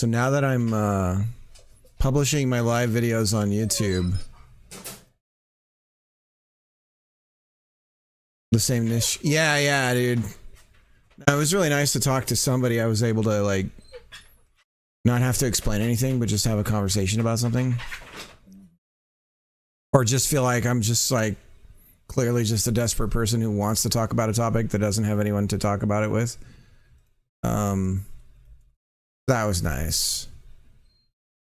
So now that I'm publishing my live videos on YouTube, the same niche. Yeah, dude. It was really nice to talk to somebody. I was able to like not have to explain anything, but just have a conversation about something. Or just feel like I'm just like clearly just a desperate person who wants to talk about a topic that doesn't have anyone to talk about it with. That was nice.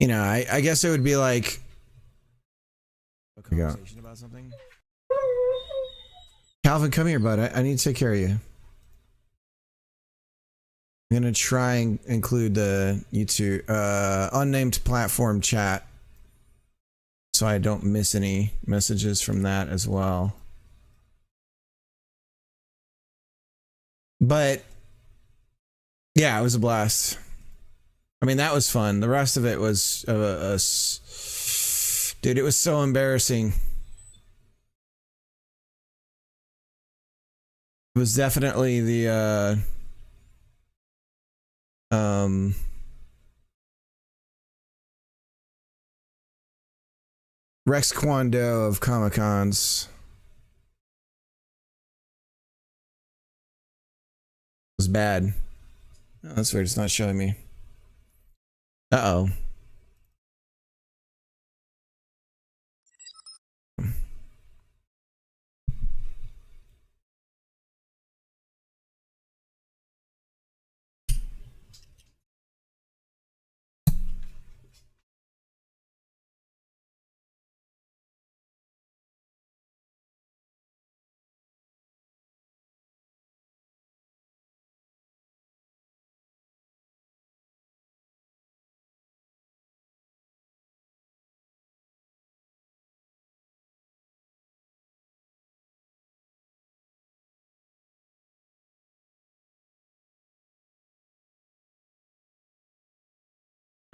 You know, I guess it would be like a conversation about something. Calvin, come here, bud. I need to take care of you. I'm gonna try and include the YouTube unnamed platform chat so I don't miss any messages from that as well. But yeah, it was a blast. I mean, that was fun. The rest of it was dude, it was so embarrassing. It was definitely the Rex Kwon Do of Comic-Cons. It was bad. Oh, that's weird. It's not showing me. Uh-oh.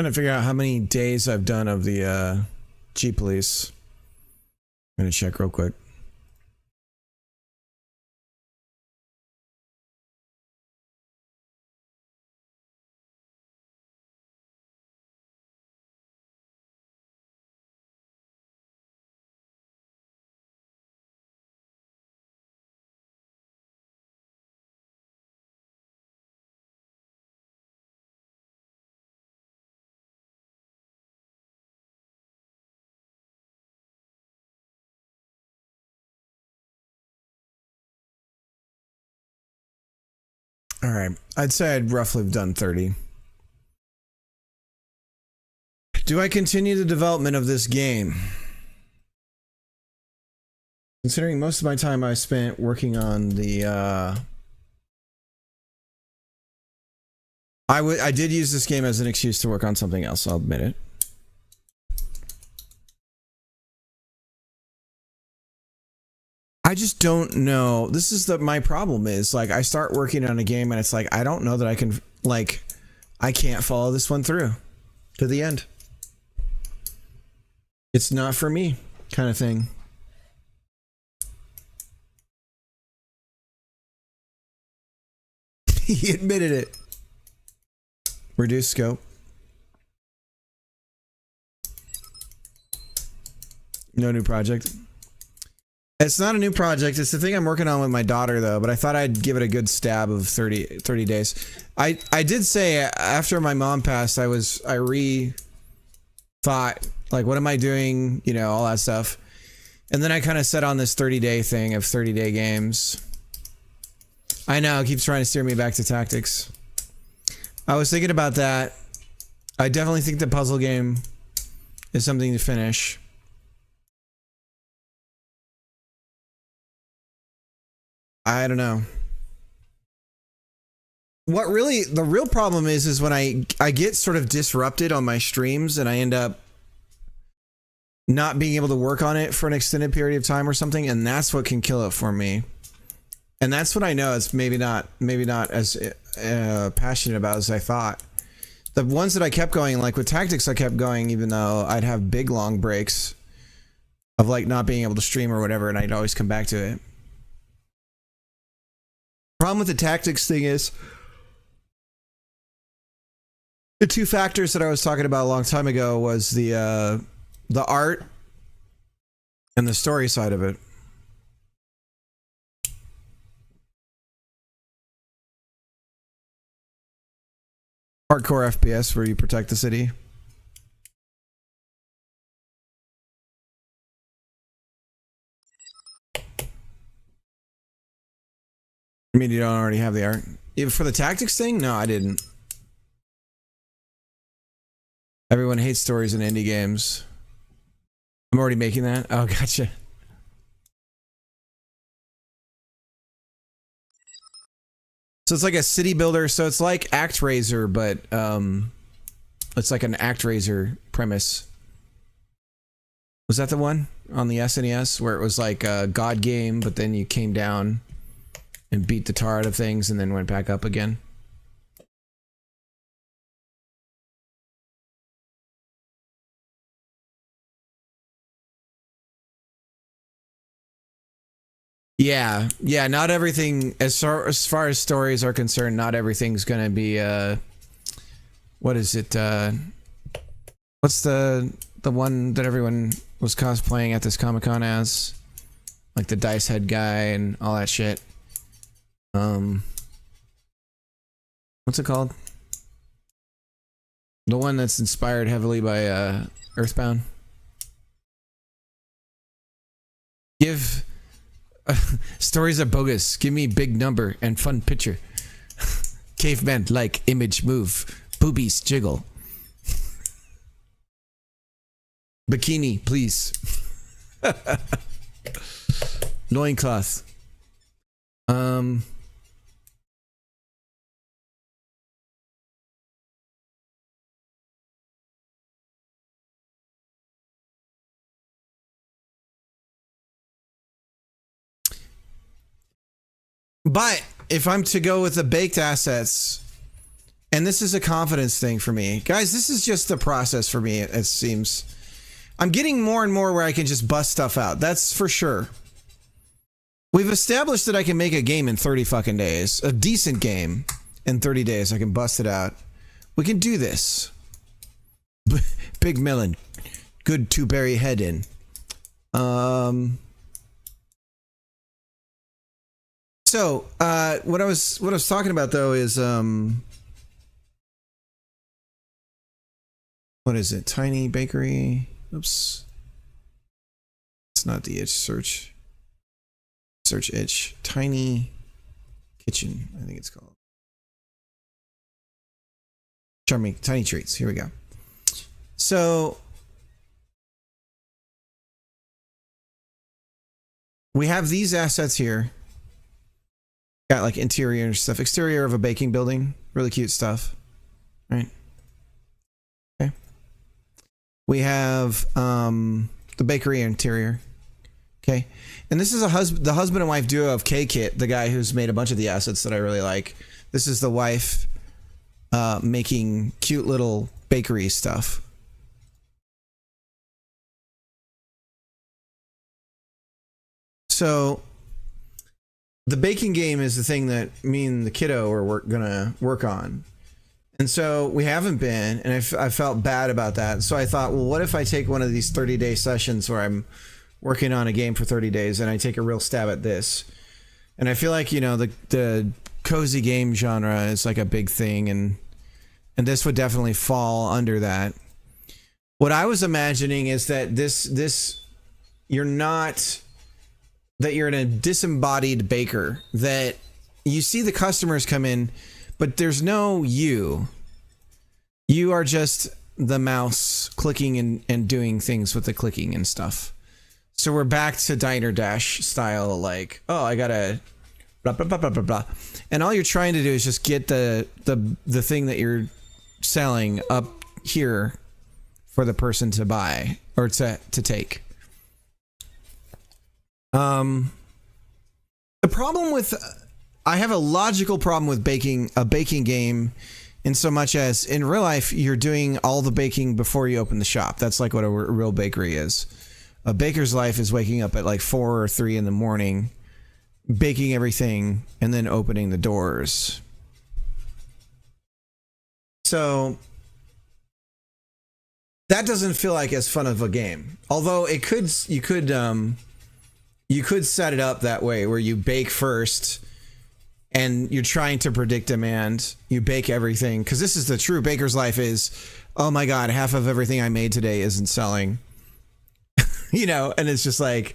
Trying to figure out how many days I've done of the G Police. I'm gonna check real quick. All right, I'd say I'd roughly have done 30. Do I continue the development of this game? Considering most of my time I spent working on the I did use this game as an excuse to work on something else, I'll admit it. I just don't know. This is my problem is like I start working on a game and it's like I don't know that I can like I can't follow this one through to the end. It's not for me kind of thing. He admitted it. Reduce scope. No new project. It's not a new project. It's the thing I'm working on with my daughter, though. But I thought I'd give it a good stab of 30 days. I did say after my mom passed, I rethought, like, what am I doing? You know, all that stuff. And then I kind of set on this 30-day thing of 30-day games. I know, it keeps trying to steer me back to tactics. I was thinking about that. I definitely think the puzzle game is something to finish. I don't know. What really, the real problem is when I get sort of disrupted on my streams and I end up not being able to work on it for an extended period of time or something, and that's what can kill it for me. And that's what I know it's maybe not as passionate about as I thought. The ones that I kept going, like with tactics, I kept going even though I'd have big long breaks of like not being able to stream or whatever, and I'd always come back to it. Problem with the tactics thing is The two factors that I was talking about a long time ago was the art and the story side of it. Hardcore FPS where you protect the city. I mean, you don't already have the art? Even for the tactics thing? No, I didn't. Everyone hates stories in indie games. I'm already making that? Oh, gotcha. So it's like a city builder. So it's like ActRaiser, but it's like an ActRaiser premise. Was that the one on the SNES where it was like a god game, but then you came down and beat the tar out of things and then went back up again? Yeah, yeah. Not everything, as far as stories are concerned, not everything's gonna be. What is it? What's the one that everyone was cosplaying at this Comic-Con as, like the dice head guy and all that shit. What's it called? The one that's inspired heavily by Earthbound. Give stories are bogus. Give me big number and fun picture. Caveman like image move. Boobies jiggle. Bikini, please. Loincloth. But if I'm to go with the baked assets, and this is a confidence thing for me, guys, this is just the process for me, it seems. I'm getting more and more where I can just bust stuff out. That's for sure. We've established that I can make a game in 30 fucking days. A decent game in 30 days. I can bust it out. We can do this. Big melon. Good to bury head in. So, what I was talking about though is what is it? Tiny bakery. Oops. It's not the itch search. Search itch. Tiny kitchen, I think it's called. Charming tiny treats. Here we go. So we have these assets here. Got like interior stuff. Exterior of a baking building. Really cute stuff. Right? Okay. We have the bakery interior. Okay. And this is the husband and wife duo of K-Kit, the guy who's made a bunch of the assets that I really like. This is the wife making cute little bakery stuff. So the baking game is the thing that me and the kiddo are gonna work on. And so we haven't been, and I felt bad about that. So I thought, well, what if I take one of these 30-day sessions where I'm working on a game for 30 days and I take a real stab at this? And I feel like, you know, the cozy game genre is like a big thing, and this would definitely fall under that. What I was imagining is that you're a disembodied baker, that you see the customers come in, but there's no you. You are just the mouse clicking and doing things with the clicking and stuff. So we're back to Diner Dash style, like, oh, I gotta blah blah blah blah blah blah, and all you're trying to do is just get the thing that you're selling up here for the person to buy or to take. The problem with, I have a logical problem with baking a baking game, in so much as in real life you're doing all the baking before you open the shop. That's like what a real bakery is. A baker's life is waking up at like 4 or 3 in the morning, baking everything, and then opening the doors. So that doesn't feel like as fun of a game. Although it could, you could set it up that way where you bake first and you're trying to predict demand. You bake everything, because this is the true baker's life is, oh my God, half of everything I made today isn't selling. You know, and it's just like,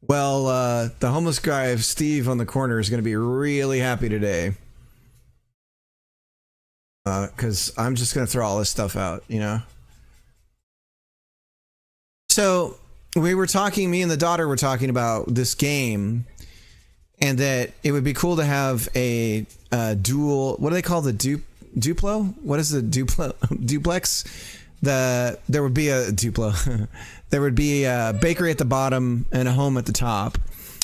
well, the homeless guy of Steve on the corner is going to be really happy today. Because I'm just going to throw all this stuff out, you know? So we were talking, me and the daughter were talking about this game, and that it would be cool to have a dual, what do they call the Duplo? What is the Duplo? Duplex? There would be a Duplo. There would be a bakery at the bottom and a home at the top.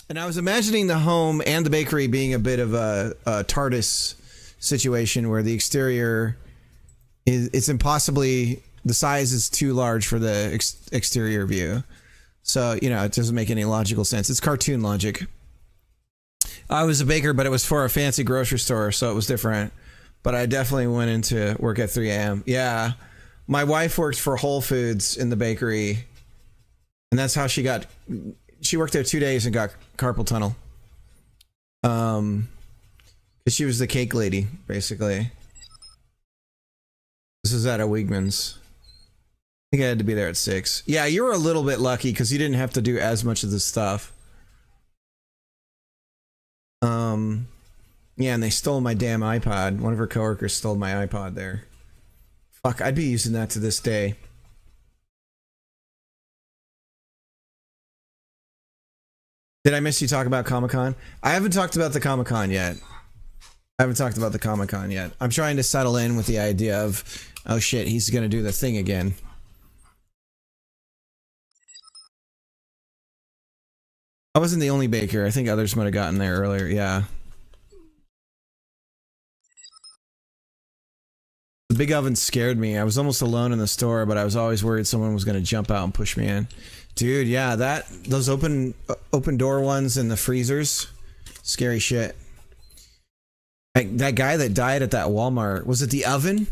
And I was imagining the home and the bakery being a bit of a TARDIS situation where the exterior it's impossibly, the size is too large for the exterior view. So, you know, it doesn't make any logical sense. It's cartoon logic. I was a baker, but it was for a fancy grocery store, so it was different. But I definitely went into work at 3 a.m. Yeah. My wife worked for Whole Foods in the bakery, and that's how she worked there 2 days and got carpal tunnel. Because she was the cake lady, basically. This is at a Wegmans. I think I had to be there at 6. Yeah, you were a little bit lucky because you didn't have to do as much of this stuff. Yeah, and they stole my damn iPod. One of her coworkers stole my iPod there. Fuck, I'd be using that to this day. Did I miss you talk about Comic-Con? I haven't talked about the Comic-Con yet. I'm trying to settle in with the idea of, oh shit, he's gonna do the thing again. I wasn't the only baker. I think others might have gotten there earlier. Yeah. The big oven scared me. I was almost alone in the store, but I was always worried someone was going to jump out and push me in. Dude, yeah, those open door ones in the freezers, scary shit. That guy that died at that Walmart, was it the oven?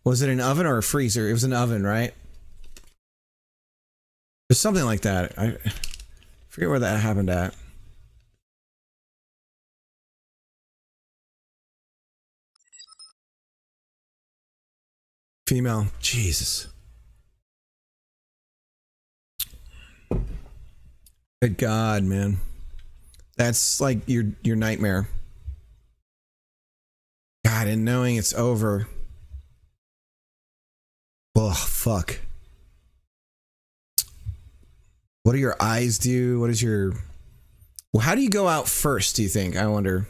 Was it an oven or a freezer? It was an oven, right? There's something like that. I forget where that happened at. Female. Jesus. Good God, man. That's like your nightmare. God, and knowing it's over. Oh, fuck. What do your eyes do? What is your... Well, how do you go out first, do you think? I wonder.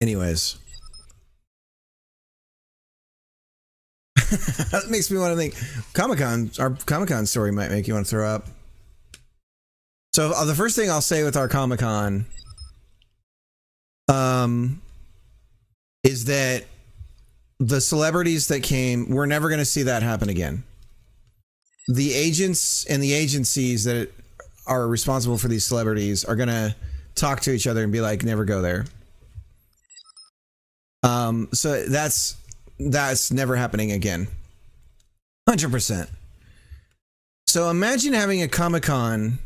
Anyways. That makes me want to think. Our Comic-Con story might make you want to throw up. So the first thing I'll say with our Comic-Con is that the celebrities that came, we're never going to see that happen again. The agents and the agencies that are responsible for these celebrities are going to talk to each other and be like, never go there. So that's never happening again. 100%. So imagine having a Comic-Con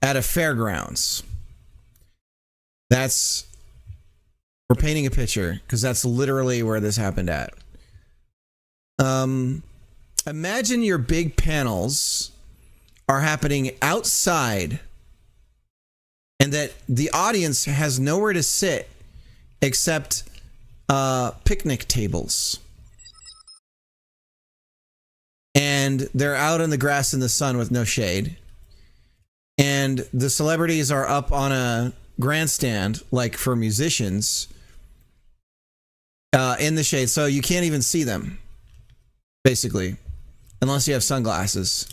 at a fairgrounds. We're painting a picture because that's literally where this happened at. Imagine your big panels are happening outside and that the audience has nowhere to sit except picnic tables. And they're out in the grass in the sun with no shade. And the celebrities are up on a grandstand, like for musicians, in the shade. So you can't even see them, basically, unless you have sunglasses.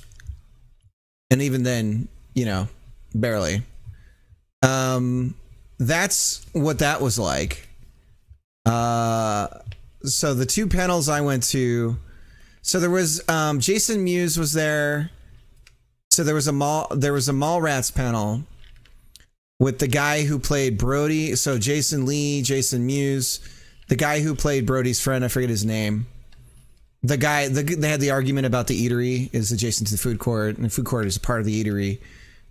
And even then, you know, barely. That's what that was like. So the two panels I went to, so there was Jason Mewes was there. So there was a Mallrats panel with the guy who played Brody. So Jason Lee, Jason Mewes, the guy who played Brody's friend, I forget his name. the guy, they had the argument about the eatery is adjacent to the food court, and the food court is a part of the eatery.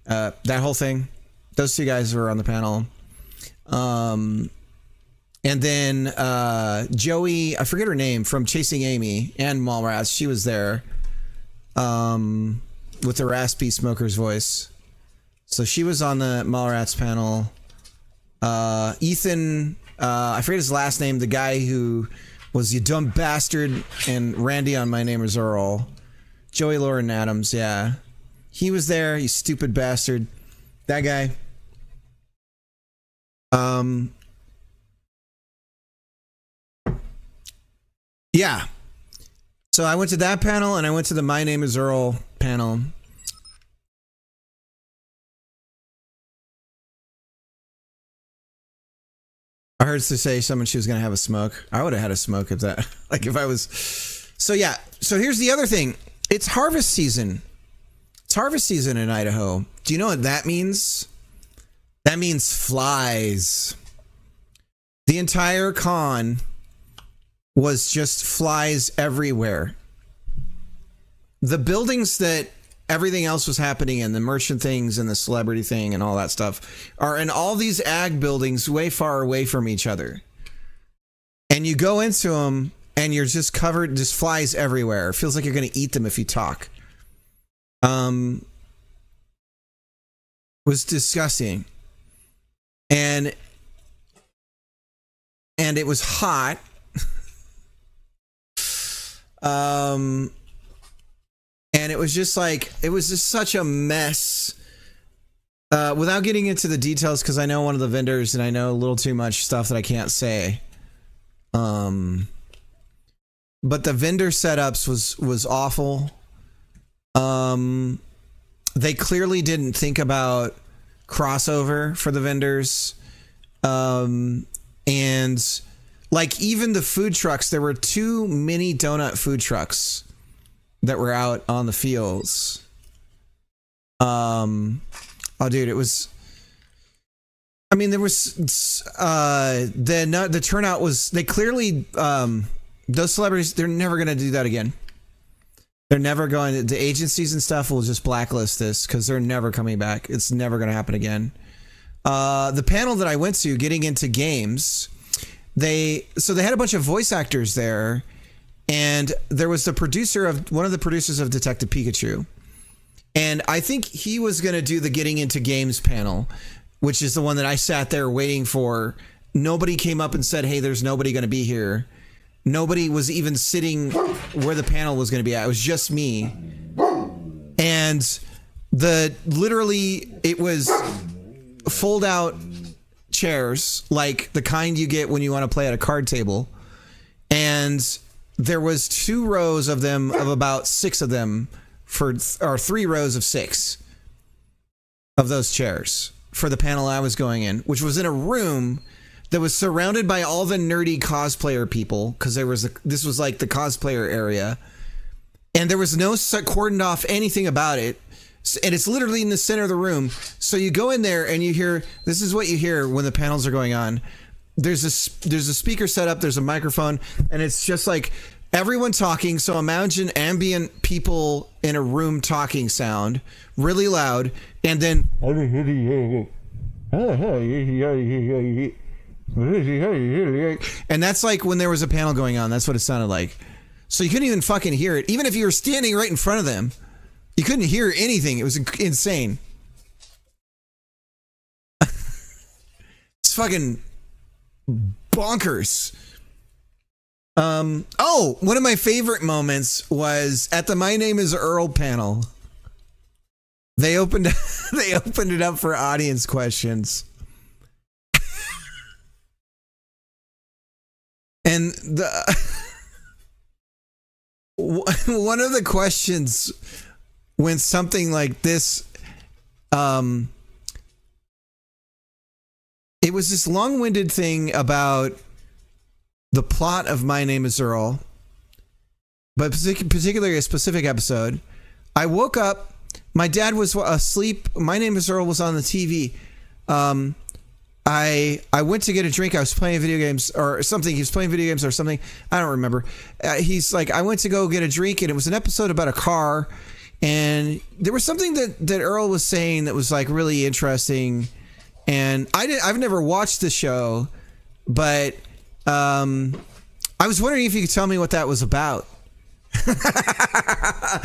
That whole thing. Those two guys were on the panel. And then Joey, I forget her name, from Chasing Amy and Mallrats, she was there with the raspy smoker's voice. So she was on the Mallrats panel. Ethan, I forget his last name, the guy who was You Dumb Bastard and Randy on My Name is Earl. Joey Lauren Adams, yeah. He was there, you stupid bastard. That guy. Yeah. So I went to that panel and I went to the My Name is Earl panel. I heard her say someone she was going to have a smoke. I would have had a smoke if that, like if I was. So yeah. So here's the other thing. It's harvest season. It's harvest season in Idaho. Do you know what that means? That means flies. The entire con was just flies everywhere. The buildings that everything else was happening in, the merchant things and the celebrity thing and all that stuff, are in all these ag buildings way far away from each other. And you go into them and you're just covered, just flies everywhere. It feels like you're going to eat them if you talk. It was disgusting. And it was hot. And it was just like, it was just such a mess. Without getting into the details, because I know one of the vendors and I know a little too much stuff that I can't say. But the vendor setups was awful. They clearly didn't think about crossover for the vendors. And like even the food trucks, there were 2 mini donut food trucks that were out on the fields. Oh dude, it was, I mean, there was the turnout was, they clearly those celebrities, they're never going to do that again. They're never going to, the agencies and stuff will just blacklist this because they're never coming back. It's never going to happen again. The panel that I went to, getting into games, they had a bunch of voice actors there, and there was one of the producers of Detective Pikachu. And I think he was going to do the getting into games panel, which is the one that I sat there waiting for. Nobody came up and said, hey, there's nobody going to be here. Nobody was even sitting where the panel was going to be at. It was just me. And literally it was fold out chairs, like the kind you get when you want to play at a card table. And there was 2 rows of them, of about 6 of them, or 3 rows of 6 of those chairs for the panel I was going in, which was in a room that was surrounded by all the nerdy cosplayer people, because this was like the cosplayer area, and there was no cordoned off anything about it, and it's literally in the center of the room. So you go in there and you hear, this is what you hear when the panels are going on. There's a speaker set up, there's a microphone, and it's just like everyone talking. So imagine ambient people in a room talking sound really loud, and then and that's like when there was a panel going on, that's what it sounded like. So you couldn't even fucking hear it. Even if you were standing right in front of them, you couldn't hear anything. It was insane. It's fucking bonkers. Oh, one of my favorite moments was at the My Name is Earl panel. They opened it up for audience questions. And one of the questions went something like this. It was this long-winded thing about the plot of My Name is Earl, but particularly a specific episode. I woke up, my dad was asleep, My Name is Earl was on the TV. I went to get a drink. I was playing video games or something. He was playing video games or something. I don't remember. He's like, I went to go get a drink, and it was an episode about a car. And there was something that Earl was saying that was like really interesting. And I've never watched the show, but I was wondering if you could tell me what that was about.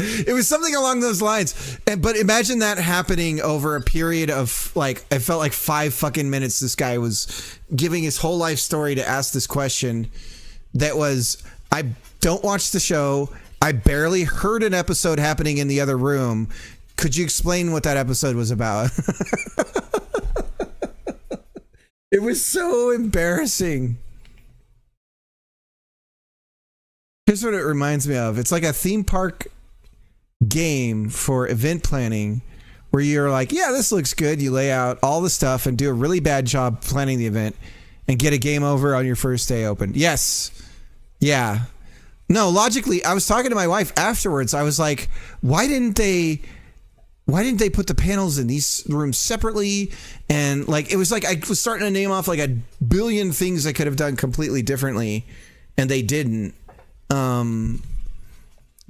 It was something along those lines. But imagine that happening over a period of like, it felt like 5 fucking minutes. This guy was giving his whole life story to ask this question that was, I don't watch the show. I barely heard an episode happening in the other room. Could you explain what that episode was about? It was so embarrassing. Here's what it reminds me of. It's like a theme park game for event planning where you're like, yeah, this looks good. You lay out all the stuff and do a really bad job planning the event and get a game over on your first day open. Yes. Yeah. No, logically, I was talking to my wife afterwards. I was like, why didn't they put the panels in these rooms separately? And like, it was like, I was starting to name off like a billion things I could have done completely differently, and they didn't.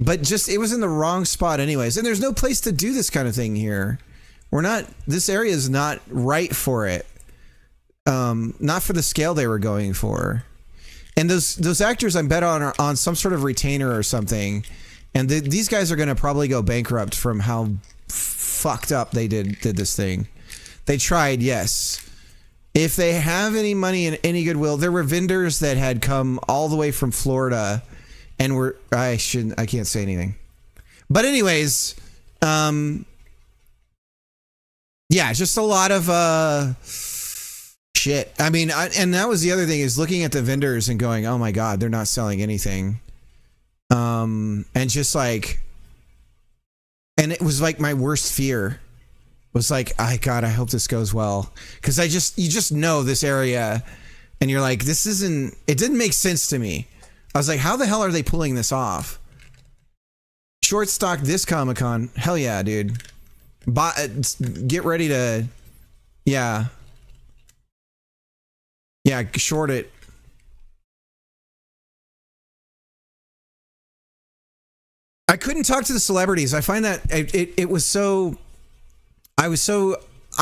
But just, it was in the wrong spot anyways. And there's no place to do this kind of thing here. This area is not right for it. Not for the scale they were going for. And those actors I bet on are on some sort of retainer or something. And these guys are going to probably go bankrupt from how fucked up they did this thing. They tried, yes. If they have any money and any goodwill, there were vendors that had come all the way from Florida and I can't say anything. But anyways, yeah, just a lot of shit. I mean, and that was the other thing, is looking at the vendors and going, oh my God, they're not selling anything. And just like, and it was like my worst fear was like, God, I hope this goes well. Cause you just know this area and you're like, it didn't make sense to me. I was like, how the hell are they pulling this off? Short stock this Comic-Con. Hell yeah, dude. Get ready to, yeah, short it. I couldn't talk to the celebrities. I find that it was so, I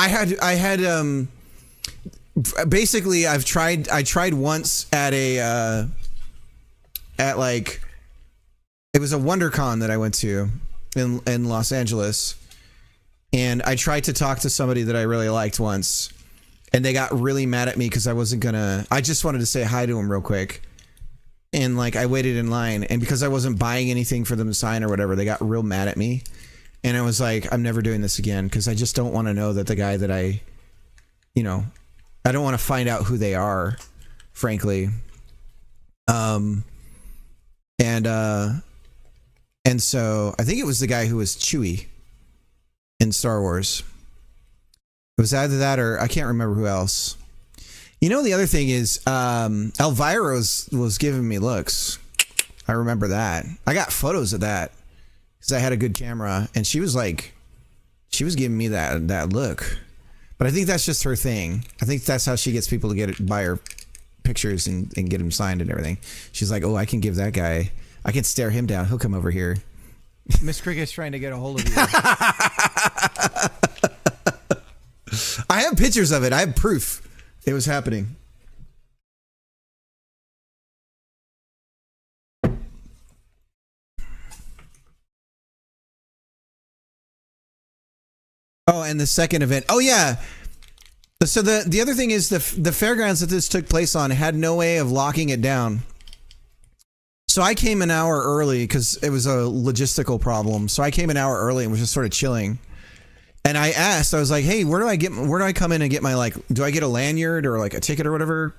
had basically I tried once at like, it was a WonderCon that I went to in Los Angeles, and I tried to talk to somebody that I really liked once, and they got really mad at me because I just wanted to say hi to him real quick. And like, I waited in line, and because I wasn't buying anything for them to sign or whatever, they got real mad at me. And I was like, I'm never doing this again, because I just don't want to know that the guy that I don't want to find out who they are, frankly. And so I think it was the guy who was Chewie in Star Wars. It was either that or I can't remember who else. The other thing is, Elvira was giving me looks. I remember that. I got photos of that because I had a good camera, and she was giving me that look. But I think that's just her thing. I think that's how she gets people to buy her pictures and get them signed and everything. She's like, oh, I can give that guy, I can stare him down. He'll come over here. Miss Cricket's trying to get a hold of you. I have pictures of it. I have proof. It was happening. Oh, and the second event. Oh, yeah. So the other thing is the fairgrounds that this took place on had no way of locking it down. So I came an hour early because it was a logistical problem. So I came an hour early and was just sort of chilling. And I asked, I was like, hey, where do I come in and get my, like, do I get a lanyard or like a ticket or whatever?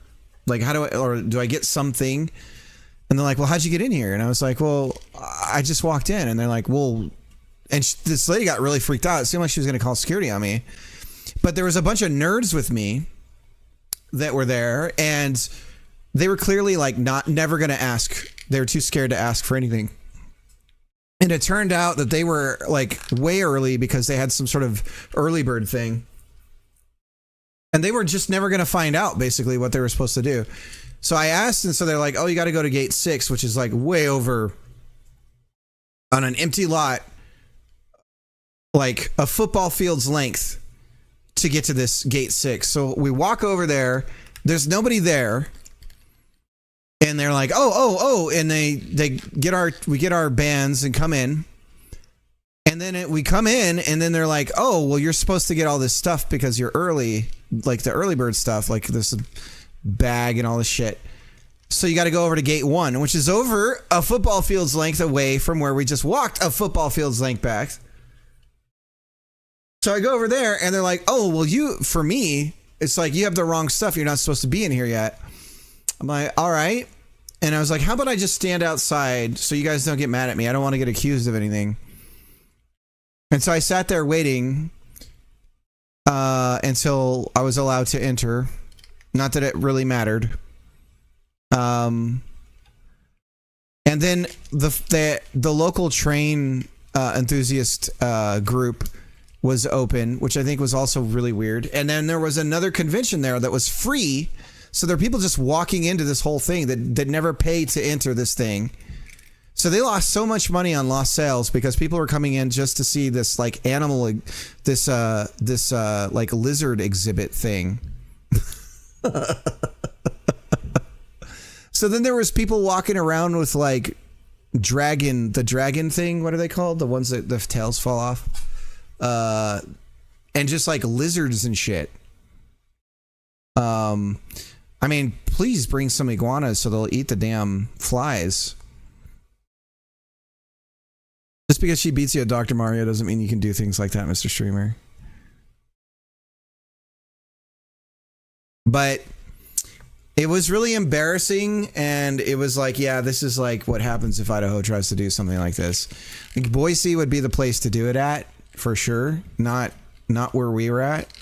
Like, or do I get something? And they're like, well, how'd you get in here? And I was like, well, I just walked in. And they're like, well, and this lady got really freaked out. It seemed like she was going to call security on me. But there was a bunch of nerds with me that were there, and they were clearly like never going to ask. They were too scared to ask for anything. And it turned out that they were like way early because they had some sort of early bird thing. And they were just never going to find out basically what they were supposed to do. So I asked, and so they're like, oh, you got to go to gate 6, which is like way over on an empty lot, like a football field's length to get to this gate 6. So we walk over there. There's nobody there. And they're like, oh. And we get our bands and come in. And then we come in, and then they're like, oh, well, you're supposed to get all this stuff because you're early, like the early bird stuff, like this bag and all this shit. So you got to go over to gate 1, which is over a football field's length away from where we just walked a football field's length back. So I go over there, and they're like, oh, well, for me, it's like, you have the wrong stuff. You're not supposed to be in here yet. I'm like, all right. And I was like, how about I just stand outside so you guys don't get mad at me? I don't want to get accused of anything. And so I sat there waiting until I was allowed to enter. Not that it really mattered. And then the local train enthusiast group was open, which I think was also really weird. And then there was another convention there that was free. So there are people just walking into this whole thing that never paid to enter this thing. So they lost so much money on lost sales because people were coming in just to see this like animal, this like lizard exhibit thing. So then there was people walking around with like the dragon thing. What are they called? The ones that the tails fall off. And just like lizards and shit. I mean, please bring some iguanas so they'll eat the damn flies. Just because she beats you at Dr. Mario doesn't mean you can do things like that, Mr. Streamer. But it was really embarrassing, and it was like, yeah, this is like what happens if Idaho tries to do something like this. Like Boise would be the place to do it at, for sure. Not where we were at.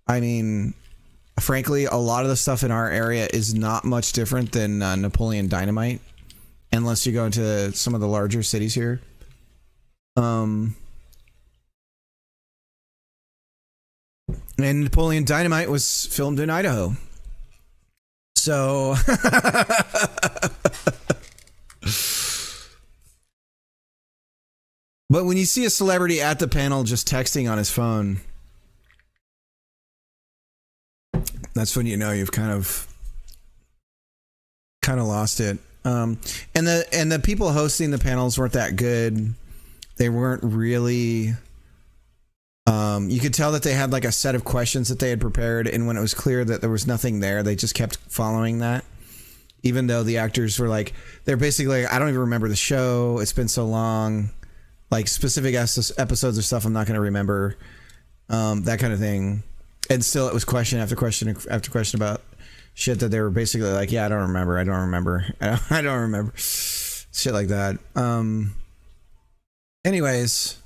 I mean, frankly, a lot of the stuff in our area is not much different than Napoleon Dynamite, unless you go into some of the larger cities here. And Napoleon Dynamite was filmed in Idaho. So but when you see a celebrity at the panel just texting on his phone, that's when you know you've kind of lost it. And the people hosting the panels weren't that good. They weren't really. You could tell that they had like a set of questions that they had prepared, and when it was clear that there was nothing there, they just kept following that. Even though the actors were like, they're basically like, I don't even remember the show. It's been so long. Like specific episodes of stuff I'm not going to remember. That kind of thing. And still, it was question after question after question about shit that they were basically like, yeah, I don't remember. I don't remember. Shit like that. Anyways,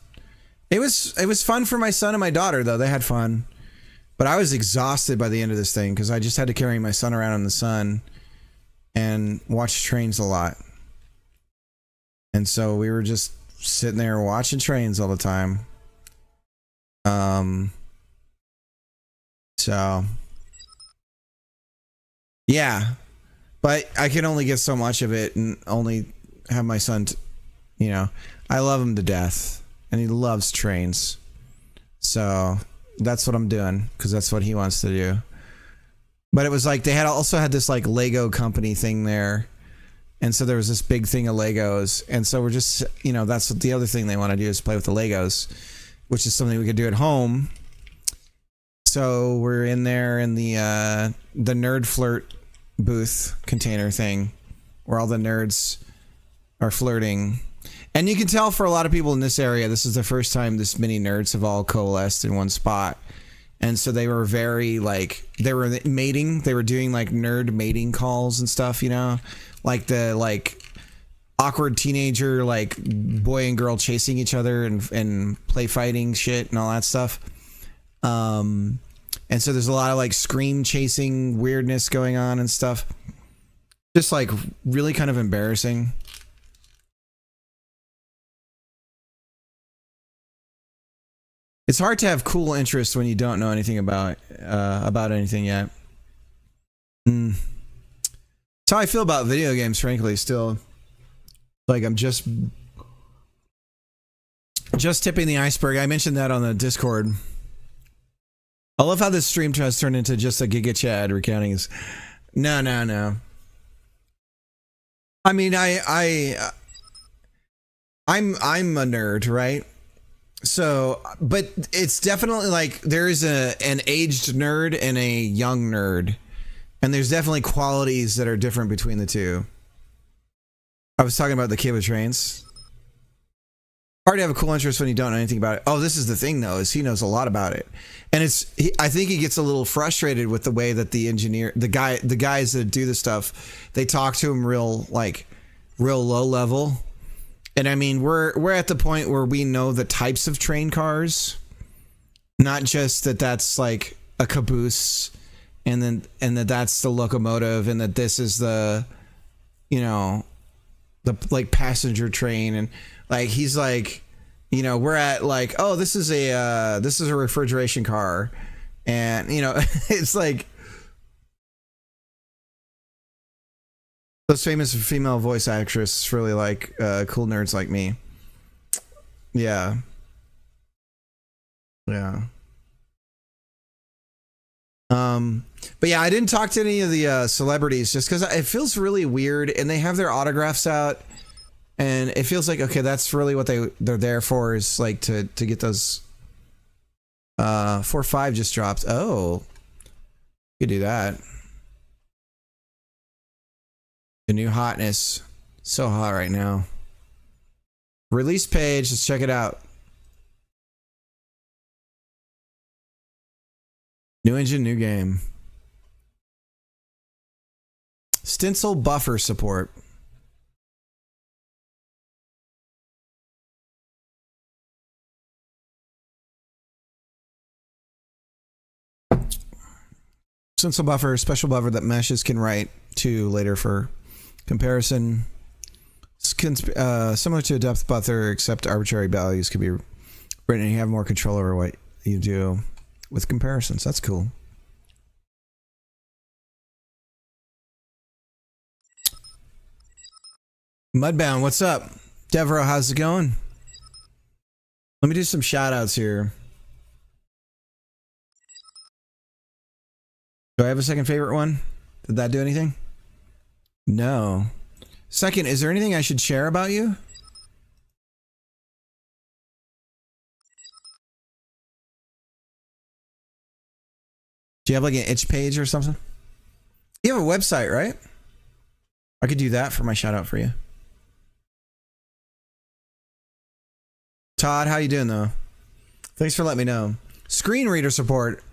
it was fun for my son and my daughter, though. They had fun. But I was exhausted by the end of this thing because I just had to carry my son around in the sun and watch trains a lot. And so we were just sitting there watching trains all the time. So yeah, but I can only get so much of it and only have my son, I love him to death and he loves trains. So that's what I'm doing because that's what he wants to do. But it was like they also had this like Lego company thing there. And so there was this big thing of Legos. And so we're just, that's what the other thing they want to do is play with the Legos, which is something we could do at home. So we're in there in the Nerd Flirt booth container thing where all the nerds are flirting. And you can tell for a lot of people in this area, this is the first time this many nerds have all coalesced in one spot. And so they were very they were mating. They were doing like nerd mating calls and stuff, like the awkward teenager, like boy and girl chasing each other and play fighting shit and all that stuff. And so there's a lot of like scream chasing weirdness going on and stuff. Just like really kind of embarrassing. It's hard to have cool interests when you don't know anything about anything yet. That's how I feel about video games, frankly. Still, like I'm just tipping the iceberg. I mentioned that on the Discord. I love how this stream has turned into just a Giga Chad recounting his. No. I mean, I'm a nerd, right? So, but it's definitely like there's an aged nerd and a young nerd, and there's definitely qualities that are different between the two. I was talking about the kid with trains. Hard to have a cool interest when you don't know anything about it. Oh, this is the thing though, is he knows a lot about it, and I think he gets a little frustrated with the way that the guys that do the stuff, they talk to him real low level. And I mean, we're at the point where we know the types of train cars, not just that's like a caboose, and that's the locomotive, and that this is the, the like passenger train, and like he's like, we're at like, oh, this is a refrigeration car, and it's like those famous female voice actress really like cool nerds like me. Yeah. But yeah, I didn't talk to any of the celebrities just because it feels really weird, and they have their autographs out, and it feels like, okay, that's really what they're there for, is like to get those. 4.5 just dropped. Oh, you could do that. The new hotness. So hot right now. Release page. Let's check it out. New engine, new game. Stencil buffer support. Stencil buffer, special buffer that meshes can write to later for comparison. Similar to a depth buffer, except arbitrary values can be written and you have more control over what you do with comparisons. That's cool. Mudbound, what's up? Devereaux, how's it going? Let me do some shout outs here. Do I have a second favorite one? Did that do anything? No. Second, is there anything I should share about you? Do you have like an itch page or something? You have a website, right? I could do that for my shout out for you. Todd, how you doing though? Thanks for letting me know. Screen reader support.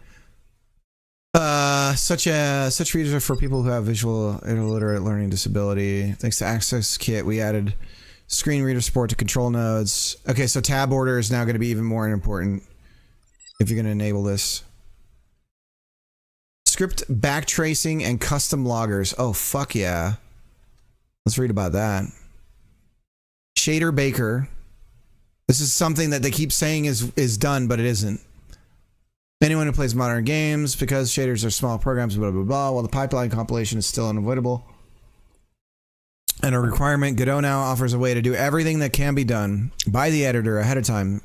Such readers are for people who have visual illiterate learning disability. Thanks to Access Kit, we added screen reader support to control nodes. Okay, so tab order is now going to be even more important if you're going to enable this. Script backtracing and custom loggers. Oh, fuck yeah. Let's read about that. Shader Baker. This is something that they keep saying is done, but it isn't. Anyone who plays modern games, because shaders are small programs, blah, blah, blah, while the pipeline compilation is still unavoidable and a requirement, Godot now offers a way to do everything that can be done by the editor ahead of time,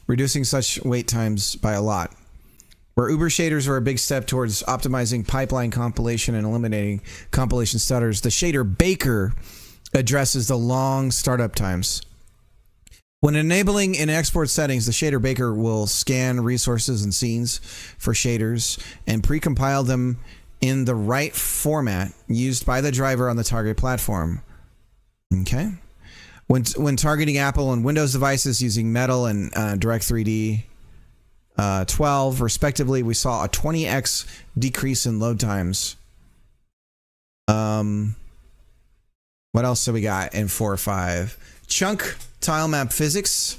reducing such wait times by a lot. Where Uber shaders are a big step towards optimizing pipeline compilation and eliminating compilation stutters, the Shader Baker addresses the long startup times. When enabling in export settings, the Shader Baker will scan resources and scenes for shaders and precompile them in the right format used by the driver on the target platform. Okay. When targeting Apple and Windows devices using Metal and Direct3D 12 respectively, we saw a 20x decrease in load times. What else do we got in 4.5? Chunk tile map physics.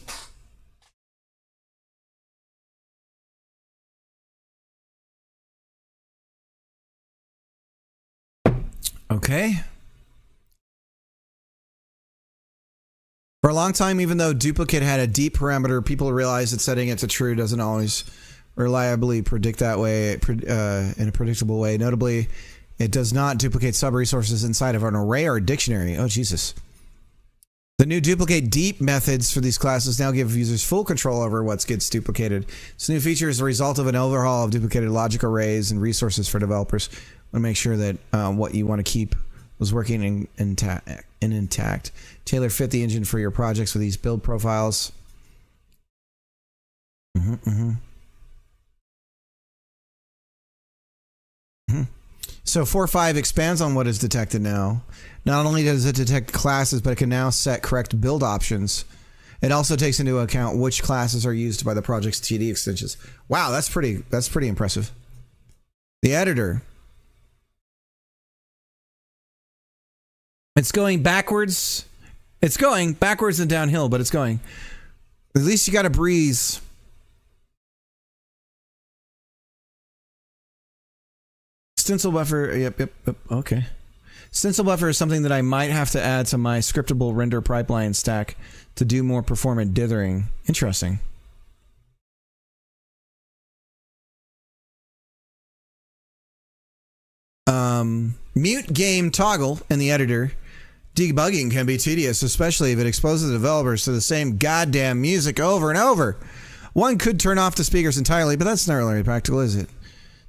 Okay. For a long time, even though duplicate had a deep parameter, people realized that setting it to true doesn't always reliably predict that way in a predictable way. Notably, it does not duplicate sub-resources inside of an array or a dictionary. Oh, Jesus. The new duplicate deep methods for these classes now give users full control over what gets duplicated. This new feature is the result of an overhaul of duplicated logic arrays and resources for developers. I want to make sure that what you want to keep was working intact. Tailor fit the engine for your projects with these build profiles. So 4.5 expands on what is detected now. Not only does it detect classes, but it can now set correct build options. It also takes into account which classes are used by the project's TD extensions. Wow, that's pretty impressive. The editor. It's going backwards. It's going backwards and downhill, but it's going. At least you got a breeze. Stencil buffer. Yep. Okay. Stencil buffer is something that I might have to add to my scriptable render pipeline stack to do more performant dithering. Interesting. Mute game toggle in the editor. Debugging can be tedious, especially if it exposes developers to the same goddamn music over and over. One could turn off the speakers entirely, but that's not really practical, is it?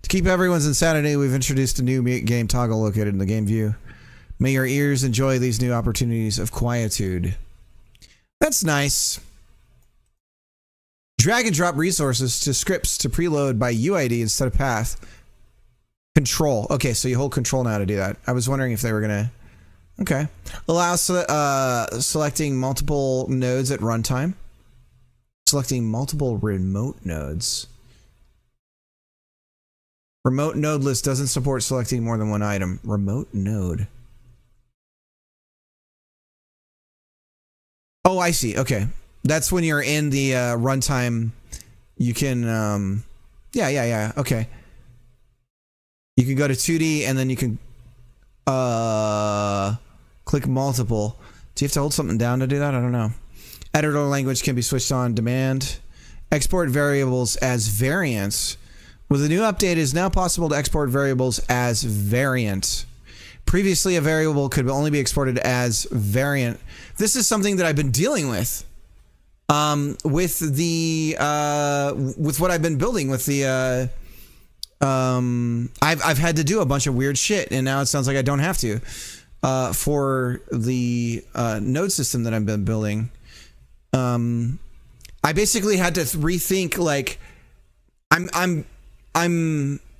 To keep everyone's insanity, we've introduced a new mute game toggle located in the game view. May your ears enjoy these new opportunities of quietude. That's nice. Drag and drop resources to scripts to preload by UID instead of path. Control. Okay, so you hold control now to do that. I was wondering if they were gonna... Okay. Allows selecting multiple nodes at runtime. Selecting multiple remote nodes. Remote node list doesn't support selecting more than one item. Remote node. Oh, I see. Okay. That's when you're in the runtime. You can... Yeah. Okay. You can go to 2D and then you can click multiple. Do you have to hold something down to do that? I don't know. Editor language can be switched on demand. Export variables as variants. With the new update, it is now possible to export variables as variant. Previously, a variable could only be exported as variant. This is something that I've been dealing with. With what I've been building with the I've had to do a bunch of weird shit, and now it sounds like I don't have to for the node system that I've been building. I basically had to rethink, like,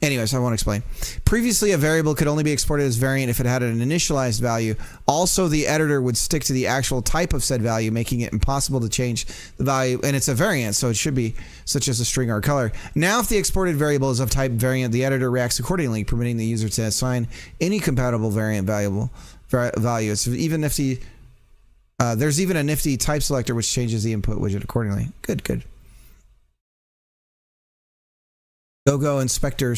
anyways, I won't explain. Previously, a variable could only be exported as variant if it had an initialized value. Also, the editor would stick to the actual type of said value, making it impossible to change the value. And it's a variant, so it should be such as a string or a color. Now, if the exported variable is of type variant, the editor reacts accordingly, permitting the user to assign any compatible variant value. It's even nifty. There's even a nifty type selector which changes the input widget accordingly. Good. Go inspector,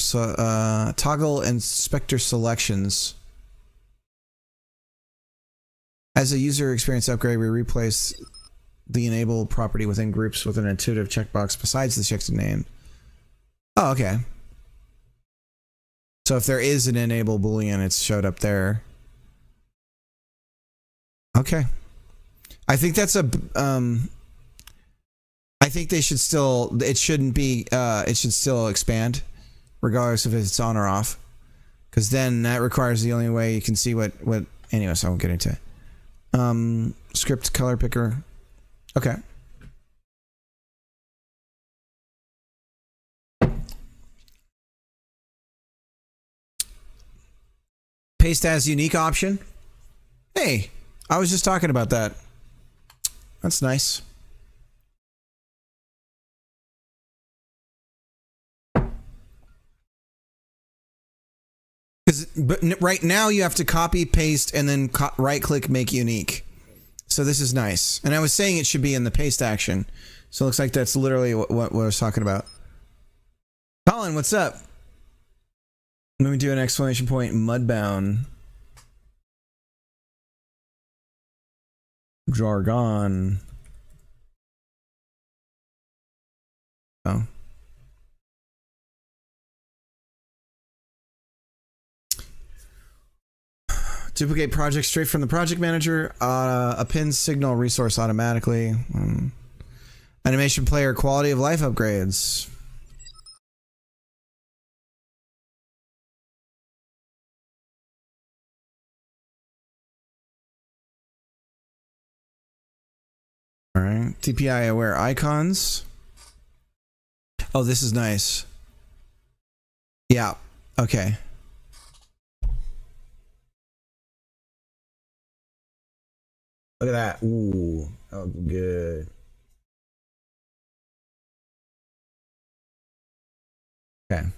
toggle inspector selections. As a user experience upgrade, we replace the enable property within groups with an intuitive checkbox besides the checked name. Oh, okay. So if there is an enable boolean, it's showed up there. Okay. I think that's a I think they should still, it shouldn't be, it should still expand regardless if it's on or off, because then that requires the only way you can see what anyways, I won't get into it. Script color picker. Okay. Paste as unique option. Hey, I was just talking about that. That's nice. But right now you have to copy, paste, and then right click, make unique. So this is nice. And I was saying it should be in the paste action. So it looks like that's literally what I was talking about. Colin, what's up? Let me do an exclamation point, Mudbound. Jargon. Oh. Duplicate project straight from the project manager. Append signal resource automatically. Animation player quality of life upgrades. All right. TPI aware icons. Oh, this is nice. Yeah. Okay. Look at that. Ooh. That looks good. Okay.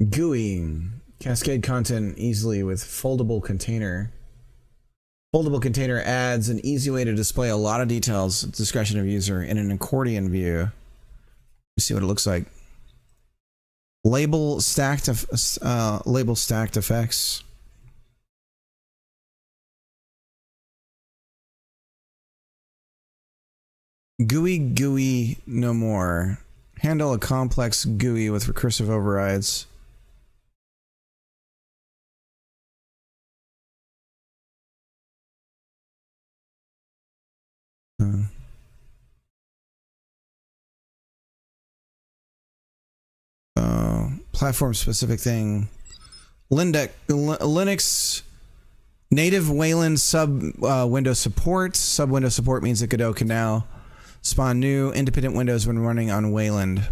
GUI. Cascade content easily with foldable container. Foldable container adds an easy way to display a lot of details at the discretion of user in an accordion view. Let's see what it looks like. Label stacked effects. GUI no more. Handle a complex GUI with recursive overrides. Platform specific thing. Linux native Wayland sub window support. Sub window support means that Godot can now spawn new independent windows when running on Wayland.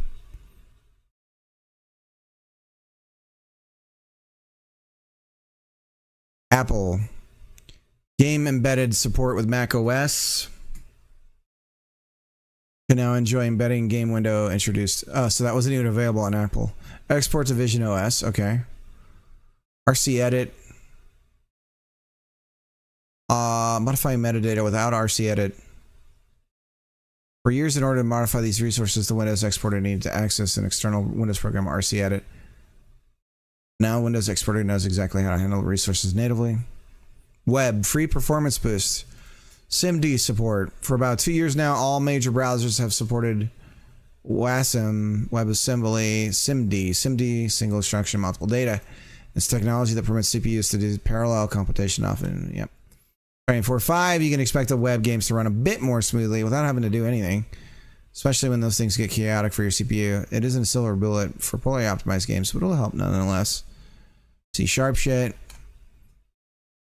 Apple. Game embedded support with Mac OS. Can now enjoy embedding game window introduced. Oh, so that wasn't even available on Apple. Export to Vision OS. Okay. RC edit. Modify metadata without RC edit. For years, in order to modify these resources, the Windows exporter needed to access an external Windows program, RC edit. Now Windows exporter knows exactly how to handle resources natively. Web, free performance boost. SIMD support. For about 2 years now, all major browsers have supported WASM, WebAssembly, SIMD. SIMD, single instruction, multiple data. It's technology that permits CPUs to do parallel computation often. Yep. Right, for 5, you can expect the web games to run a bit more smoothly without having to do anything, especially when those things get chaotic for your CPU. It isn't a silver bullet for poorly optimized games, but it'll help nonetheless. C# shit.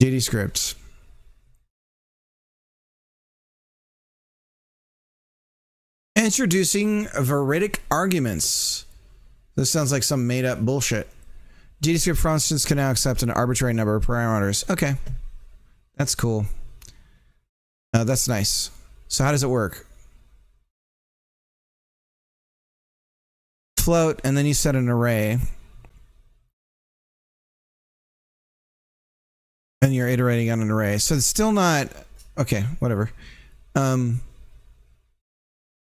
GD scripts. Introducing veridic arguments. This sounds like some made up bullshit. GDScript, for instance, can now accept an arbitrary number of parameters. Okay. That's cool. That's nice. So how does it work? Float, and then you set an array. And you're iterating on an array. So it's still not... Okay, whatever.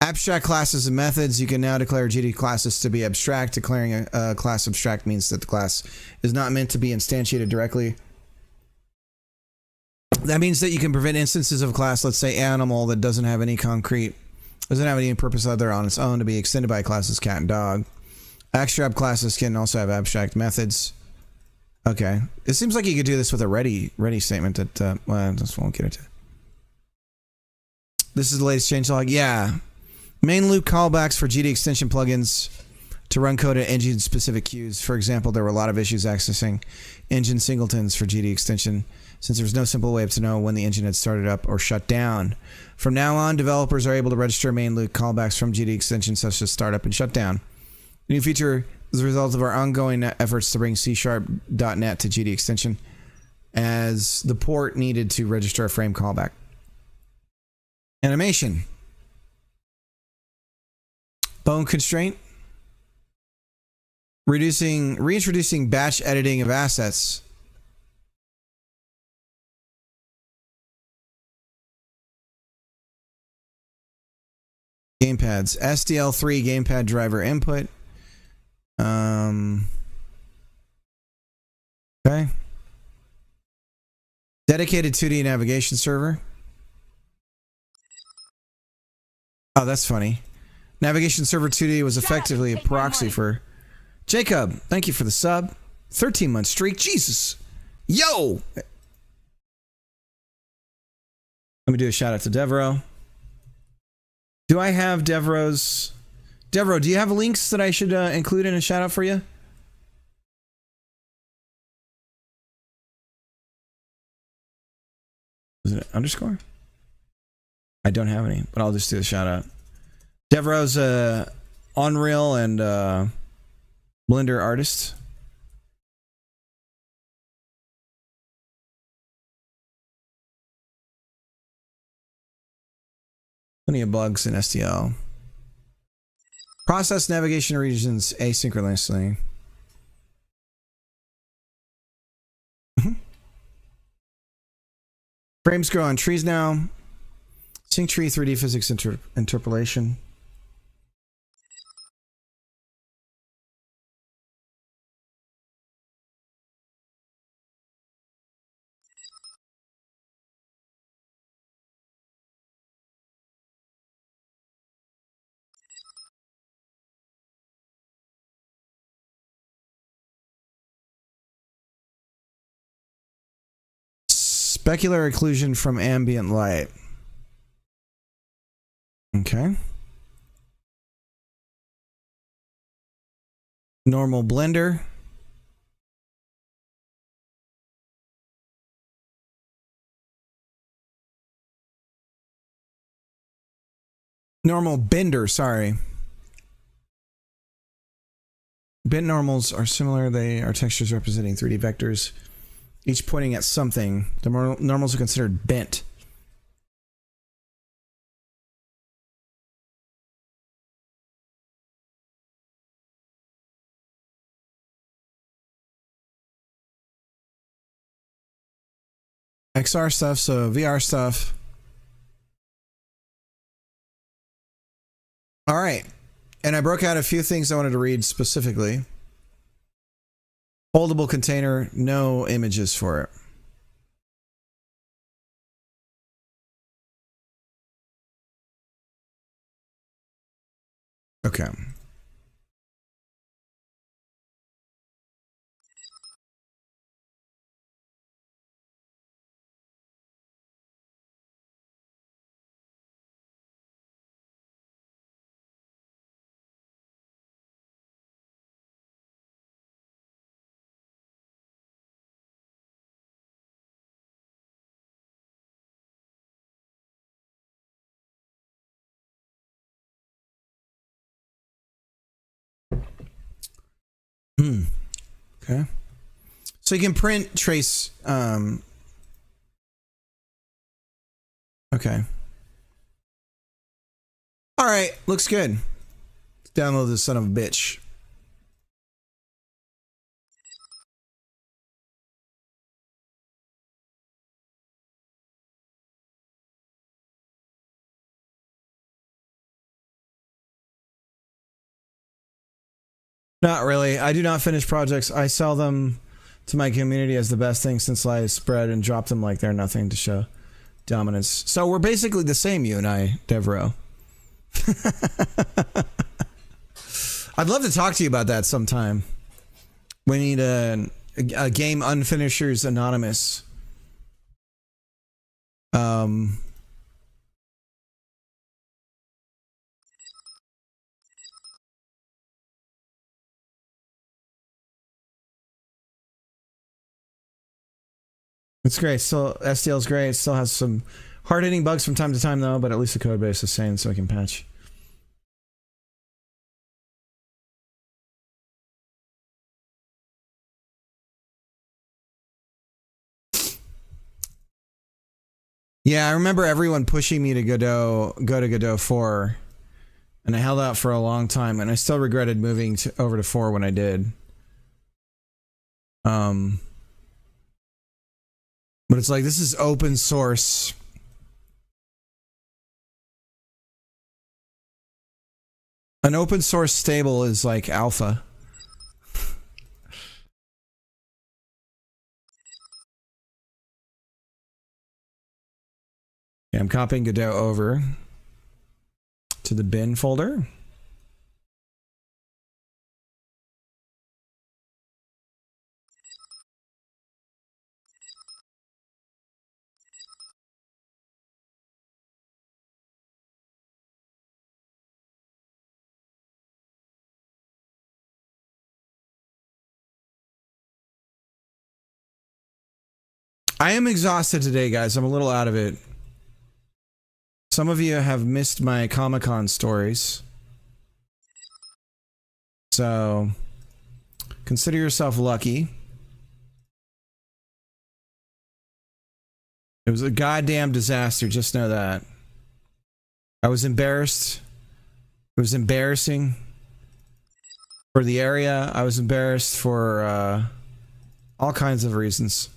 Abstract classes and methods. You can now declare GD classes to be abstract. Declaring a class abstract means that the class is not meant to be instantiated directly. That means that you can prevent instances of a class, let's say animal, that doesn't have any purpose other on its own to be extended by classes cat and dog. Abstract classes can also have abstract methods. Okay. It seems like you could do this with a ready statement that, well, I just won't get into. This is the latest changelog. Yeah. Main loop callbacks for GD extension plugins to run code at engine-specific queues. For example, there were a lot of issues accessing engine singletons for GD extension, since there was no simple way to know when the engine had started up or shut down. From now on, developers are able to register main loop callbacks from GD extensions such as startup and shutdown. The new feature is a result of our ongoing efforts to bring C#.NET to GD extension, as the port needed to register a frame callback. Animation. Bone constraint. Reintroducing batch editing of assets. Gamepads. SDL3 gamepad driver input. Okay. Dedicated 2D navigation server. Oh, that's funny. Navigation server 2D was effectively a proxy for... Jacob, thank you for the sub. 13-month streak. Jesus. Yo! Let me do a shout out to Devro. Do I have Devro's... Devro, do you have links that I should include in a shout out for you? Is it underscore? I don't have any, but I'll just do a shout out. Devro's Unreal and Blender artist. Plenty of bugs in STL. Process navigation regions asynchronously. Frames grow on trees now. Sync tree 3D physics interpolation. Specular occlusion from ambient light. Okay. Normal blender. Normal bender, sorry. Bent normals are similar. They are textures representing 3D vectors, each pointing at something. The normals are considered bent. XR stuff, so VR stuff. All right. And I broke out a few things I wanted to read specifically. Foldable container, no images for it. Okay. Okay. So you can print trace. Okay. All right. Looks good. Let's download this son of a bitch. Not really. I do not finish projects. I sell them to my community as the best thing since sliced spread and drop them like they're nothing to show dominance. So we're basically the same, you and I, Devro. I'd love to talk to you about that sometime. We need a game Unfinishers Anonymous. It's great. Still, STL's great. It still has some hard-hitting bugs from time to time, though, but at least the code base is sane, so we can patch. Yeah, I remember everyone pushing me to go to Godot 4, and I held out for a long time, and I still regretted moving over to 4 when I did. But it's like, this is open source. An open source stable is like alpha. Okay, I'm copying Godot over to the bin folder. I am exhausted today, guys. I'm a little out of it. Some of you have missed my Comic-Con stories. So, consider yourself lucky. It was a goddamn disaster, just know that. I was embarrassed. It was embarrassing for the area. I was embarrassed for all kinds of reasons.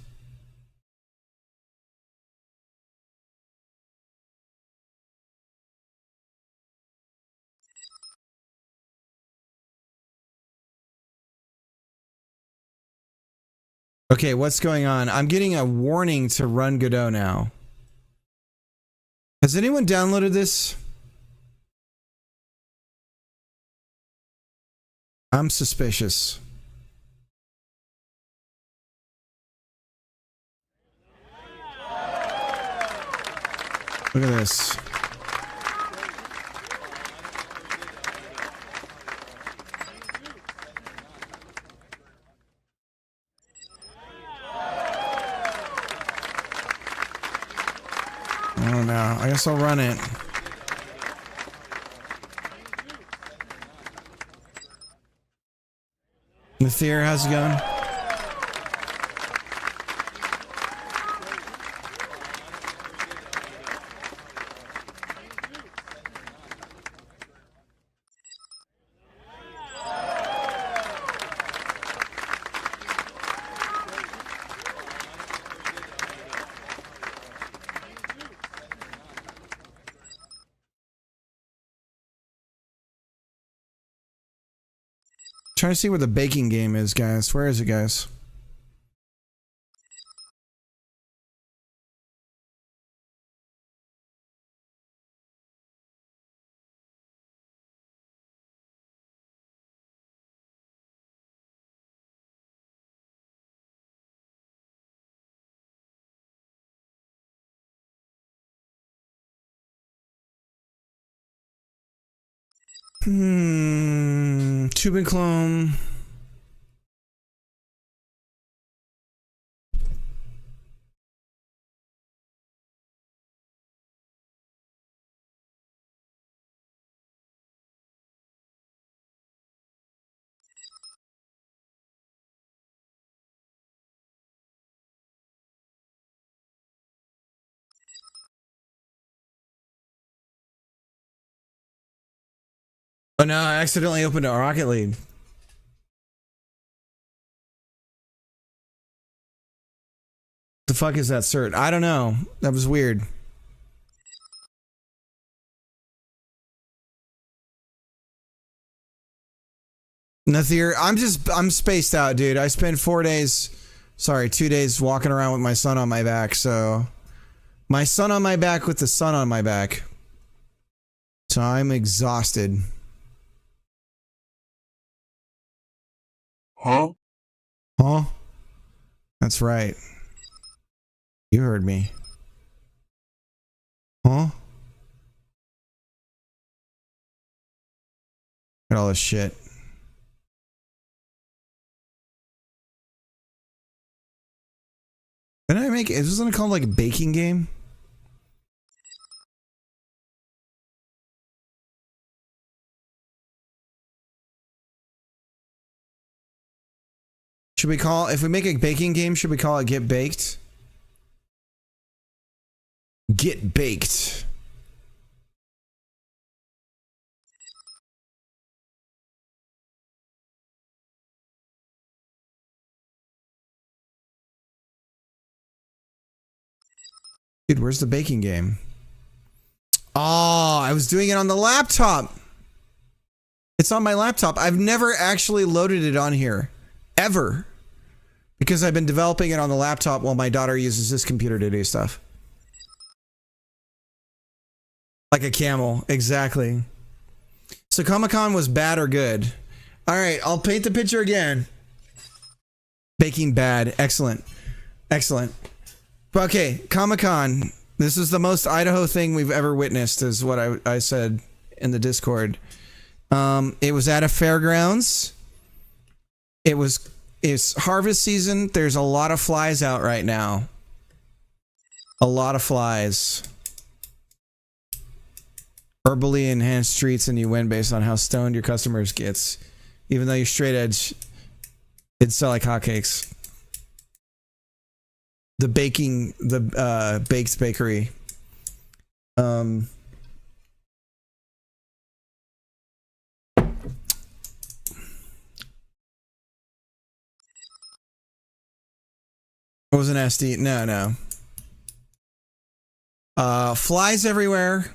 Okay, what's going on? I'm getting a warning to run Godot now. Has anyone downloaded this? I'm suspicious. Look at this. Oh no, I guess I'll run it. Nathir, how's it going? Trying to see where the baking game is, guys. Where is it, guys? Tubing clone. Oh no, I accidentally opened a Rocket League. The fuck is that cert? I don't know. That was weird. Nathir, I'm spaced out, dude. I spent 2 days walking around with my son on my back, so my son on my back with the sun on my back. So I'm exhausted. Huh? Huh? That's right. You heard me. Huh? Look at all this shit. Didn't I make it? Wasn't it called like a baking game? Should we call, if we make a baking game, should we call it Get Baked? Get Baked. Dude, where's the baking game? Oh, I was doing it on the laptop. It's on my laptop. I've never actually loaded it on here. Ever. Because I've been developing it on the laptop while my daughter uses this computer to do stuff. Like a camel, exactly. So Comic-Con was bad or good? All right, I'll paint the picture again. Baking bad, excellent, excellent. Okay, Comic-Con. This is the most Idaho thing we've ever witnessed, is what I said in the Discord. It was at a fairgrounds. It's harvest season. There's a lot of flies out right now. A lot of flies. Herbally enhanced treats, and you win based on how stoned your customers gets. Even though you're straight edge, it'd sell like hotcakes. The baked bakery. What was an SD? No. Flies everywhere.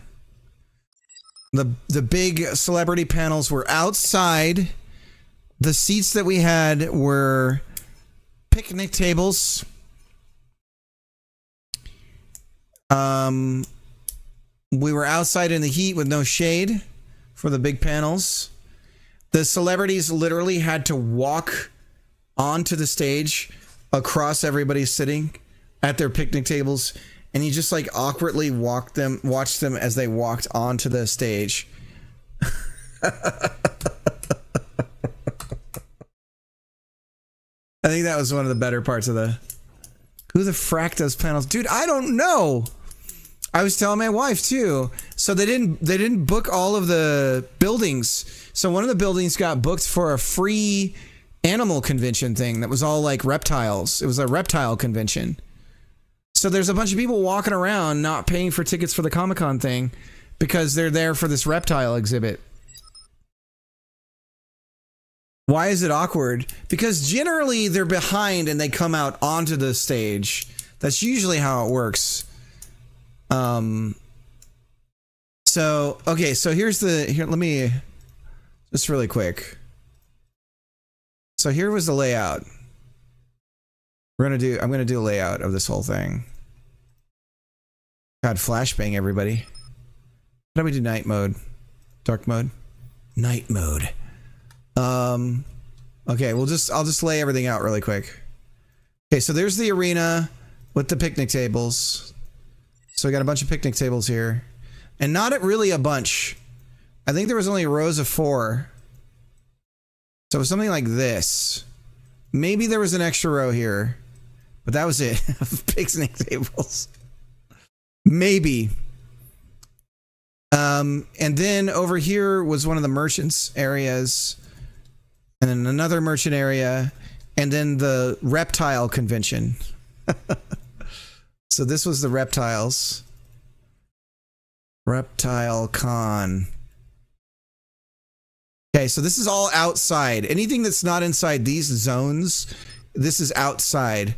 The big celebrity panels were outside. The seats that we had were picnic tables. We were outside in the heat with no shade for the big panels. The celebrities literally had to walk onto the stage across everybody sitting at their picnic tables, and you just like awkwardly watched them as they walked onto the stage. I think that was one of the better parts of the... Who the frack does panels? Dude, I don't know. I was telling my wife too. So they didn't book all of the buildings. So one of the buildings got booked for a free animal convention thing that was all like reptiles. It was a reptile convention. So there's a bunch of people walking around not paying for tickets for the Comic-Con thing because they're there for this reptile exhibit. Why is it awkward? Because generally they're behind and they come out onto the stage. That's usually how it works. So here's let me just really quick. So here was the layout. I'm gonna do a layout of this whole thing. God, flashbang everybody. How do we do night mode? Dark mode? Night mode. Okay, I'll just lay everything out really quick. Okay, so there's the arena with the picnic tables. So we got a bunch of picnic tables here. And not really a bunch. I think there was only rows of 4. So it was something like this. Maybe there was an extra row here. But that was it. Picnic tables. Maybe. And then over here was one of the merchants areas. And then another merchant area. And then the reptile convention. So this was the reptiles. Reptile Con. Okay, so this is all outside. Anything that's not inside these zones, this is outside.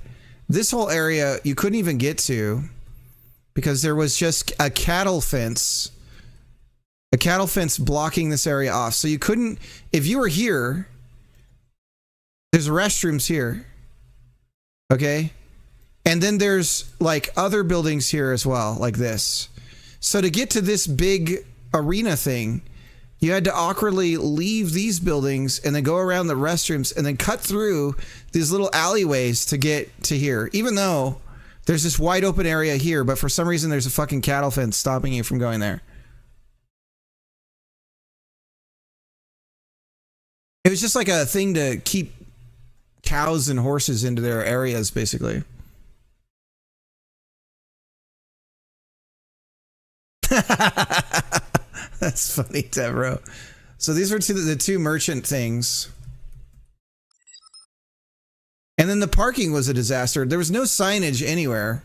This whole area you couldn't even get to because there was just a cattle fence. A cattle fence blocking this area off. So you couldn't, if you were here, there's restrooms here. Okay? And then there's like other buildings here as well, like this. So to get to this big arena thing, you had to awkwardly leave these buildings and then go around the restrooms and then cut through these little alleyways to get to here. Even though there's this wide open area here, but for some reason there's a fucking cattle fence stopping you from going there. It was just like a thing to keep cows and horses into their areas, basically. That's funny, Tevro. So these were the two merchant things. And then the parking was a disaster. There was no signage anywhere.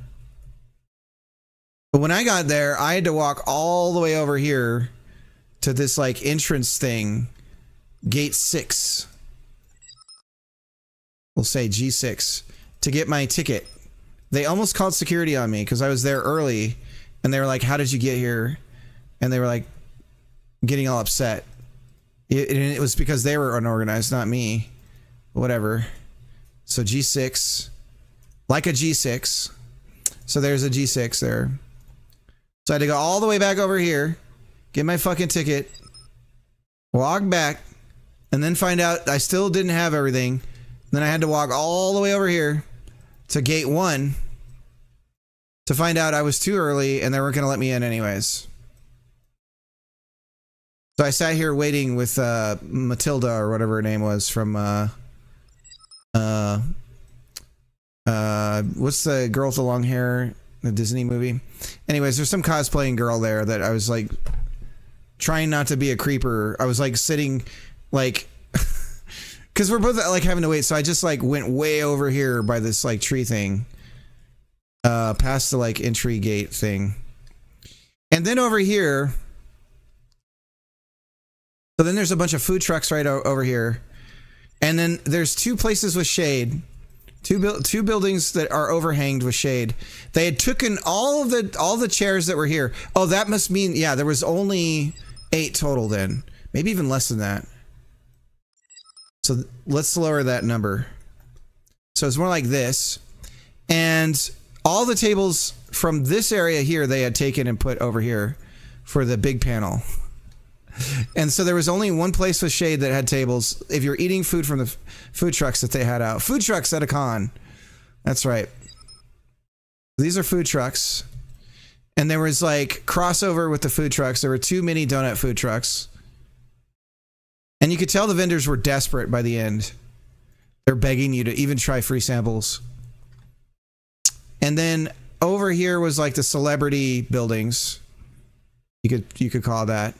But when I got there, I had to walk all the way over here to this like entrance thing. Gate 6. We'll say G6 to get my ticket. They almost called security on me because I was there early and they were like, how did you get here? And they were like getting all upset. It was because they were unorganized, not me. Whatever. So G6, like a G6. So there's a G6 there. So I had to go all the way back over here get my fucking ticket, walk back, and then find out I still didn't have everything. Then I had to walk all the way over here to gate 1 to find out I was too early and they weren't going to let me in anyways. So I sat here waiting with Matilda or whatever her name was from what's the girl with the long hair, the Disney movie? Anyways, there's some cosplaying girl there that I was like trying not to be a creeper. I was like sitting like because we're both like having to wait, so I just like went way over here by this like tree thing, past the like entry gate thing, and then over here. So then there's a bunch of food trucks right over here, and then there's 2 places with shade, two buildings that are overhanged with shade. They had taken all the chairs that were here. Oh, that must mean yeah, there was only 8 total then, maybe even less than that. So let's lower that number. So it's more like this, and all the tables from this area here they had taken and put over here for the big panel. And so there was only one place with shade that had tables. If you're eating food from the food trucks that they had out. Food trucks at a con. That's right. These are food trucks. And there was like crossover with the food trucks. There were 2 mini donut food trucks. And you could tell the vendors were desperate by the end. They're begging you to even try free samples. And then over here was like the celebrity buildings. You could call that.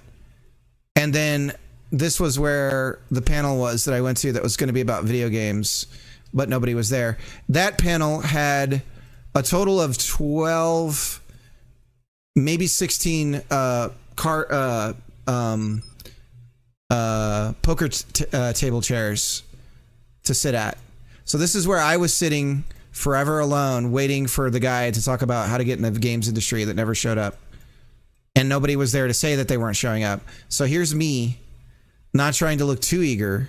And then this was where the panel was that I went to that was going to be about video games, but nobody was there. That panel had a total of 12, maybe 16 poker table chairs to sit at. So this is where I was sitting forever alone, waiting for the guy to talk about how to get in the games industry that never showed up. And nobody was there to say that they weren't showing up. So here's me, not trying to look too eager,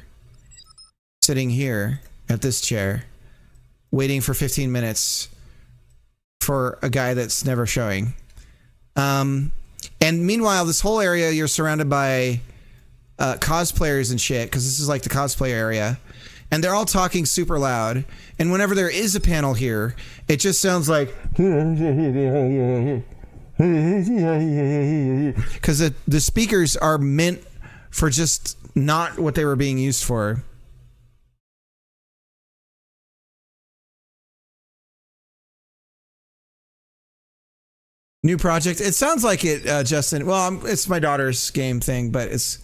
sitting here at this chair, waiting for 15 minutes for a guy that's never showing. And meanwhile, this whole area, you're surrounded by cosplayers and shit, because this is like the cosplay area. And they're all talking super loud. And whenever there is a panel here, it just sounds like... Because the speakers are meant for just not what they were being used for. New project. It sounds like it, Justin. Well, it's my daughter's game thing, but it's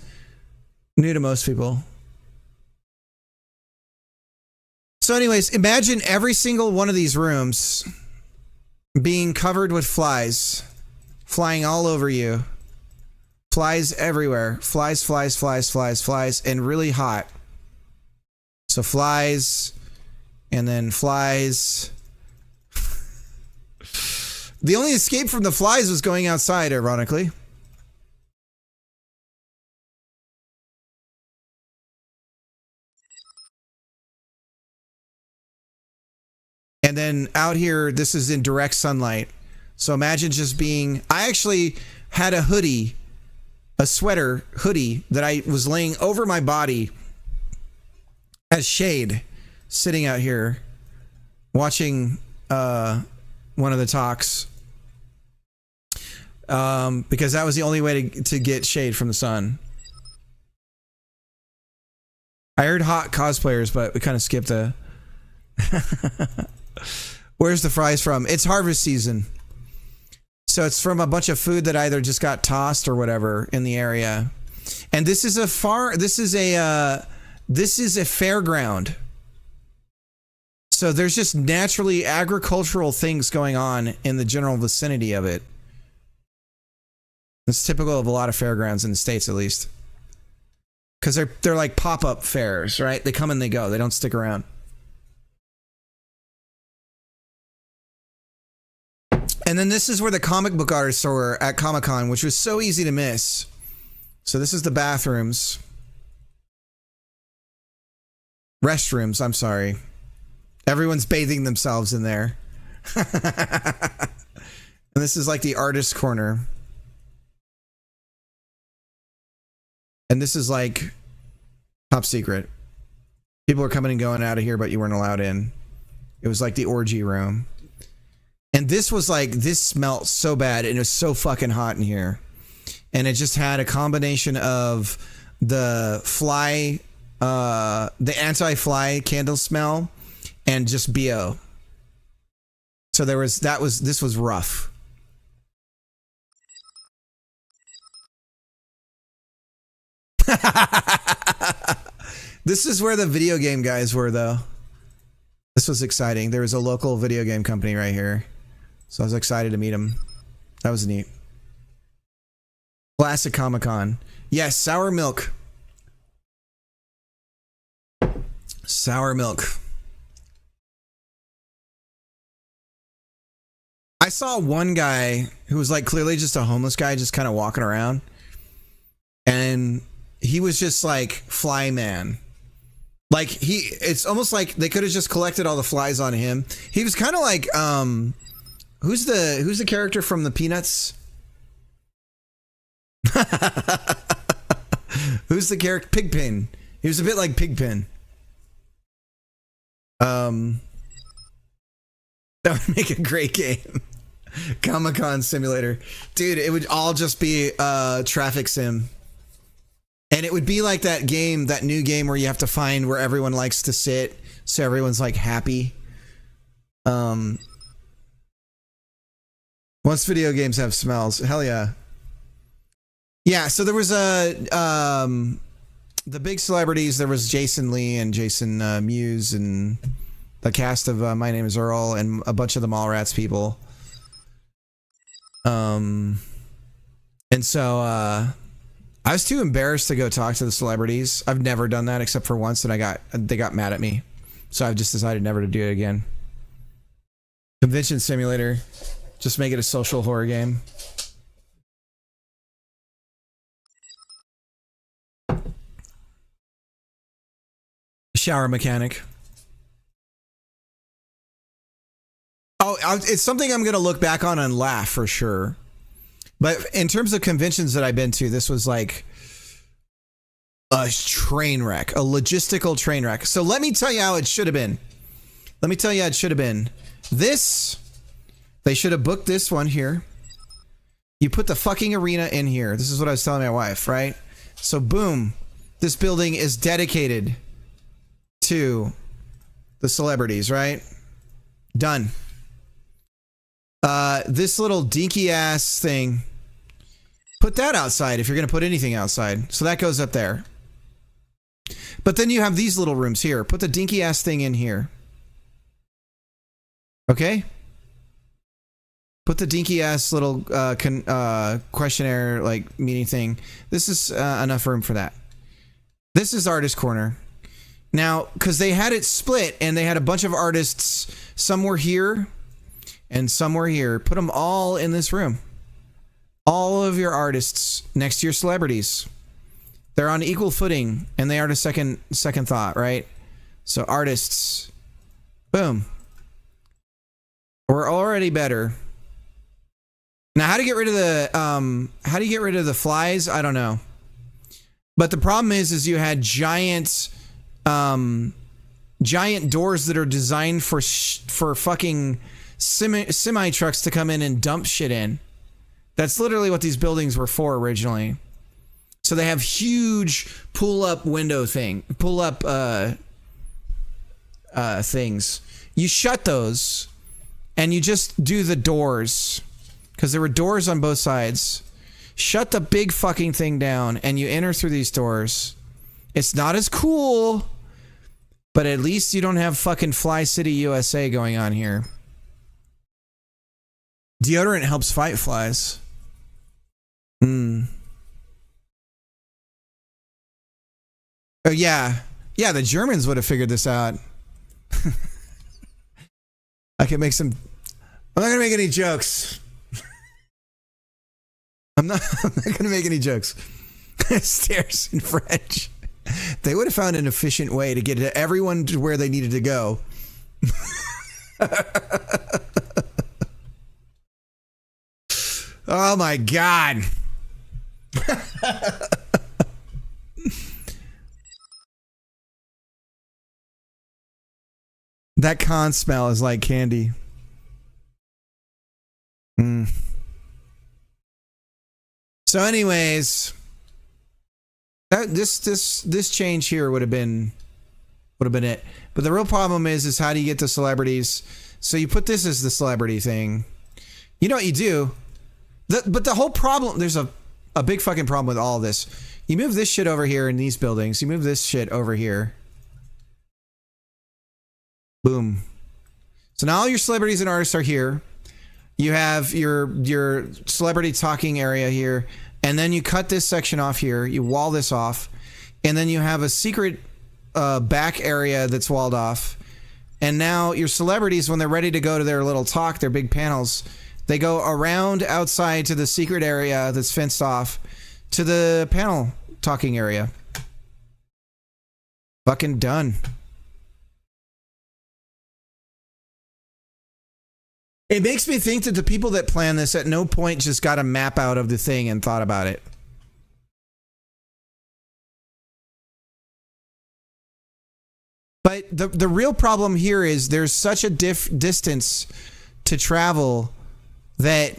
new to most people. So anyways, imagine every single one of these rooms being covered with flies. Flying all over you. Flies everywhere. Flies, and really hot. So flies, and then flies. The only escape from the flies was going outside, ironically. And then out here, this is in direct sunlight. So imagine just being... I actually had a hoodie, a sweater hoodie that I was laying over my body as shade, sitting out here watching one of the talks. Because that was the only way to get shade from the sun. I heard hot cosplayers, but we kind of skipped a... Where's the fries from? It's harvest season. So it's from a bunch of food that either just got tossed or whatever in the area. And this is a fairground. So there's just naturally agricultural things going on in the general vicinity of it. It's typical of a lot of fairgrounds in the States, at least. Because they're like pop-up fairs, right? They come and they go. They don't stick around. And then this is where the comic book artists were at Comic-Con, which was so easy to miss. So this is the bathrooms. Restrooms, I'm sorry. Everyone's bathing themselves in there. And this is like the artist corner. And this is like top secret. People were coming and going out of here, but you weren't allowed in. It was like the orgy room. And this was like, this smelled so bad and it was so fucking hot in here. And it just had a combination of the fly, the anti-fly candle smell and just BO. So this was rough. This is where the video game guys were, though. This was exciting. There was a local video game company right here. So I was excited to meet them. That was neat. Classic Comic-Con. Yes, sour milk. Sour milk. I saw one guy who was like clearly just a homeless guy just kind of walking around. And he was just like fly man. Like it's almost like they could have just collected all the flies on him. He was kind of like, who's the character from the Peanuts? Who's the character? Pigpen. He was a bit like Pigpen. That would make a great game. Comic-Con simulator. Dude, it would all just be traffic sim. And it would be like that game, that new game where you have to find where everyone likes to sit, so everyone's like happy. Once video games have smells, hell yeah. Yeah, so there was the big celebrities. There was Jason Lee and Jason Mewes and the cast of My Name is Earl and a bunch of the Mallrats people. And so I was too embarrassed to go talk to the celebrities. I've never done that except for once, and they got mad at me. So I've just decided never to do it again. Convention simulator. Just make it a social horror game. Shower mechanic. Oh, it's something I'm going to look back on and laugh for sure. But in terms of conventions that I've been to, this was like a train wreck, a logistical train wreck. So let me tell you how it should have been. This, they should have booked this one here. You put the fucking arena in here. This is what I was telling my wife, right? So boom, this building is dedicated to the celebrities, right? Done. This little dinky ass thing, put that outside if you're going to put anything outside. So that goes up there. But then you have these little rooms here. Put the dinky ass thing in here. Okay? Put the dinky ass little questionnaire like meeting thing. This is enough room for that. This is artist corner. Now, because they had it split and they had a bunch of artists, some were here and some were here. Put them all in this room. All of your artists next to your celebrities. They're on equal footing and they are a second thought, right? So artists, boom. We're already better. Now, how to get rid of the flies? I don't know. But the problem is you had giant doors that are designed for fucking semi trucks to come in and dump shit in. That's literally what these buildings were for originally. So they have huge pull-up things. You shut those and you just do the doors because there were doors on both sides. Shut the big fucking thing down and you enter through these doors. It's not as cool, but at least you don't have fucking Fly City USA going on here. Deodorant helps fight flies. Oh yeah. Yeah, the Germans would have figured this out. I can make some... I'm not going to make any jokes. I'm not going to make any jokes. Stairs in French. They would have found an efficient way to get everyone to where they needed to go. Oh my God. That con smell is like candy. So anyways, this change here would have been it. But the real problem is how do you get the celebrities? So you put this as the celebrity thing. You know what you do? But the whole problem, there's a big fucking problem with all of this. You move this shit over here in these buildings. You move this shit over here. Boom. So now all your celebrities and artists are here. You have your celebrity talking area here. And then you cut this section off here. You wall this off. And then you have a secret back area that's walled off. And now your celebrities, when they're ready to go to their little talk, their big panels, they go around outside to the secret area that's fenced off to the panel talking area. Fucking done. It makes me think that the people that plan this at no point just got a map out of the thing and thought about it. But the real problem here is there's such a distance to travel that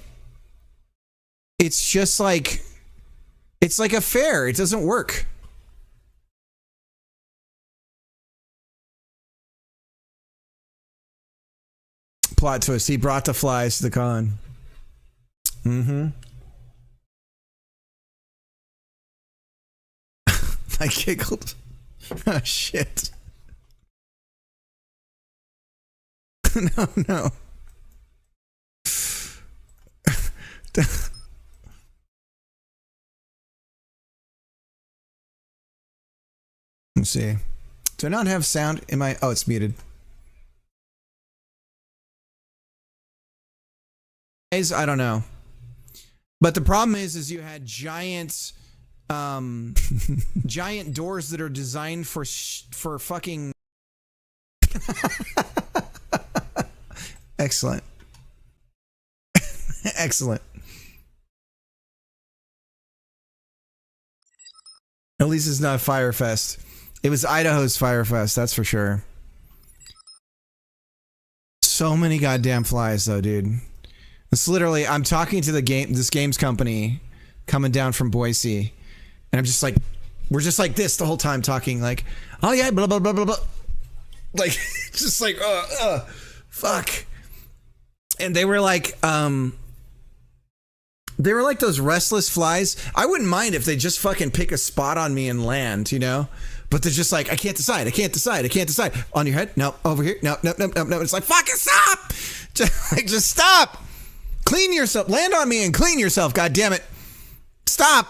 it's just like, it's like a fair. It doesn't work. Plot twist. He brought the flies to the con. I giggled. Oh, shit. No. Let's see. Do I not have sound? Am I? Oh, it's muted. I don't know. But the problem is you had giant giant doors that are designed for fucking Excellent. Excellent. At least it's not Firefest. It was Idaho's Firefest, that's for sure. So many goddamn flies though, dude. It's literally, I'm talking to this games company coming down from Boise, and I'm just like, we're just like this the whole time talking like, oh yeah, blah, blah, blah, blah, blah. Like, just like, fuck. And they were like those restless flies. I wouldn't mind if they just fucking pick a spot on me and land, you know? But they're just like, I can't decide. On your head? No. Over here? No. It's like, fucking stop! Just stop! Clean yourself. Land on me and clean yourself, god damn it. Stop!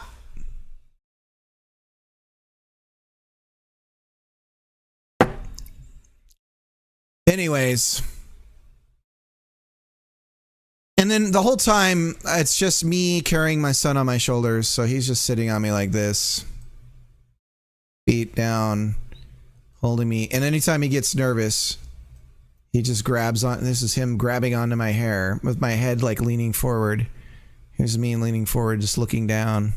Anyways. And then the whole time, it's just me carrying my son on my shoulders. So he's just sitting on me like this. Feet down, holding me. And anytime he gets nervous, he just grabs on. This is him grabbing onto my hair with my head like leaning forward. Here's me leaning forward, just looking down.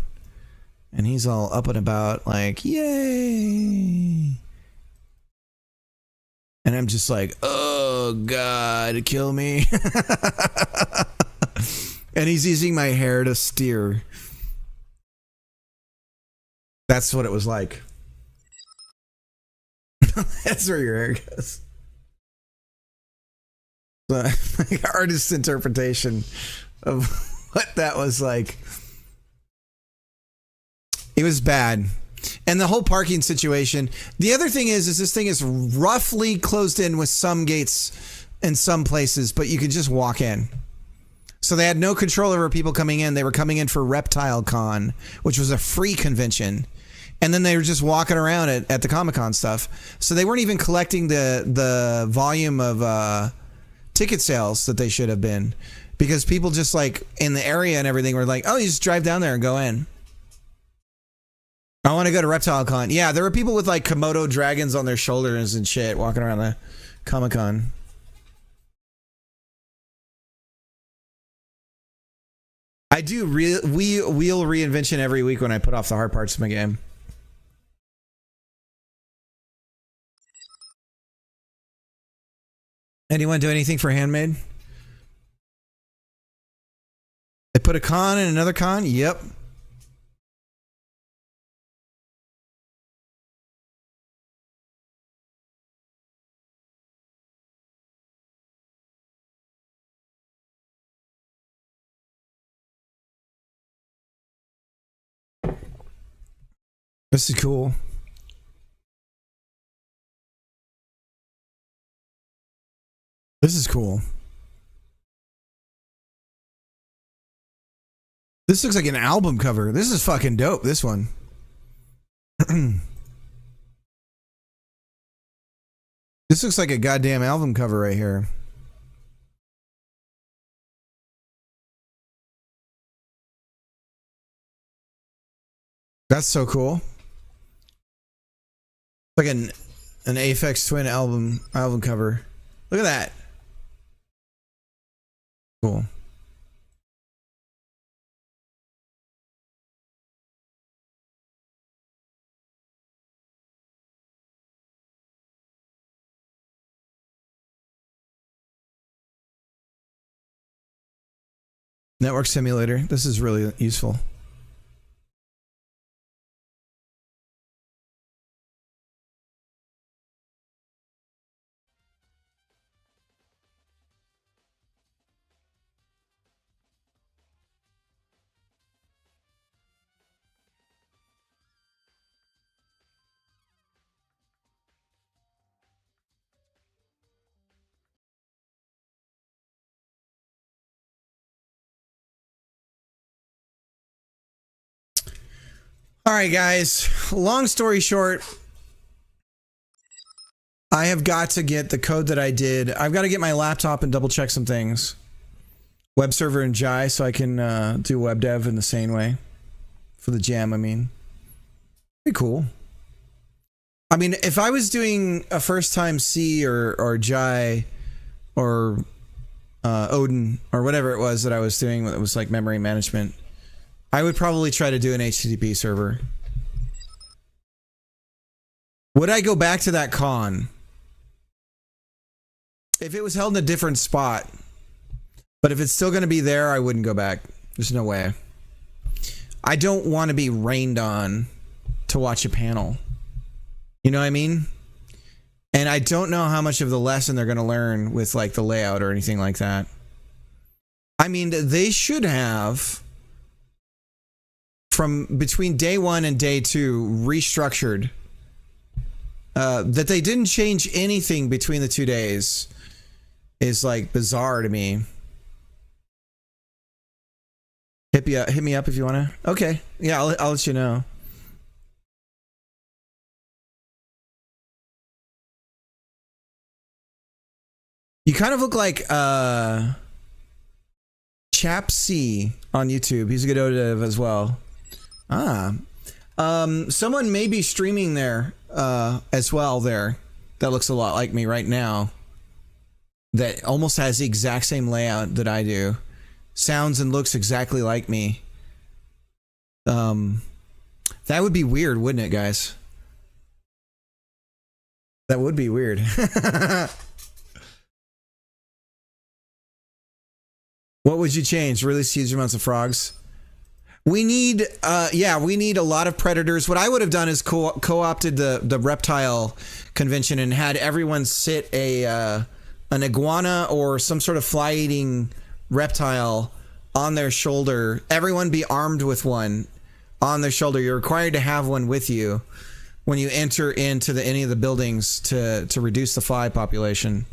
And he's all up and about like, yay. And I'm just like, oh, God, kill me. And he's using my hair to steer. That's what it was like. That's where your hair goes. So, my artist's interpretation of what that was like. It was bad. And the whole parking situation. The other thing is this thing is roughly closed in with some gates in some places, but you could just walk in. So they had no control over people coming in. They were coming in for Reptile Con, which was a free convention. And then they were just walking around at the Comic-Con stuff. So they weren't even collecting the volume of ticket sales that they should have been. Because people just like in the area and everything were like, oh, you just drive down there and go in. I want to go to Reptile Con. Yeah, there were people with like Komodo dragons on their shoulders and shit walking around the Comic-Con. I do wheel reinvention every week when I put off the hard parts of my game. Anyone do anything for Handmade? They put a con in another con? Yep. This is cool. This is cool. This looks like an album cover. This is fucking dope, this one. This looks like a goddamn album cover right here. That's so cool. Like an Aphex Twin album cover. Look at that. Cool. Network simulator. This is really useful. All right, guys. Long story short, I have got to get the code that I did. I've got to get my laptop and double check some things. Web server and Jai, so I can do web dev in the same way. For the jam, I mean. Pretty cool. I mean, if I was doing a first time C or Jai or Odin or whatever it was that I was doing, it was like memory management, I would probably try to do an HTTP server. Would I go back to that con? If it was held in a different spot, but if it's still going to be there, I wouldn't go back. There's no way. I don't want to be rained on to watch a panel. You know what I mean? And I don't know how much of the lesson they're going to learn with like the layout or anything like that. I mean, they should have, from between day 1 and day 2, restructured. That they didn't change anything between the 2 days is like bizarre to me. Hit me up if you want to. Okay. Yeah, I'll let you know. You kind of look like Chap C on YouTube. He's a good ODev as well. Someone may be streaming there as well there that looks a lot like me right now, that almost has the exact same layout that I do, sounds and looks exactly like me. That would be weird, wouldn't it, guys? That would be weird. What would you change? Release huge amounts of frogs? We need, we need a lot of predators. What I would have done is co-opted the reptile convention and had everyone sit an iguana or some sort of fly-eating reptile on their shoulder. Everyone be armed with one on their shoulder. You're required to have one with you when you enter into any of the buildings to reduce the fly population.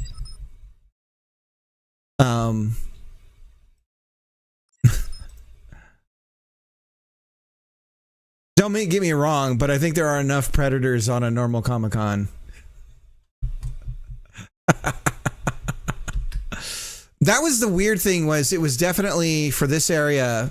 Don't get me wrong, but I think there are enough predators on a normal Comic-Con. That was the weird thing, was it was definitely for this area.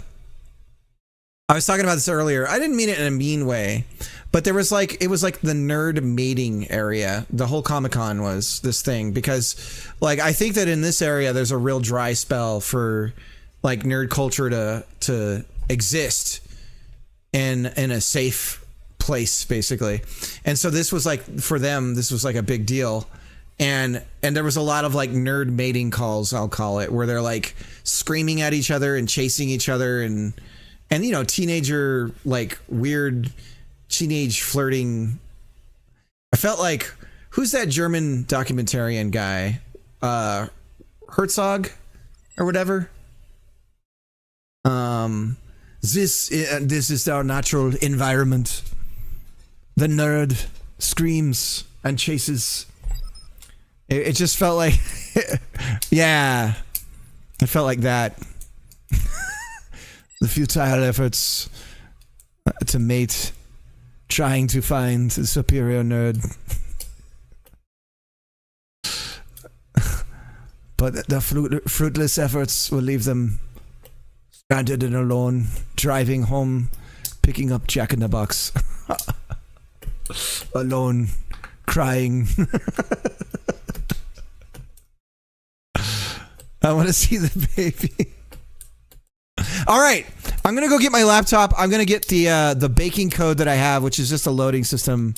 I was talking about this earlier. I didn't mean it in a mean way, but there was like, it was like the nerd mating area. The whole Comic-Con was this thing because like, I think that in this area, there's a real dry spell for like nerd culture to exist in a safe place, basically. And so this was like, for them, this was like a big deal. and there was a lot of like nerd mating calls, I'll call it, where they're like screaming at each other and chasing each other and you know, teenager, like weird teenage flirting. I felt like, who's that German documentarian guy? Herzog or whatever. This is our natural environment. The nerd screams and chases. It just felt like, yeah, it felt like that. The futile efforts to mate, trying to find a superior nerd. But the fruitless efforts will leave them stranded and alone, driving home, picking up Jack in the Box. Alone, crying. I want to see the baby. All right, I'm gonna go get my laptop. I'm gonna get the baking code that I have, which is just a loading system.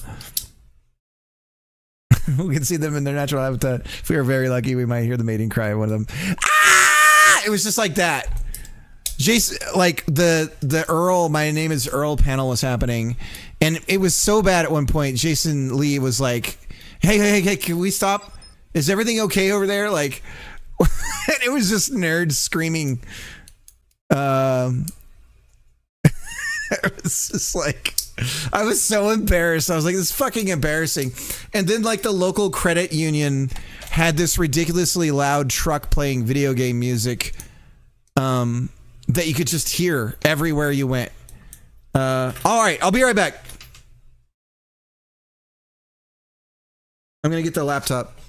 We can see them in their natural habitat. If we are very lucky, we might hear the mating cry of one of them. Ah! It was just like that. Jason, like the Earl, my name is Earl panel was happening, and it was so bad at one point. Jason Lee was like, "Hey, can we stop? Is everything okay over there?" Like, and it was just nerds screaming. It was just like, I was so embarrassed. I was like, this is fucking embarrassing. And then like the local credit union had this ridiculously loud truck playing video game music that you could just hear everywhere you went. All right, I'll be right back. I'm gonna get the laptop.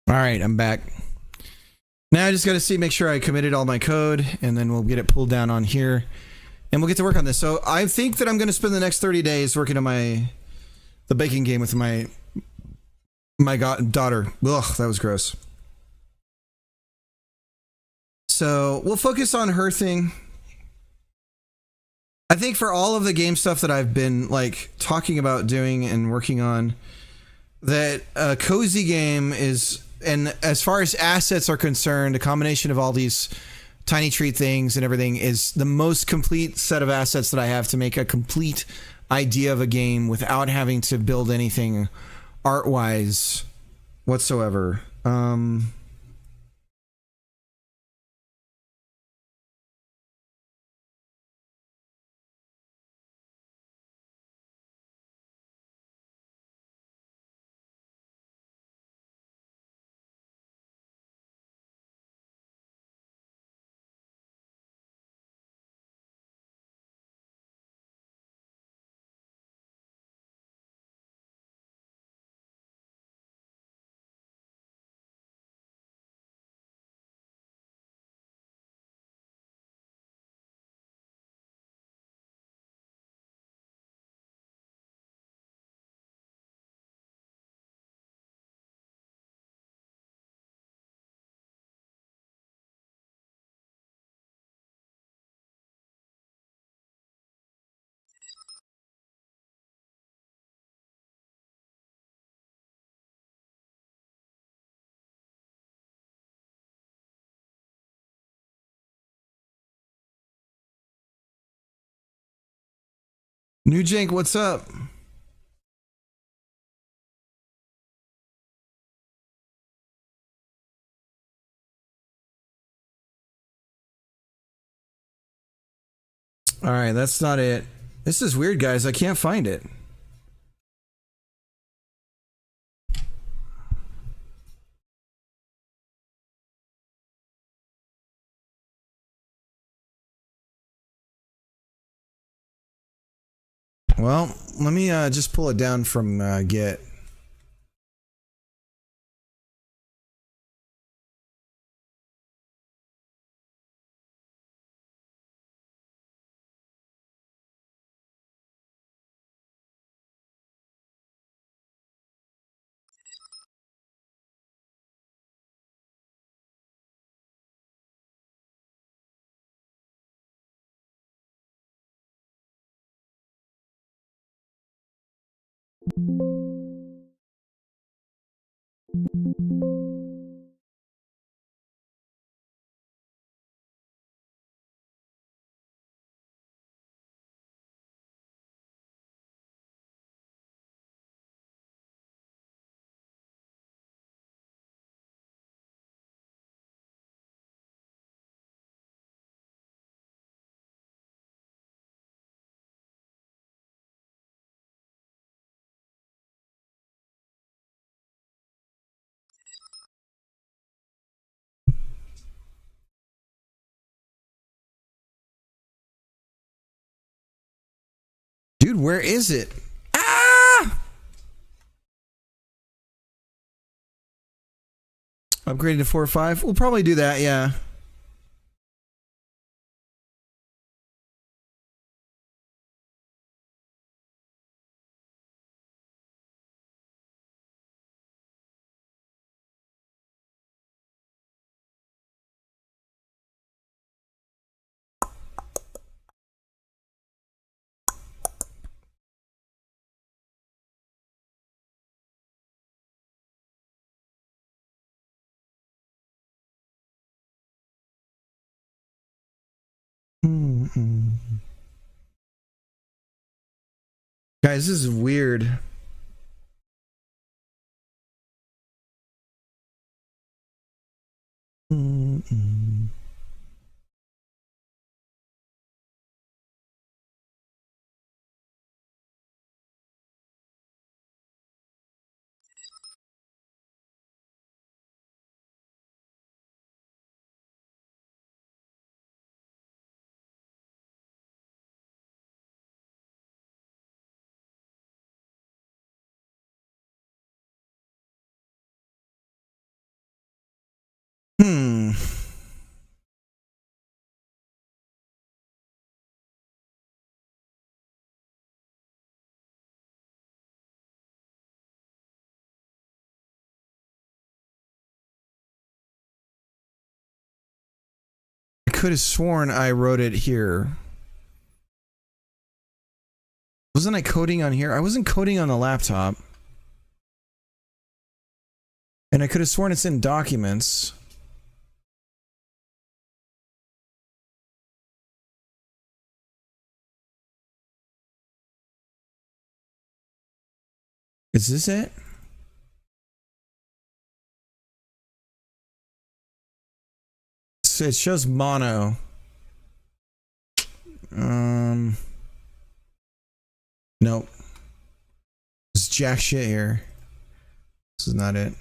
All right, I'm back. Now I just got to make sure I committed all my code, and then we'll get it pulled down on here, and we'll get to work on this. So I think that I'm going to spend the next 30 days working on the baking game with my daughter. Ugh, that was gross. So we'll focus on her thing. I think for all of the game stuff that I've been like talking about doing and working on, that a cozy game is, and as far as assets are concerned, a combination of all these tiny treat things and everything is the most complete set of assets that I have to make a complete idea of a game without having to build anything art-wise whatsoever. New Jank, what's up? right, that's not it. This is weird, guys. I can't find it. Well, let me just pull it down from Git. Dude, where is it? Ah! Upgraded to 4.5. We'll probably do that, yeah. Guys, this is weird. Hmm. I could have sworn I wrote it here. Wasn't I coding on here? I wasn't coding on the laptop. And I could have sworn it's in documents. Is this it? So it shows mono. Nope. There's jack shit here. This is not it.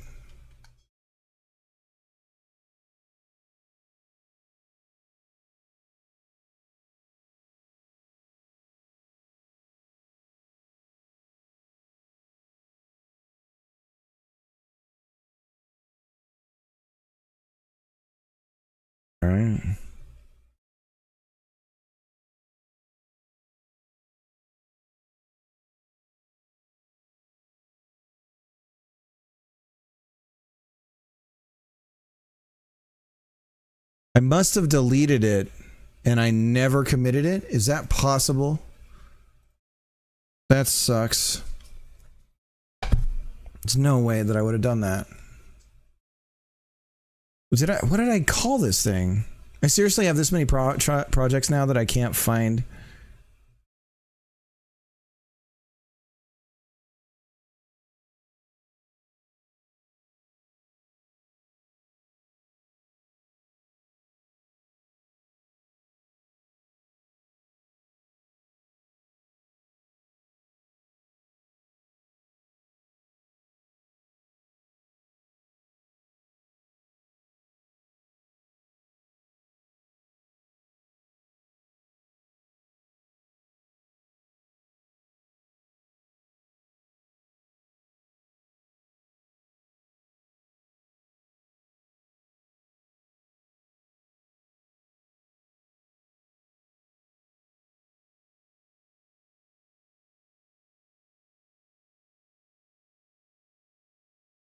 All right. I must have deleted it and I never committed it. Is that possible? That sucks. There's no way that I would have done that. What did I call this thing? I seriously have this many projects now that I can't find.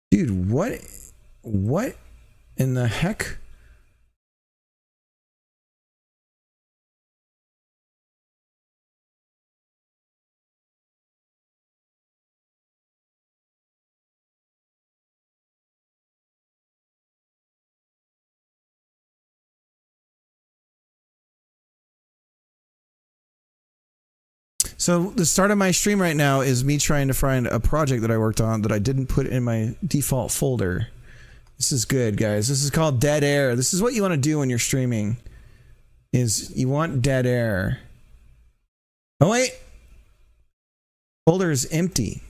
Dude, what in the heck? So the start of my stream right now is me trying to find a project that I worked on that I didn't put in my default folder. This is good, guys. This is called dead air. This is what you want to do when you're streaming. Is you want dead air. Oh wait. Folder is empty.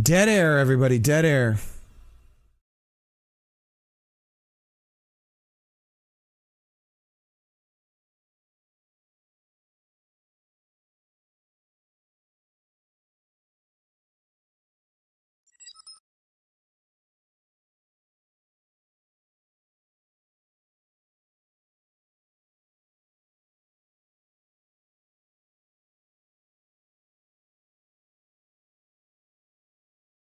Dead air, everybody. Dead air.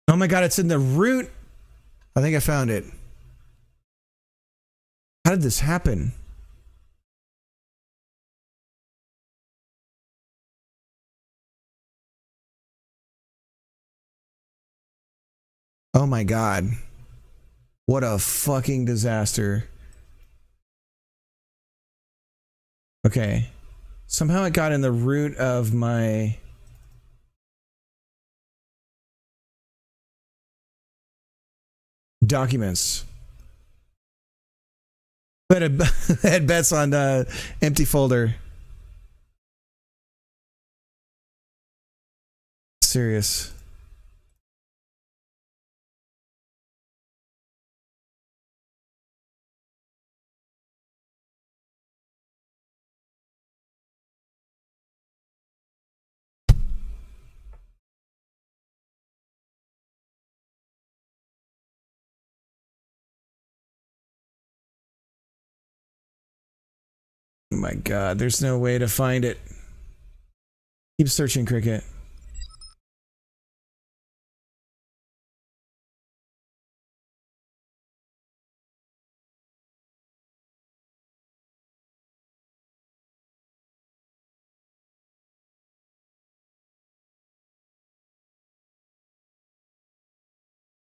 Oh my god, it's in the root. I think I found it. How did this happen? Oh my god. What a fucking disaster. Okay. Somehow it got in the root of my... documents. But I had bets on empty folder. Serious. Oh my god, there's no way to find it. Keep searching, Cricket.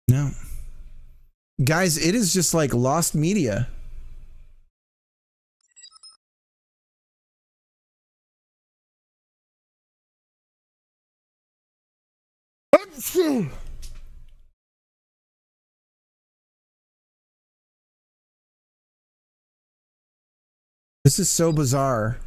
No. Guys, it is just like lost media. This is so bizarre.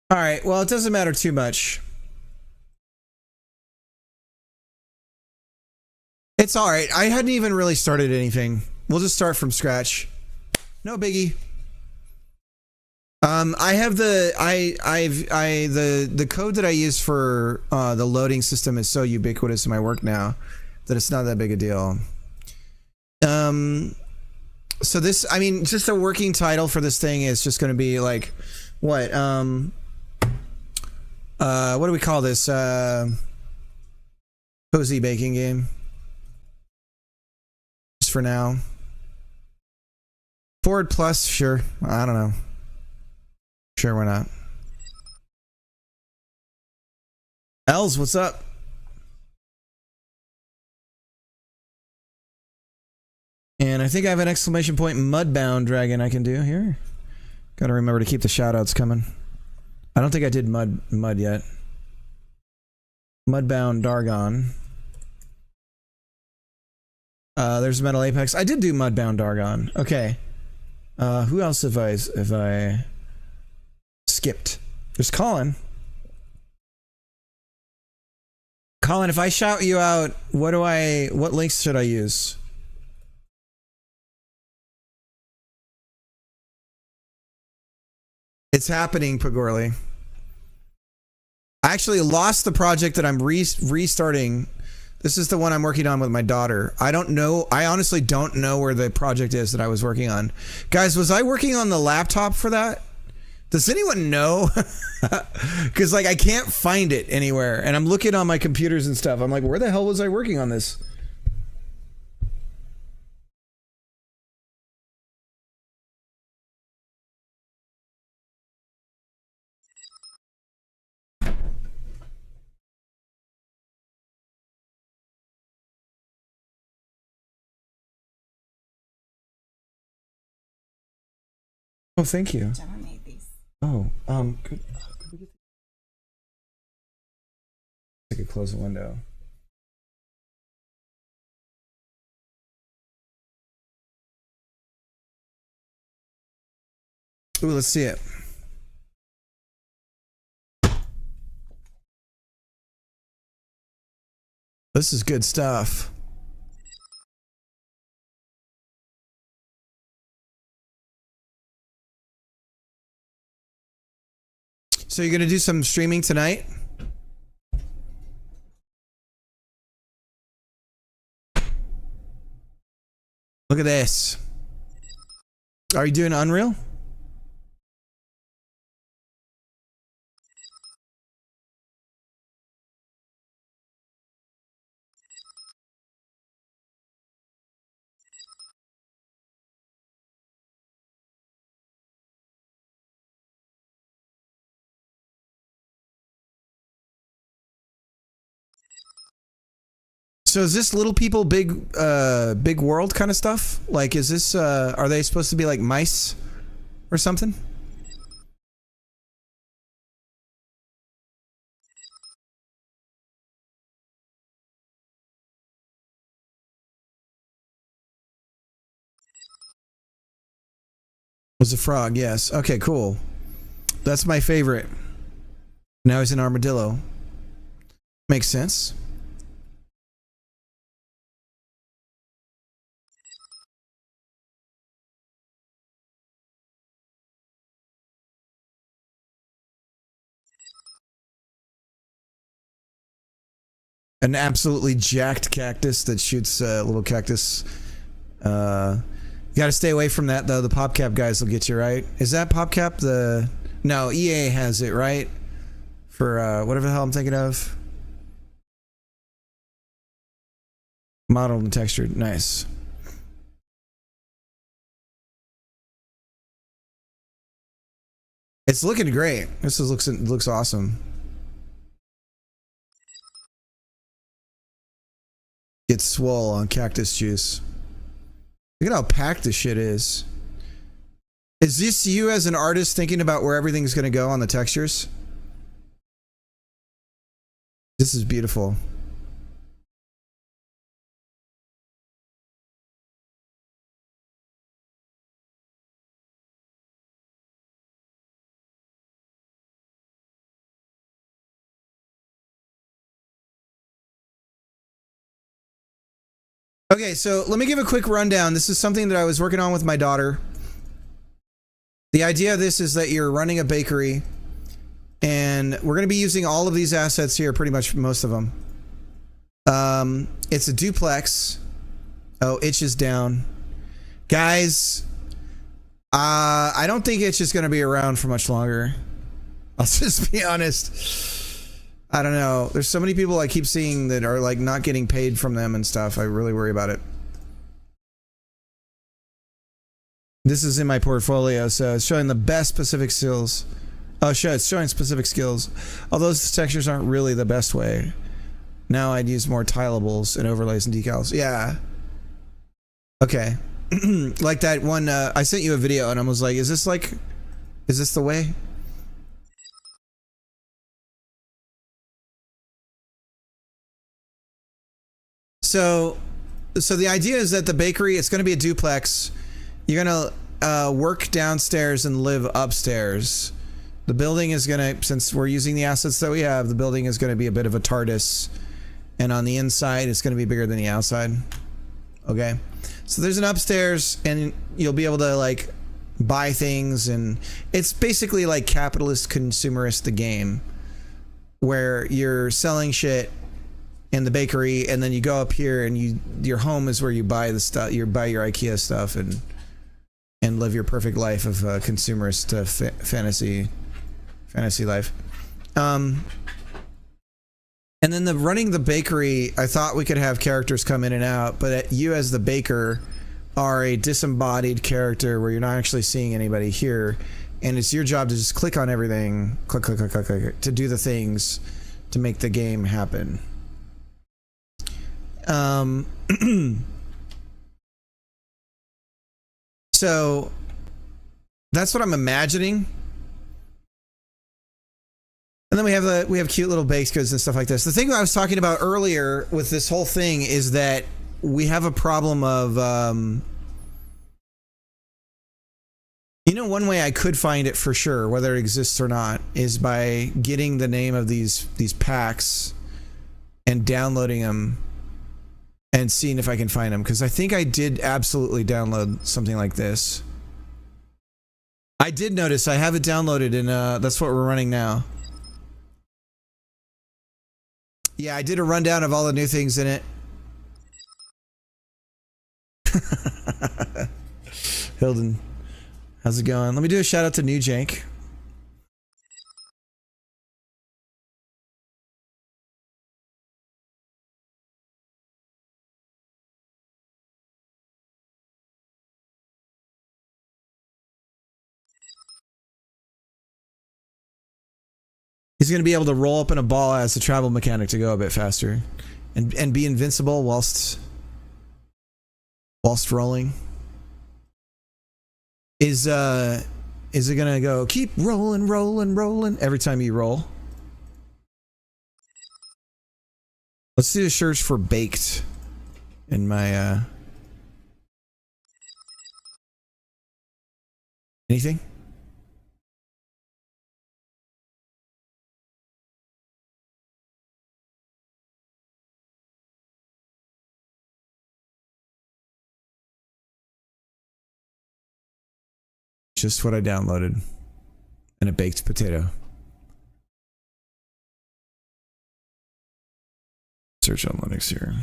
All right, well, it doesn't matter too much. It's all right. I hadn't even really started anything. We'll just start from scratch. No biggie. I have the code that I use for the loading system is so ubiquitous in my work now that it's not that big a deal. So this, I mean, just a working title for this thing is just going to be like, what do we call this? Cozy baking game. Just for now. Forward plus, sure. I don't know. Sure, why not? Els, what's up? And I think I have an exclamation point Mudbound Dragon I can do here. Gotta remember to keep the shoutouts coming. I don't think I did mud yet. Mudbound Dargon. There's Metal Apex. I did do Mudbound Dargon. Okay. Who else have I skipped? There's Colin. Colin, if I shout you out, what links should I use? It's happening, Pagorli. I actually lost the project that I'm restarting. This is the one I'm working on with my daughter. I don't know. I honestly don't know where the project is that I was working on. Guys, was I working on the laptop for that? Does anyone know? Because like I can't find it anywhere, and I'm looking on my computers and stuff. I'm like, where the hell was I working on this? Oh, thank you. Gemma made these. Oh, could we get... I could close the window. Ooh, let's see it. This is good stuff. So you're gonna do some streaming tonight? Look at this. Are you doing Unreal? So is this Little People Big World kind of stuff? Like, is this are they supposed to be like mice or something? Was a frog, yes. Okay, cool. That's my favorite. Now he's an armadillo. Makes sense. An absolutely jacked cactus that shoots little cactus. You gotta stay away from that though. The PopCap guys will get you, right? Is that PopCap? No, EA has it, right? For whatever the hell I'm thinking of. Modeled and textured, nice. It's looking great. Looks awesome. Get swole on cactus juice. Look at how packed this shit is. Is this you as an artist thinking about where everything's gonna go on the textures? This is beautiful. Okay, so let me give a quick rundown. This is something that I was working on with my daughter. The idea of this is that you're running a bakery, and we're going to be using all of these assets here, pretty much most of them. It's a duplex. Oh, Itch is down. Guys, I don't think Itch is going to be around for much longer. I'll just be honest. I don't know. There's so many people I keep seeing that are like not getting paid from them and stuff. I really worry about it. This is in my portfolio, so it's showing the best specific skills. Oh, sure, it's showing specific skills. Although those textures aren't really the best way. Now I'd use more tileables and overlays and decals. Yeah. Okay. Like that one, I sent you a video and I was like, is this the way? So the idea is that the bakery, it's going to be a duplex. You're going to work downstairs and live upstairs. The building is going to, since we're using the assets that we have, the building is going to be a bit of a TARDIS. And on the inside, it's going to be bigger than the outside. Okay. So there's an upstairs and you'll be able to like buy things, and it's basically like capitalist consumerist, the game, where you're selling shit in the bakery, and then you go up here and your home is where you buy the stuff, you buy your IKEA stuff and live your perfect life of consumerist fantasy life. And then running the bakery, I thought we could have characters come in and out, but you as the baker are a disembodied character where you're not actually seeing anybody here, and it's your job to just click on everything, click, to do the things to make the game happen. So that's what I'm imagining. And then we have cute little baked goods and stuff like this. The thing I was talking about earlier with this whole thing is that we have a problem of, you know, one way I could find it for sure, whether it exists or not, is by getting the name of these packs and downloading them and seeing if I can find them, because I think I did absolutely download something like this. I did notice I have it downloaded, and that's what we're running now. Yeah, I did a rundown of all the new things in it. Hilden, how's it going? Let me do a shout out to New Jank. He's going to be able to roll up in a ball as a travel mechanic to go a bit faster, and be invincible whilst rolling. Is it going to go keep rolling every time you roll? Let's do a search for baked in my Anything? Just what I downloaded. And a baked potato. Search on Linux here.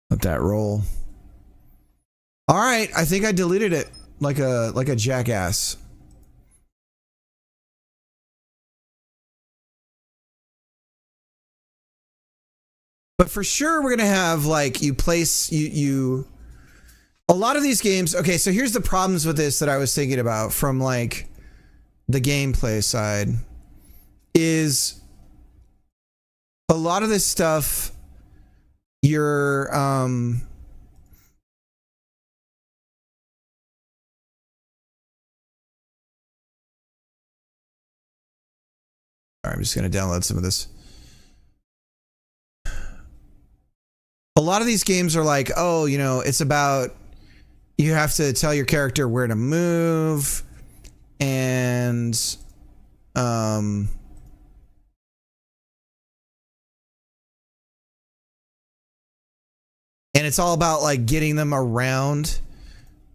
Let that roll. All right, I think I deleted it like a jackass. But for sure we're gonna have like you a lot of these games. Okay, so here's the problems with this that I was thinking about from like the gameplay side is a lot of this stuff you're I'm just going to download some of this. A lot of these games are like, oh, you know, it's about you have to tell your character where to move and and it's all about like getting them around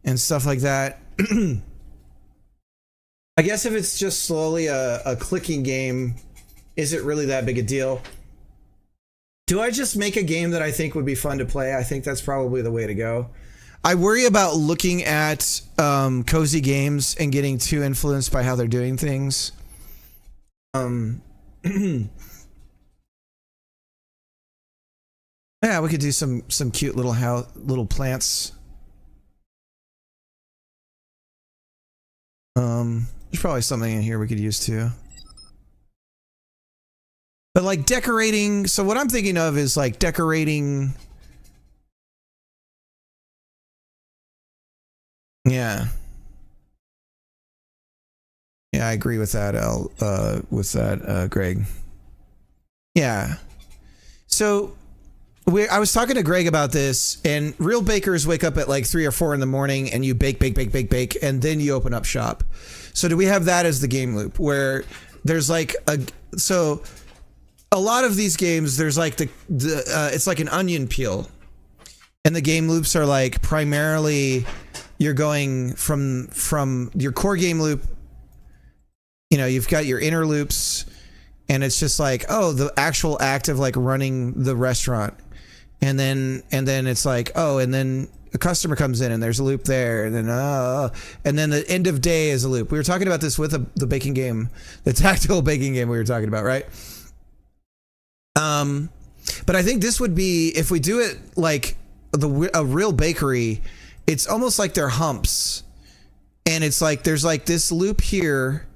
and stuff like that. I guess if it's just slowly a clicking game, is it really that big a deal? Do I just make a game that I think would be fun to play? I think that's probably the way to go. I worry about looking at cozy games and getting too influenced by how they're doing things. Yeah, we could do some cute little plants. There's probably something in here we could use too. But like decorating, so what I'm thinking of is like decorating. Yeah. Yeah, I agree with that, Greg. Yeah. So I was talking to Greg about this, and real bakers wake up at like 3 or 4 in the morning and you bake, and then you open up shop. So do we have that as the game loop where there's like so a lot of these games, there's like it's like an onion peel, and the game loops are like primarily you're going from your core game loop. You know, you've got your inner loops, and it's just like, oh, the actual act of like running the restaurant. And then it's like, oh, and then a customer comes in and there's a loop there, and then the end of day is a loop. We were talking about this with the baking game, the tactical baking game we were talking about, right? But I think this would be, if we do it like a real bakery, it's almost like they're humps, and it's like there's like this loop here,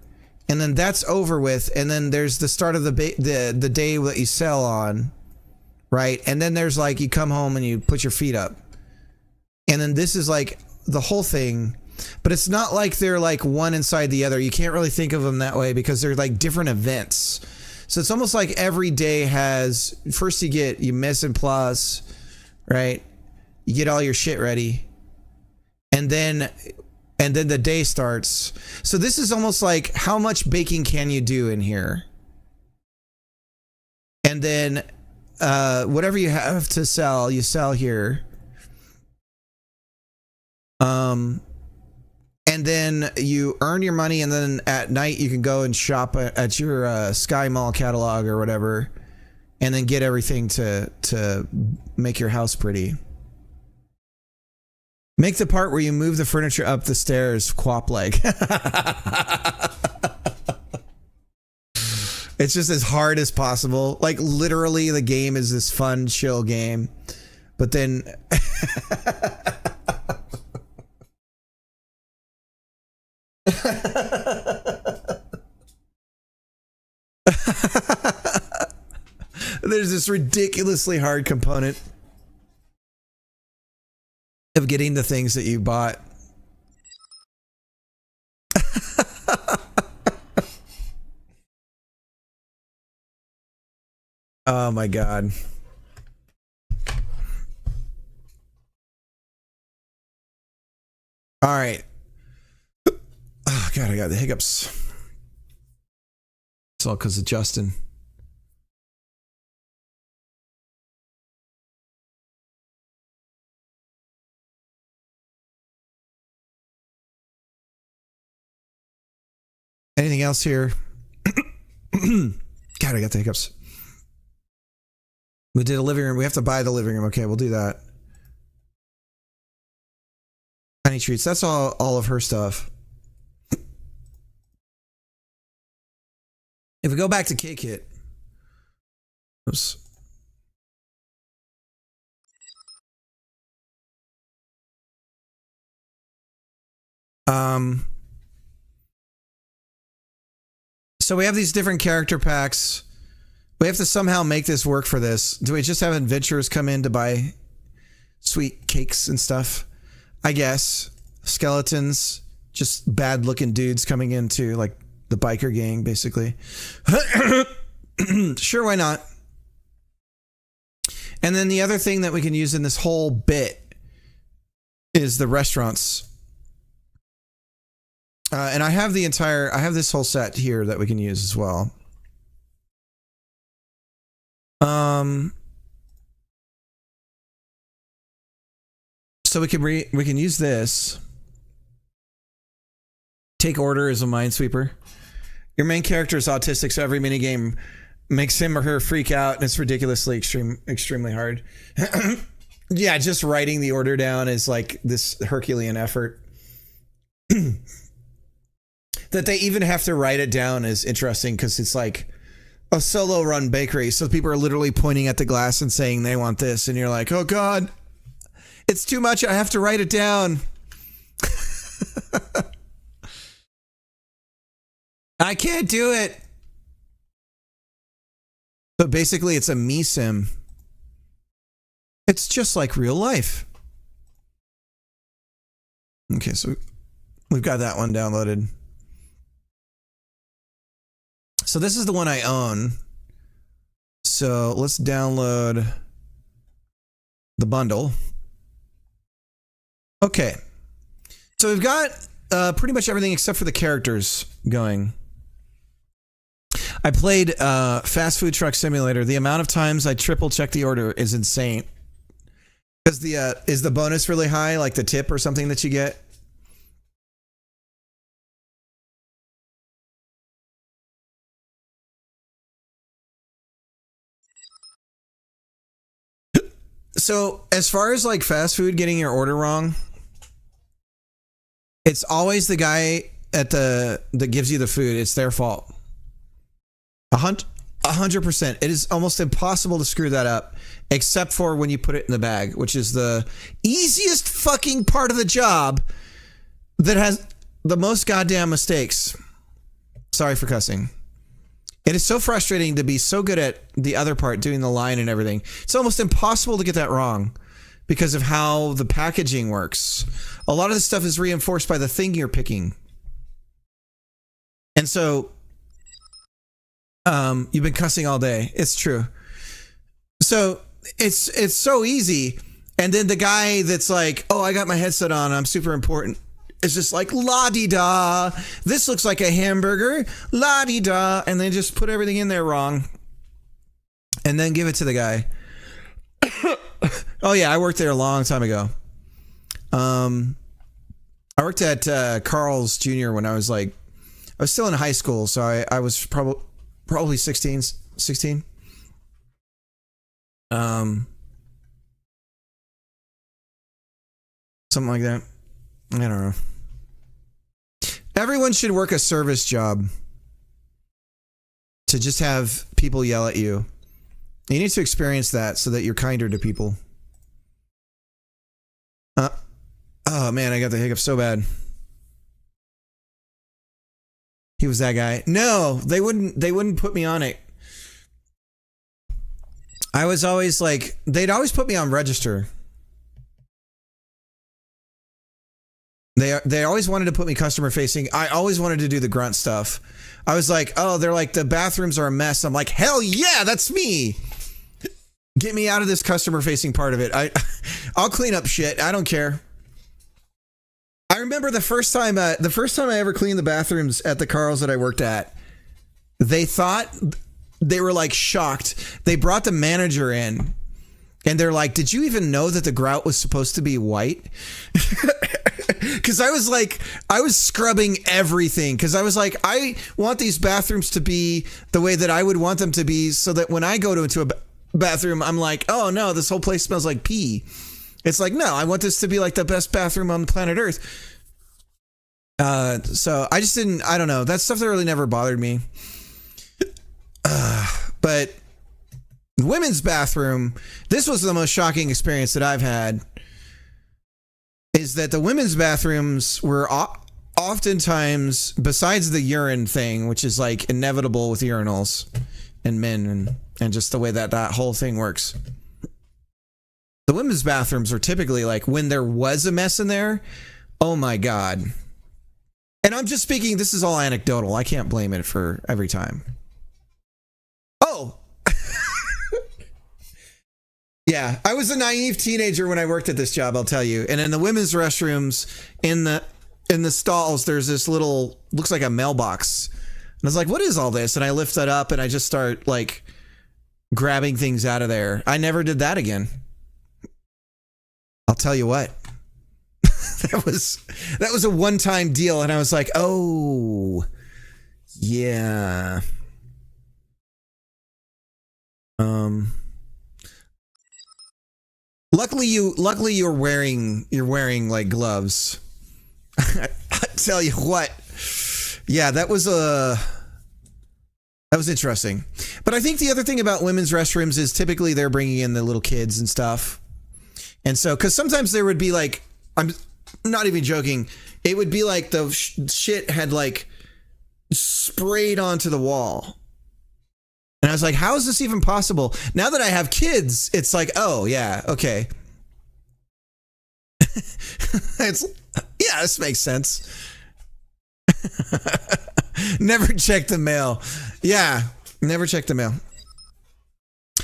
and then that's over with, and then there's the start of the day that you sell on, right? And then there's like you come home and you put your feet up, and then this is like the whole thing. But it's not like they're like one inside the other. You can't really think of them that way because they're like different events. So it's almost like every day has, first you get your mise en place, right? You get all your shit ready, and then the day starts. So this is almost like, how much baking can you do in here? And then whatever you have to sell, you sell here. And then you earn your money, and then at night you can go and shop at your Sky Mall catalog or whatever, and then get everything to make your house pretty. Make the part where you move the furniture up the stairs quap like. It's just as hard as possible. Like literally the game is this fun, chill game. But then there's this ridiculously hard component of getting the things that you bought. Oh my God. All right. Oh, God, I got the hiccups. It's all because of Justin. Anything else here? God, I got the hiccups. We did a living room. We have to buy the living room. Okay, we'll do that. Tiny treats. That's all of her stuff. If we go back to K-Kit. Oops. So we have these different character packs. We have to somehow make this work for this. Do we just have adventurers come in to buy sweet cakes and stuff? I guess. Skeletons. Just bad looking dudes coming into like the biker gang, basically. Sure, why not? And then the other thing that we can use in this whole bit is the restaurants. And I have this whole set here that we can use as well. So we can use this. Take order as a minesweeper. Your main character is autistic, so every minigame makes him or her freak out, and it's ridiculously extremely hard. Yeah, just writing the order down is like this Herculean effort. That they even have to write it down is interesting because it's like a solo run bakery. So people are literally pointing at the glass and saying they want this. And you're like, oh God, it's too much. I have to write it down. I can't do it. But basically it's a me sim. It's just like real life. Okay, so we've got that one downloaded. So this is the one I own. So let's download the bundle. Okay. So we've got pretty much everything except for the characters going. I played Fast Food Truck Simulator. The amount of times I triple check the order is insane. Because is the bonus really high, like the tip or something that you get? So as far as like fast food getting your order wrong, it's always the guy that gives you the food. It's their fault. 100%. It is almost impossible to screw that up, except for when you put it in the bag, which is the easiest fucking part of the job that has the most goddamn mistakes. Sorry for cussing. It is so frustrating to be so good at the other part, doing the line and everything. It's almost impossible to get that wrong because of how the packaging works. A lot of this stuff is reinforced by the thing you're picking. And so, you've been cussing all day. It's true. So it's so easy. And then the guy that's like, oh, I got my headset on, I'm super important. It's just like, la-di-da, this looks like a hamburger, la-di-da, and they just put everything in there wrong and then give it to the guy. Oh yeah, I worked there a long time ago. I worked at Carl's Jr. when I was still in high school, so I was probably 16. Something like that. I don't know. Everyone should work a service job to just have people yell at you. You need to experience that so that you're kinder to people. Oh man, I got the hiccup so bad. He was that guy. No, they wouldn't put me on it. I was always like, they'd always put me on register. They always wanted to put me customer facing. I always wanted to do the grunt stuff. I was like, oh, they're like, the bathrooms are a mess. I'm like, hell yeah, that's me. Get me out of this customer facing part of it. I'll clean up shit. I don't care. I remember the first time I ever cleaned the bathrooms at the Carl's that I worked at. They thought, they were like shocked. They brought the manager in and they're like, "Did you even know that the grout was supposed to be white?" Because I was scrubbing everything. Because I was like, I want these bathrooms to be the way that I would want them to be, so that when I go into a bathroom, I'm like, oh no, this whole place smells like pee. It's like, no, I want this to be like the best bathroom on planet Earth. So I just didn't, I don't know. That's stuff that really never bothered me. But the women's bathroom, this was the most shocking experience that I've had, is that the women's bathrooms were oftentimes, besides the urine thing, which is like inevitable with urinals and men and just the way that whole thing works. The women's bathrooms are typically like, when there was a mess in there, oh my God. And I'm just speaking, this is all anecdotal. I can't blame it for every time. Oh. Yeah, I was a naive teenager when I worked at this job, I'll tell you. And in the women's restrooms, in the stalls, there's this little, looks like a mailbox. And I was like, what is all this? And I lift that up and I just start like grabbing things out of there. I never did that again. I'll tell you what. That was a one-time deal, and I was like, oh yeah. Luckily you're wearing like gloves. I tell you what. Yeah, that was interesting. But I think the other thing about women's restrooms is typically they're bringing in the little kids and stuff. And so, because sometimes there would be like, I'm not even joking, it would be like the shit had like sprayed onto the wall. And I was like, how is this even possible? Now that I have kids, it's like, oh yeah, okay. This makes sense. Never check the mail. Yeah, never check the mail.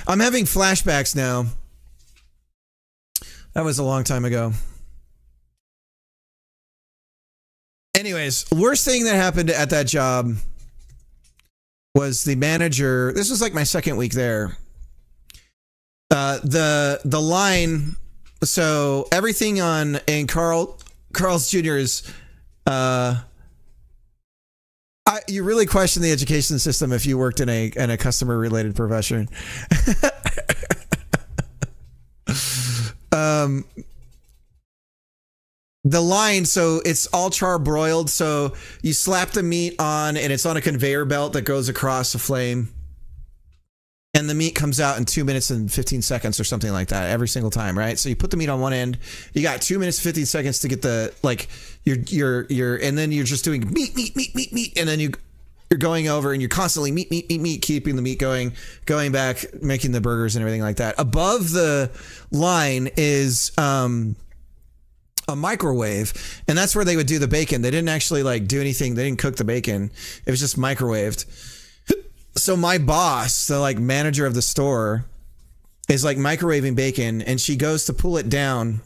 I'm having flashbacks now. That was a long time ago. Anyways, worst thing that happened at that job was the manager. This was like my second week there. The line. So everything in Carl's Jr.'s. You really question the education system if you worked in a customer related profession. The line, so it's all charbroiled, so you slap the meat on and it's on a conveyor belt that goes across a flame, and the meat comes out in 2 minutes and 15 seconds or something like that every single time, right? So you put the meat on one end, you got 2 minutes 15 seconds to get the, like, your and then you're just doing meat, and then you're going over and you're constantly meat, keeping the meat going back, making the burgers and everything like that. Above the line is a microwave, and that's where they would do the bacon. They didn't actually like do anything. They didn't cook the bacon. It was just microwaved. So my boss, the like manager of the store, is like microwaving bacon, and she goes to pull it down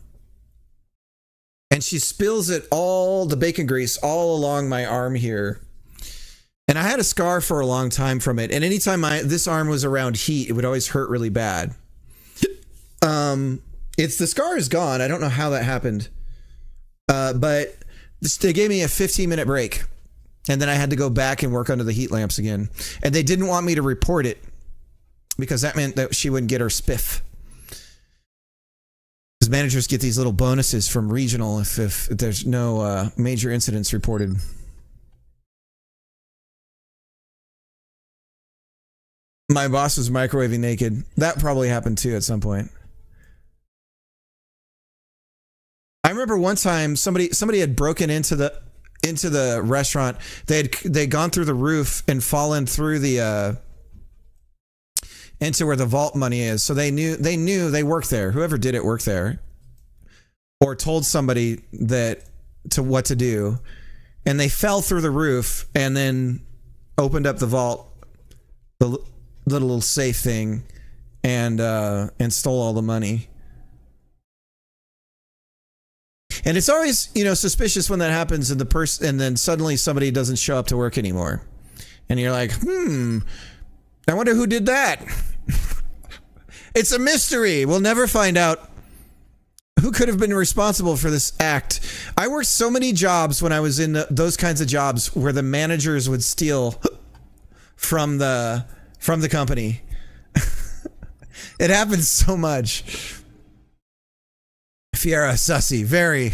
and she spills it, all the bacon grease, all along my arm here. And I had a scar for a long time from it. And anytime this arm was around heat, it would always hurt really bad. The scar is gone. I don't know how that happened. But they gave me a 15-minute break, and then I had to go back and work under the heat lamps again. And they didn't want me to report it because that meant that she wouldn't get her spiff. Because managers get these little bonuses from regional if there's no major incidents reported. My boss was microwaving naked. That probably happened too at some point. I remember one time somebody had broken into the restaurant. They'd gone through the roof and fallen through the into where the vault money is. So they knew they worked there. Whoever did it worked there, or told somebody what to do, and they fell through the roof and then opened up the vault, the little safe thing, and stole all the money. And it's always, you know, suspicious when that happens and the person, and then suddenly somebody doesn't show up to work anymore. And you're like, I wonder who did that. It's a mystery. We'll never find out who could have been responsible for this act. I worked so many jobs when I was in those kinds of jobs where the managers would steal from the company. It happens so much. Fiera sussy, very.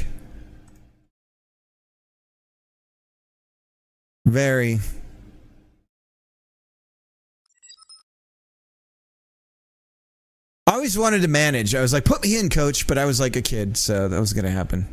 Very. I always wanted to manage. I was like, put me in, coach, but I was like a kid, so that was going to happen.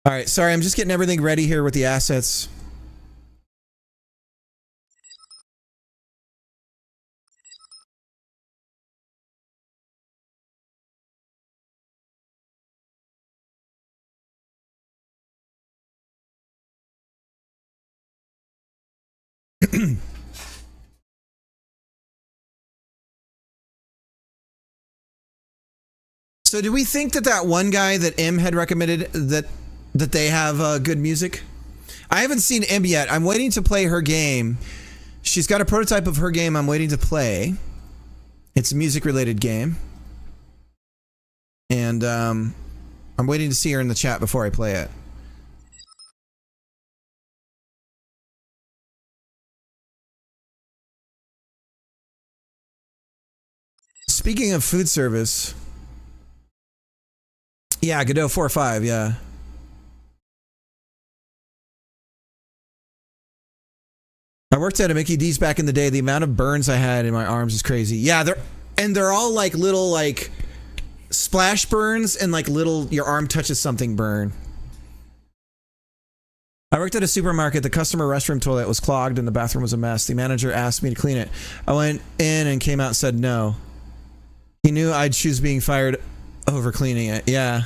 All right, sorry, I'm just getting everything ready here with the assets. So do we think that one guy that M had recommended that they have good music? I haven't seen M yet. I'm waiting to play her game. She's got a prototype of her game I'm waiting to play. It's a music related game. And I'm waiting to see her in the chat before I play it. Speaking of food service, yeah, Godot 4-5, yeah. I worked at a Mickey D's back in the day. The amount of burns I had in my arms is crazy. Yeah, they're all like little like splash burns and like little your arm touches something burn. I worked at a supermarket. The customer restroom toilet was clogged and the bathroom was a mess. The manager asked me to clean it. I went in and came out and said no. He knew I'd choose being fired over cleaning it. Yeah.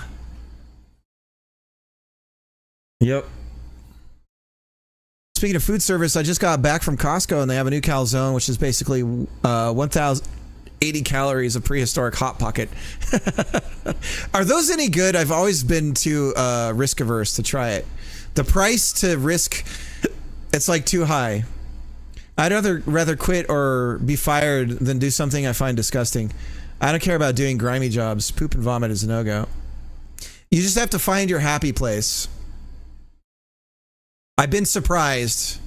Yep. Speaking of food service, I just got back from Costco and they have a new calzone, which is basically 1,080 calories of prehistoric Hot Pocket. Are those any good? I've always been too risk averse to try it. The price to risk, it's like too high. I'd rather quit or be fired than do something I find disgusting. I don't care about doing grimy jobs. Poop and vomit is a no-go. You just have to find your happy place. I've been surprised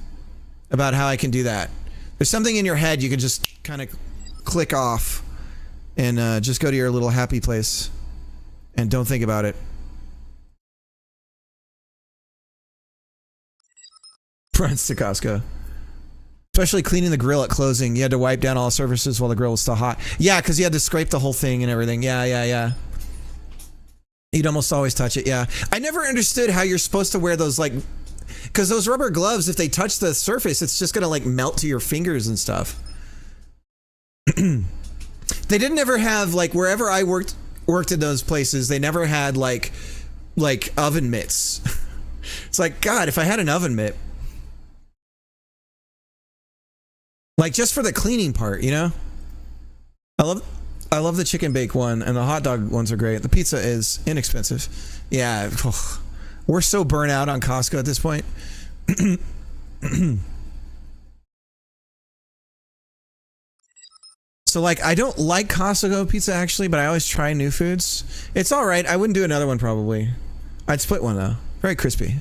about how I can do that. There's something in your head you can just kind of click off and just go to your little happy place and don't think about it. Runs to Costco. Especially cleaning the grill at closing. You had to wipe down all the surfaces while the grill was still hot. Yeah, because you had to scrape the whole thing and everything. Yeah. You'd almost always touch it, yeah. I never understood how you're supposed to wear those, like... Because those rubber gloves, if they touch the surface, it's just going to, like, melt to your fingers and stuff. They didn't ever have, like, wherever I worked in those places, they never had, like oven mitts. It's like, God, if I had an oven mitt. Like, just for the cleaning part, you know? I love the chicken bake one, and the hot dog ones are great. The pizza is inexpensive. Yeah, we're so burnt out on Costco at this point. So, like, I don't like Costco pizza, actually, but I always try new foods. It's all right. I wouldn't do another one, probably. I'd split one, though. Very crispy.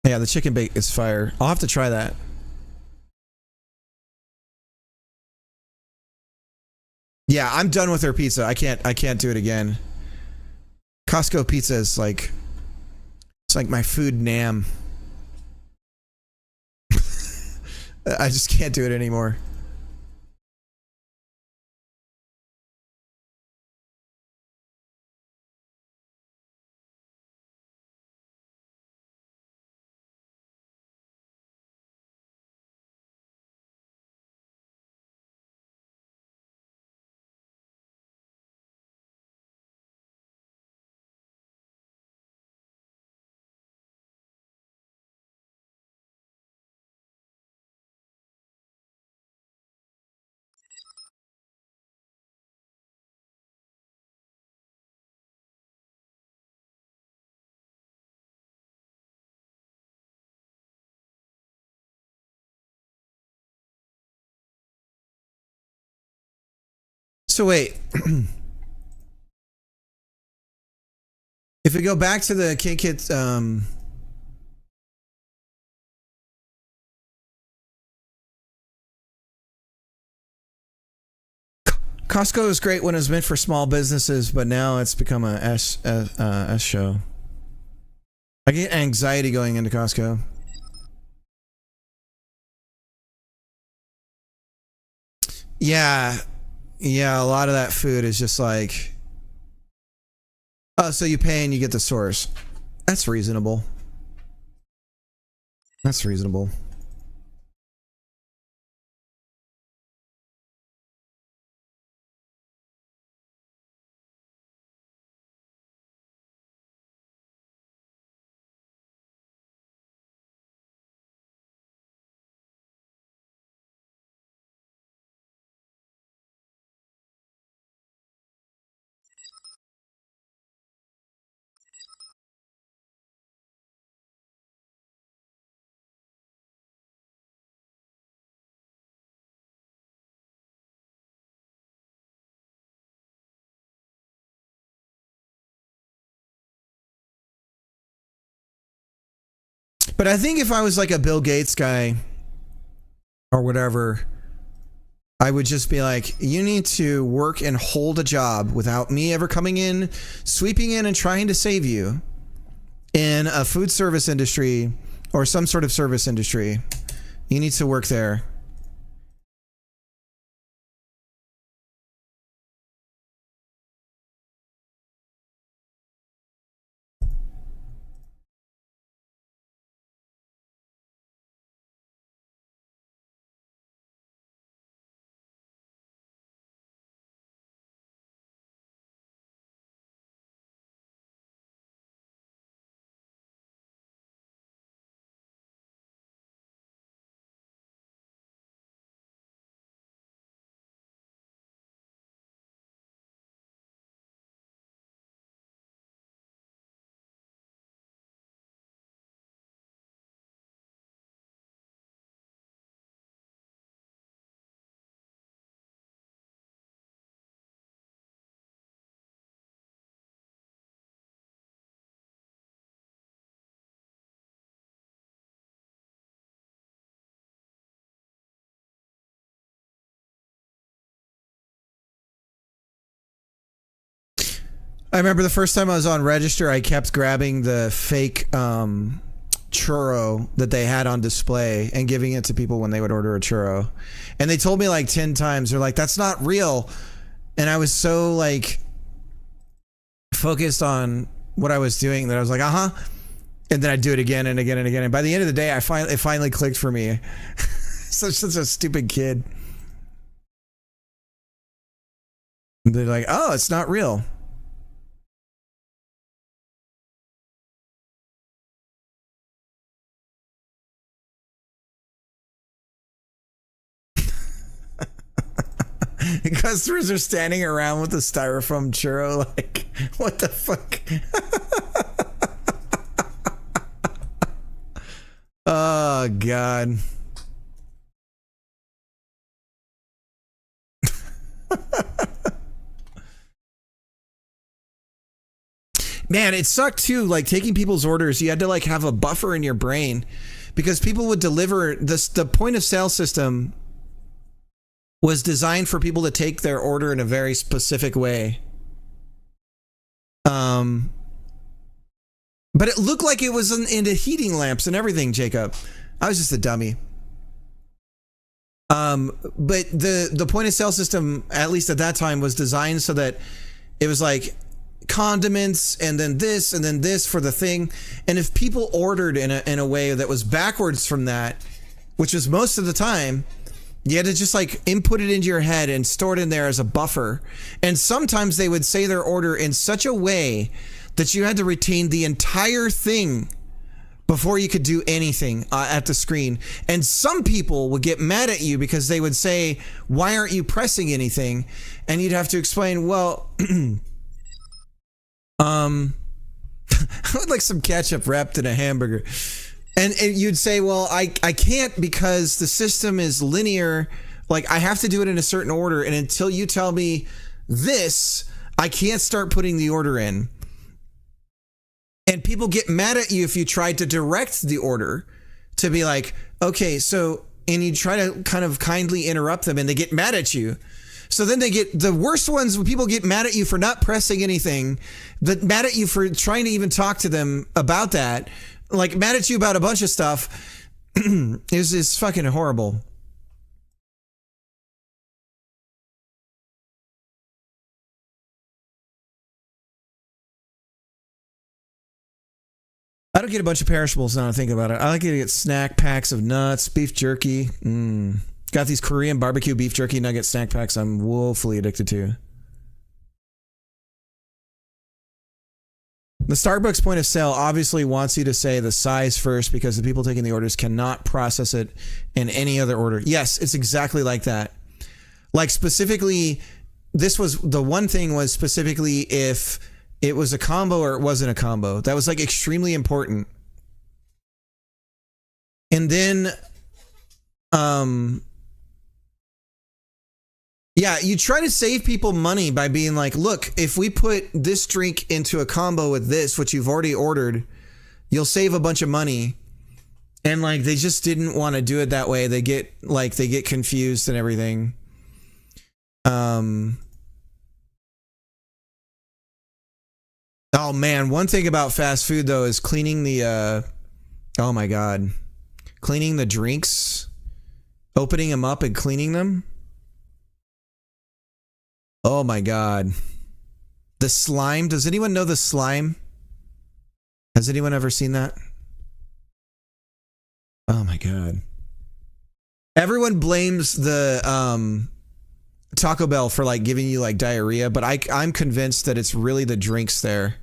Yeah, the chicken bake is fire. I'll have to try that. Yeah, I'm done with their pizza. I can't do it again. Costco pizza is like, it's like my food nam. I just can't do it anymore. So wait. If we go back to the K-Kit, Costco is great when it was meant for small businesses, but now it's become a S show. I get anxiety going into Costco. Yeah, yeah, a lot of that food is just like, oh, so you pay and you get the source. That's reasonable. That's reasonable. But I think if I was like a Bill Gates guy or whatever, I would just be like, you need to work and hold a job without me ever coming in, sweeping in and trying to save you in a food service industry or some sort of service industry. You need to work there. I remember the first time I was on register, I kept grabbing the fake churro that they had on display and giving it to people when they would order a churro. And they told me like 10 times, they're like, that's not real. And I was so like focused on what I was doing that I was like, uh-huh. And then I'd do it again and again and again. And by the end of the day, it finally clicked for me. Such a stupid kid. They're like, oh, it's not real. Customers are standing around with a styrofoam churro like, what the fuck? Oh, God. Man, it sucked too, like taking people's orders. You had to like have a buffer in your brain because people would deliver this. The point of sale system was designed for people to take their order in a very specific way. But it looked like it was into heating lamps and everything, Jacob. I was just a dummy. But the point of sale system, at least at that time, was designed so that it was like condiments and then this for the thing. And if people ordered in a way that was backwards from that, which was most of the time, you had to just like input it into your head and store it in there as a buffer. And sometimes they would say their order in such a way that you had to retain the entire thing before you could do anything at the screen. And some people would get mad at you because they would say, why aren't you pressing anything? And you'd have to explain, well, I would like some ketchup wrapped in a hamburger. And you'd say, well, I can't because the system is linear. Like I have to do it in a certain order. And until you tell me This, I can't start putting the order in. And people get mad at you if you try to direct the order to be like, okay, so, and you try to kind of kindly interrupt them and they get mad at you. So then they get the worst ones when people get mad at you for not pressing anything, that mad at you for trying to even talk to them about that, like mad at you about a bunch of stuff is fucking horrible. I don't get a bunch of perishables now I think about it. I like to get snack packs of nuts, beef jerky. Got these Korean barbecue beef jerky nugget snack packs I'm woefully addicted to. The Starbucks point of sale obviously wants you to say the size first because the people taking the orders cannot process it in any other order. Yes, it's exactly like that. Like specifically, this was the one thing was specifically if it was a combo or it wasn't a combo. That was like extremely important. And then, yeah, you try to save people money by being like, look, if we put this drink into a combo with this, which you've already ordered, you'll save a bunch of money. And like, they just didn't want to do it that way. They get confused and everything. Oh man, one thing about fast food though is cleaning the, oh my God, cleaning the drinks, opening them up and cleaning them. Oh my God. The slime. Does anyone know the slime? Has anyone ever seen that? Oh my God. Everyone blames the Taco Bell for like giving you like diarrhea, but I'm convinced that it's really the drinks there.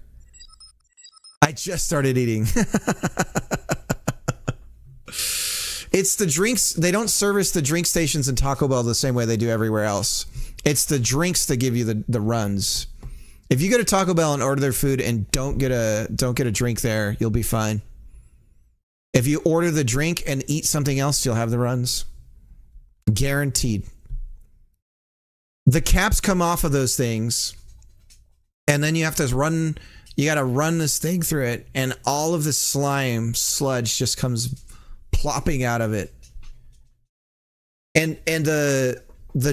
I just started eating. It's the drinks. They don't service the drink stations in Taco Bell the same way they do everywhere else. It's the drinks that give you the runs. If you go to Taco Bell and order their food and don't get a drink there, you'll be fine. If you order the drink and eat something else, you'll have the runs. Guaranteed. The caps come off of those things, and then you have to run. You got to run this thing through it, and all of the slime sludge just comes plopping out of it. And the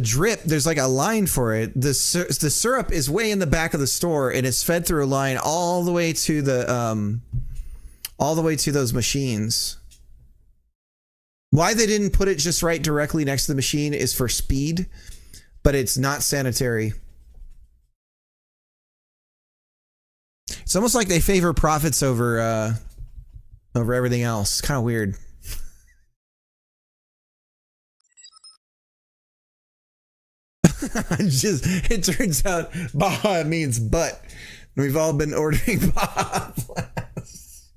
drip, there's like a line for it. The syrup is way in the back of the store, and it's fed through a line all the way to those machines. Why they didn't put it just right directly next to the machine is for speed, but it's not sanitary. It's almost like they favor profits over everything else. It's kind of weird. It turns out Baja means butt. We've all been ordering Baja Blast.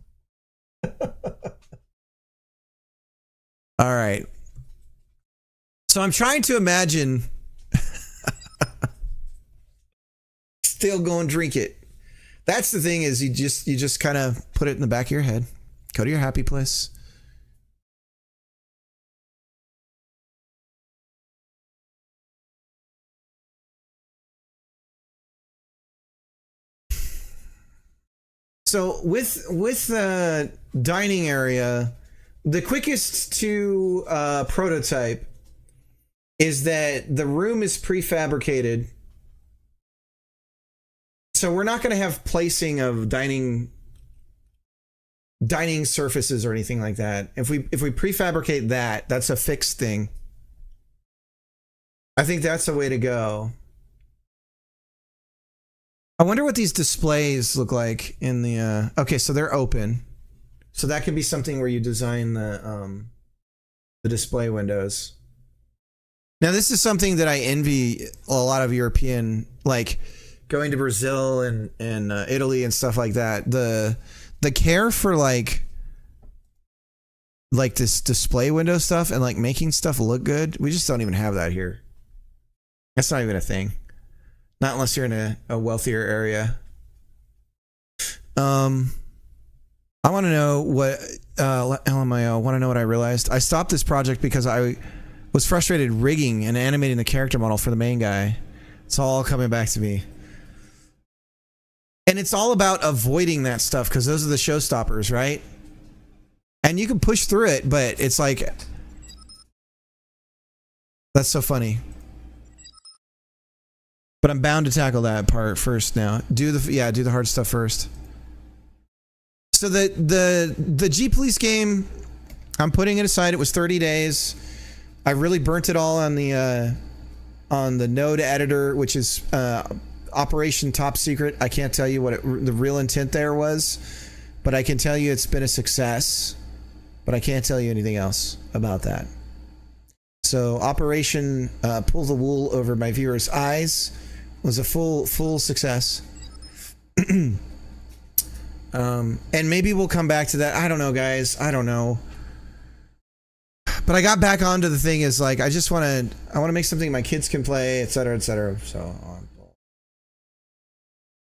All right. So I'm trying to imagine still go and drink it. That's the thing is you just kind of put it in the back of your head. Go to your happy place. So with the dining area, the quickest to prototype is that the room is prefabricated. So we're not going to have placing of dining surfaces or anything like that. If we prefabricate that, that's a fixed thing. I think that's the way to go. I wonder what these displays look like in the okay, so they're open. So that could be something where you design the display windows. Now this is something that I envy a lot of European, like going to Brazil and Italy and stuff like that. The care for like this display window stuff and like making stuff look good. We just don't even have that here. That's not even a thing. Not unless you're in a wealthier area. I want to know what LMIO. Want to know what I realized? I stopped this project because I was frustrated rigging and animating the character model for the main guy. It's all coming back to me. And it's all about avoiding that stuff because those are the showstoppers, right? And you can push through it, but it's like... That's so funny. But I'm bound to tackle that part first now. Do the hard stuff first. So the G Police game, I'm putting it aside. It was 30 days. I really burnt it all on the node editor, which is Operation Top Secret. I can't tell you what the real intent there was, but I can tell you it's been a success. But I can't tell you anything else about that. So Operation Pull the Wool Over My Viewers' Eyes was a full success. And maybe we'll come back to that. I don't know, guys. I don't know. But I got back onto the thing is like, I want to make something my kids can play, etc., etc. So,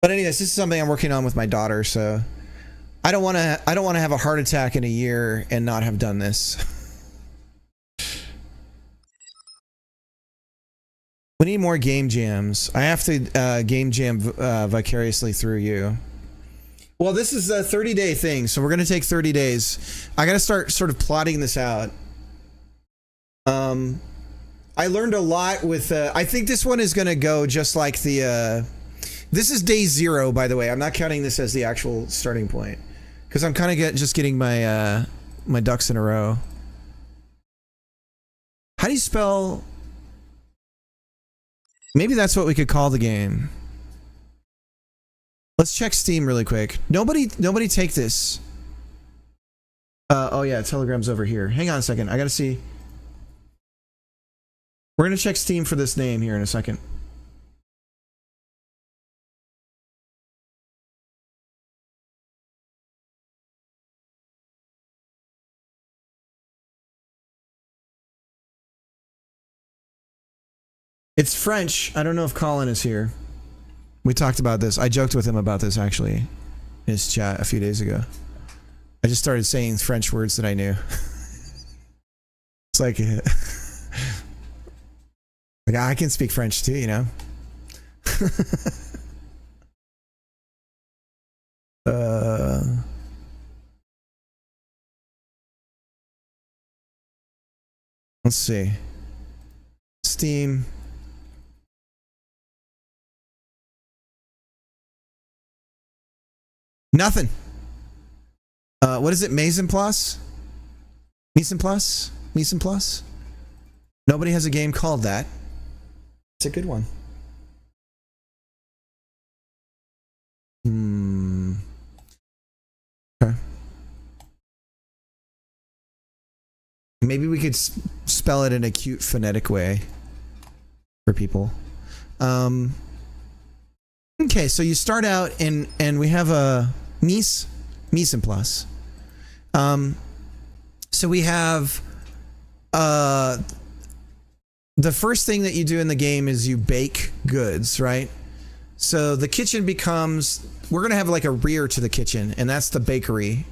but anyways, this is something I'm working on with my daughter. So I don't want to have a heart attack in a year and not have done this. We need more game jams. I have to game jam vicariously through you. Well, this is a 30-day thing, so we're going to take 30 days. I got to start sort of plotting this out. I learned a lot with... I think this one is going to go just like the... This is day 0, by the way. I'm not counting this as the actual starting point. Because I'm kind of just getting my my ducks in a row. How do you spell... Maybe that's what we could call the game. Let's check Steam really quick. Nobody take this. Oh yeah, Telegram's over here. Hang on a second. I gotta see. We're gonna check Steam for this name here in a second. It's French. I don't know if Colin is here. We talked about this. I joked with him about this actually in his chat a few days ago. I just started saying French words that I knew. It's like, like I can speak French too, you know. Let's see. Steam. Nothing. What is it? Mise en place? Mise en place? Mise en place? Nobody has a game called that. It's a good one. Okay. Maybe we could spell it in a cute phonetic way for people. Okay, so you start out and we have a mise en place. So we have the first thing that you do in the game is you bake goods, right? So the kitchen becomes, we're gonna have like a rear to the kitchen, and that's the bakery.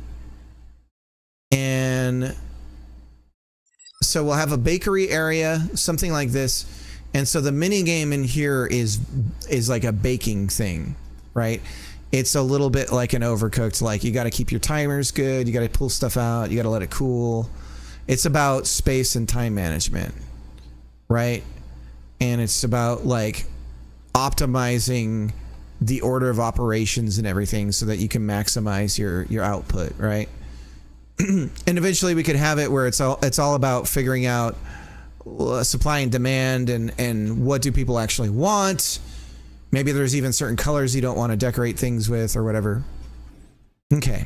And so we'll have a bakery area, something like this. And so the mini game in here is like a baking thing, right? It's a little bit like an Overcooked, like you got to keep your timers good, you got to pull stuff out, you got to let it cool. It's about space and time management, right? And it's about like optimizing the order of operations and everything so that you can maximize your output, right? And eventually we could have it where it's all about figuring out supply and demand and what do people actually want. Maybe there's even certain colors you don't want to decorate things with or whatever. Okay.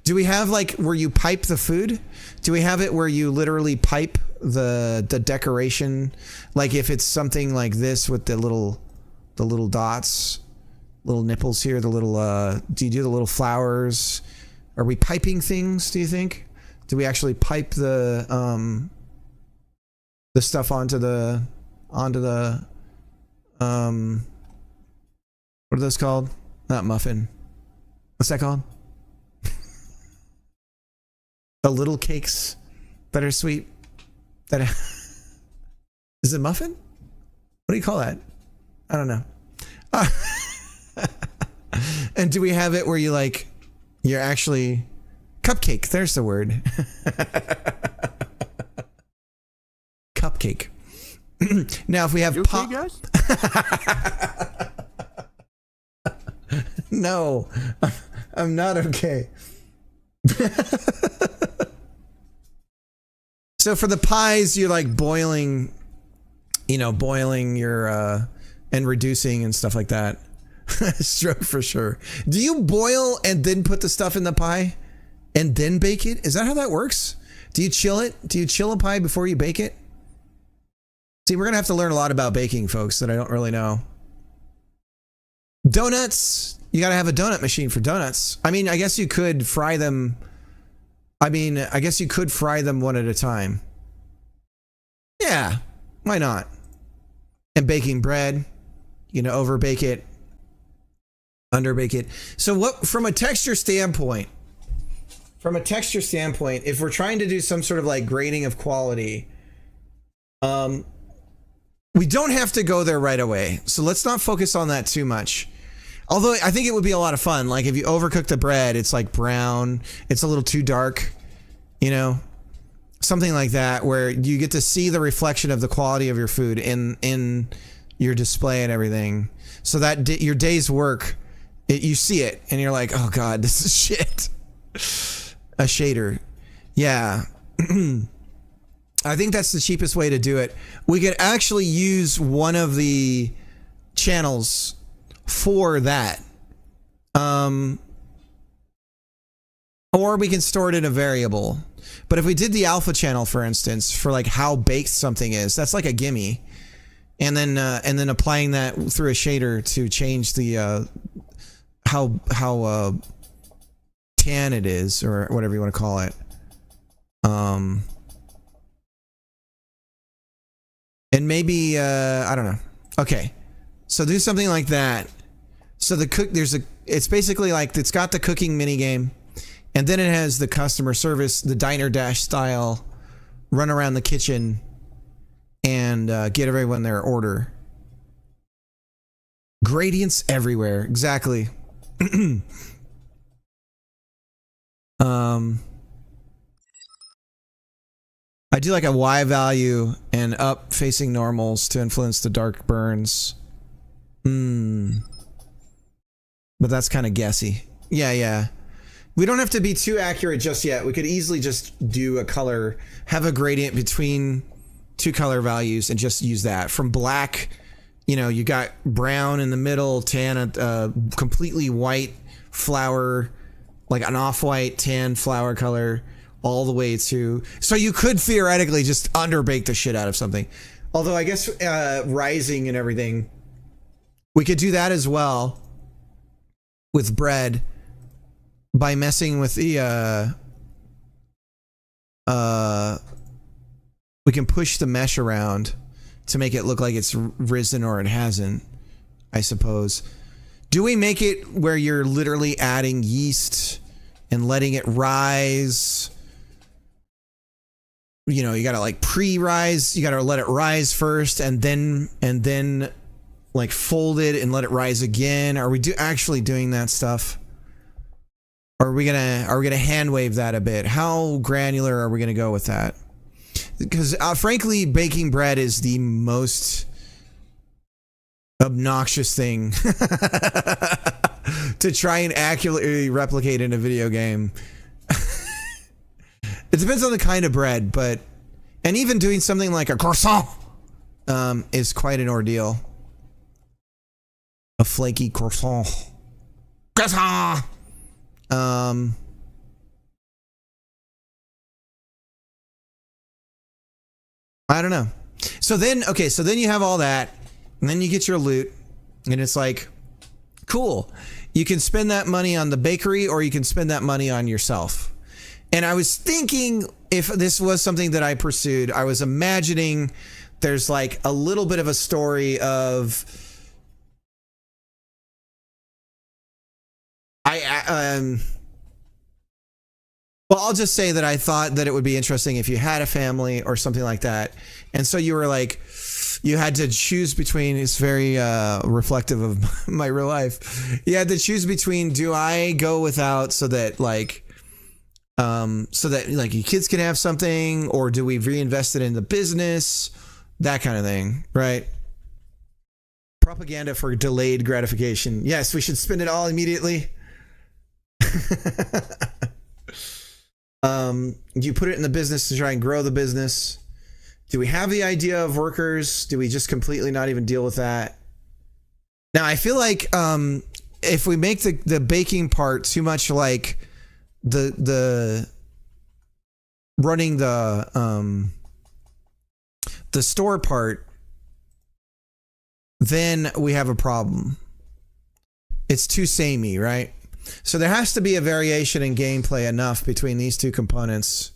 Do we have like where you pipe the food? Do we have it where you literally pipe the decoration? Like if it's something like this with the little dots, little nipples here, the little do you do the little flowers? Are we piping things, do you think? Do we actually pipe the stuff onto the what are those called? Not muffin. What's that called? The little cakes that are sweet. That is it muffin? What do you call that? I don't know. And do we have it where you're actually cupcake? There's the word. Cupcake. Now, if we have okay, guys? No, I'm not okay. So for the pies, you're like boiling your and reducing and stuff like that. Stroke for sure. Do you boil and then put the stuff in the pie and then bake it? Is that how that works? Do you chill it? Do you chill a pie before you bake it? See, we're gonna have to learn a lot about baking, folks, that I don't really know. Donuts. You gotta have a donut machine for donuts. I mean, I guess you could fry them. I guess you could fry them one at a time. Yeah, why not? And baking bread, over bake it, under bake it. So what, from a texture standpoint, if we're trying to do some sort of like grading of quality, we don't have to go there right away. So let's not focus on that too much. Although I think it would be a lot of fun. Like if you overcook the bread, it's like brown, it's a little too dark, something like that, where you get to see the reflection of the quality of your food in your display and everything. So that your day's work, you see it and you're like, oh God, this is shit. A shader. Yeah. I think that's the cheapest way to do it. We could actually use one of the channels for that. Or we can store it in a variable. But if we did the alpha channel, for instance, for like how baked something is, that's like a gimme. And then applying that through a shader to change the how tan it is, or whatever you want to call it. And maybe I don't know. Okay, so do something like that. So it's basically like it's got the cooking mini game, and then it has the customer service, the Diner Dash style, run around the kitchen and get everyone their order. Gradients everywhere, exactly. I do like a Y value and up facing normals to influence the dark burns. But that's kind of guessy. Yeah. We don't have to be too accurate just yet. We could easily just do a color, have a gradient between two color values and just use that. From black, you got brown in the middle, tan, completely white flour, like an off-white tan flour color, all the way to... So you could theoretically just underbake the shit out of something. Although I guess rising and everything, we could do that as well with bread by messing with the... we can push the mesh around to make it look like it's risen or it hasn't, I suppose. Do we make it where you're literally adding yeast and letting it rise? You gotta like pre-rise, you gotta let it rise first and then like fold it and let it rise again. Are we actually doing that stuff? Or are we gonna hand wave that a bit? How granular are we gonna go with that? Because frankly, baking bread is the most obnoxious thing to try and accurately replicate in a video game. It depends on the kind of bread, and even doing something like a croissant is quite an ordeal. A flaky croissant. Croissant! I don't know. So then you have all that, and then you get your loot, and it's like, cool. You can spend that money on the bakery, or you can spend that money on yourself. And I was thinking, if this was something that I pursued, I was imagining there's like a little bit of a story of well, I'll just say that I thought that it would be interesting if you had a family or something like that. And so you were like, you had to choose between. It's very reflective of my real life. You had to choose between, do I go without so that like your kids can have something, or do we reinvest it in the business, that kind of thing, right? Propaganda for delayed gratification. Yes, we should spend it all immediately. You put it in the business to try and grow the business. Do we have the idea of workers? Do we just completely not even deal with that? Now, I feel like if we make the baking part too much like the running the store part, then we have a problem. It's too samey, right? So there has to be a variation in gameplay enough between these two components.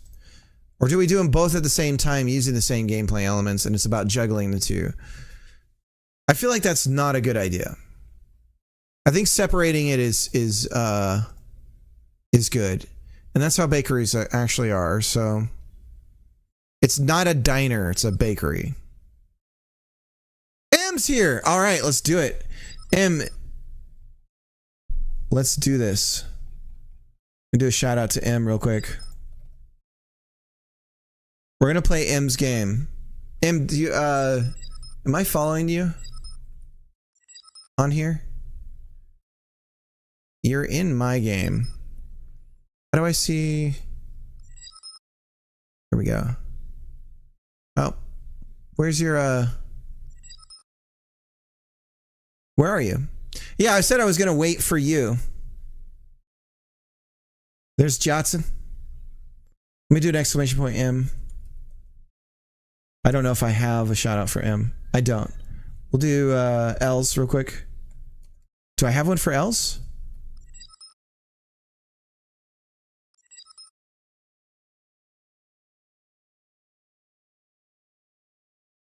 Or do we do them both at the same time using the same gameplay elements, and it's about juggling the two? I feel like that's not a good idea. I think separating it is good. And that's how bakeries actually are. So it's not a diner, it's a bakery. M's here. All right, let's do it. M, let's do this. I'm gonna do a shout out to M real quick. We're gonna play M's game. M, do you am I following you on here? You're in my game. How do I see? Here we go. Oh, where's your where are you? Yeah, I said I was gonna wait for you. There's Jotson. Let me do an exclamation point M. I don't know if I have a shout out for M. I don't. We'll do L's real quick. Do I have one for L's?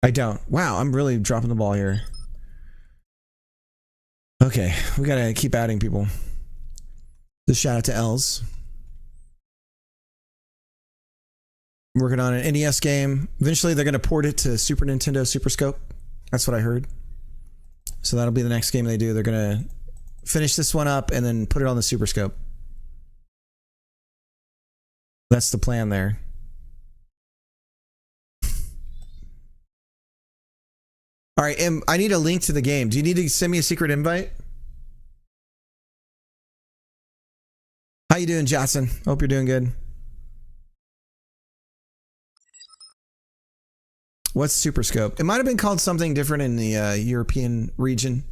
I don't. Wow, I'm really dropping the ball here. Okay, we gotta keep adding people. Just shout out to L's. Working on an NES game. Eventually they're gonna port it to Super Nintendo Super Scope. That's what I heard. So that'll be the next game they do. They're gonna finish this one up and then put it on the Super Scope. That's the plan there. All right, I need a link to the game. Do you need to send me a secret invite? How you doing, Johnson? Hope you're doing good. What's Super Scope? It might have been called something different in the European region.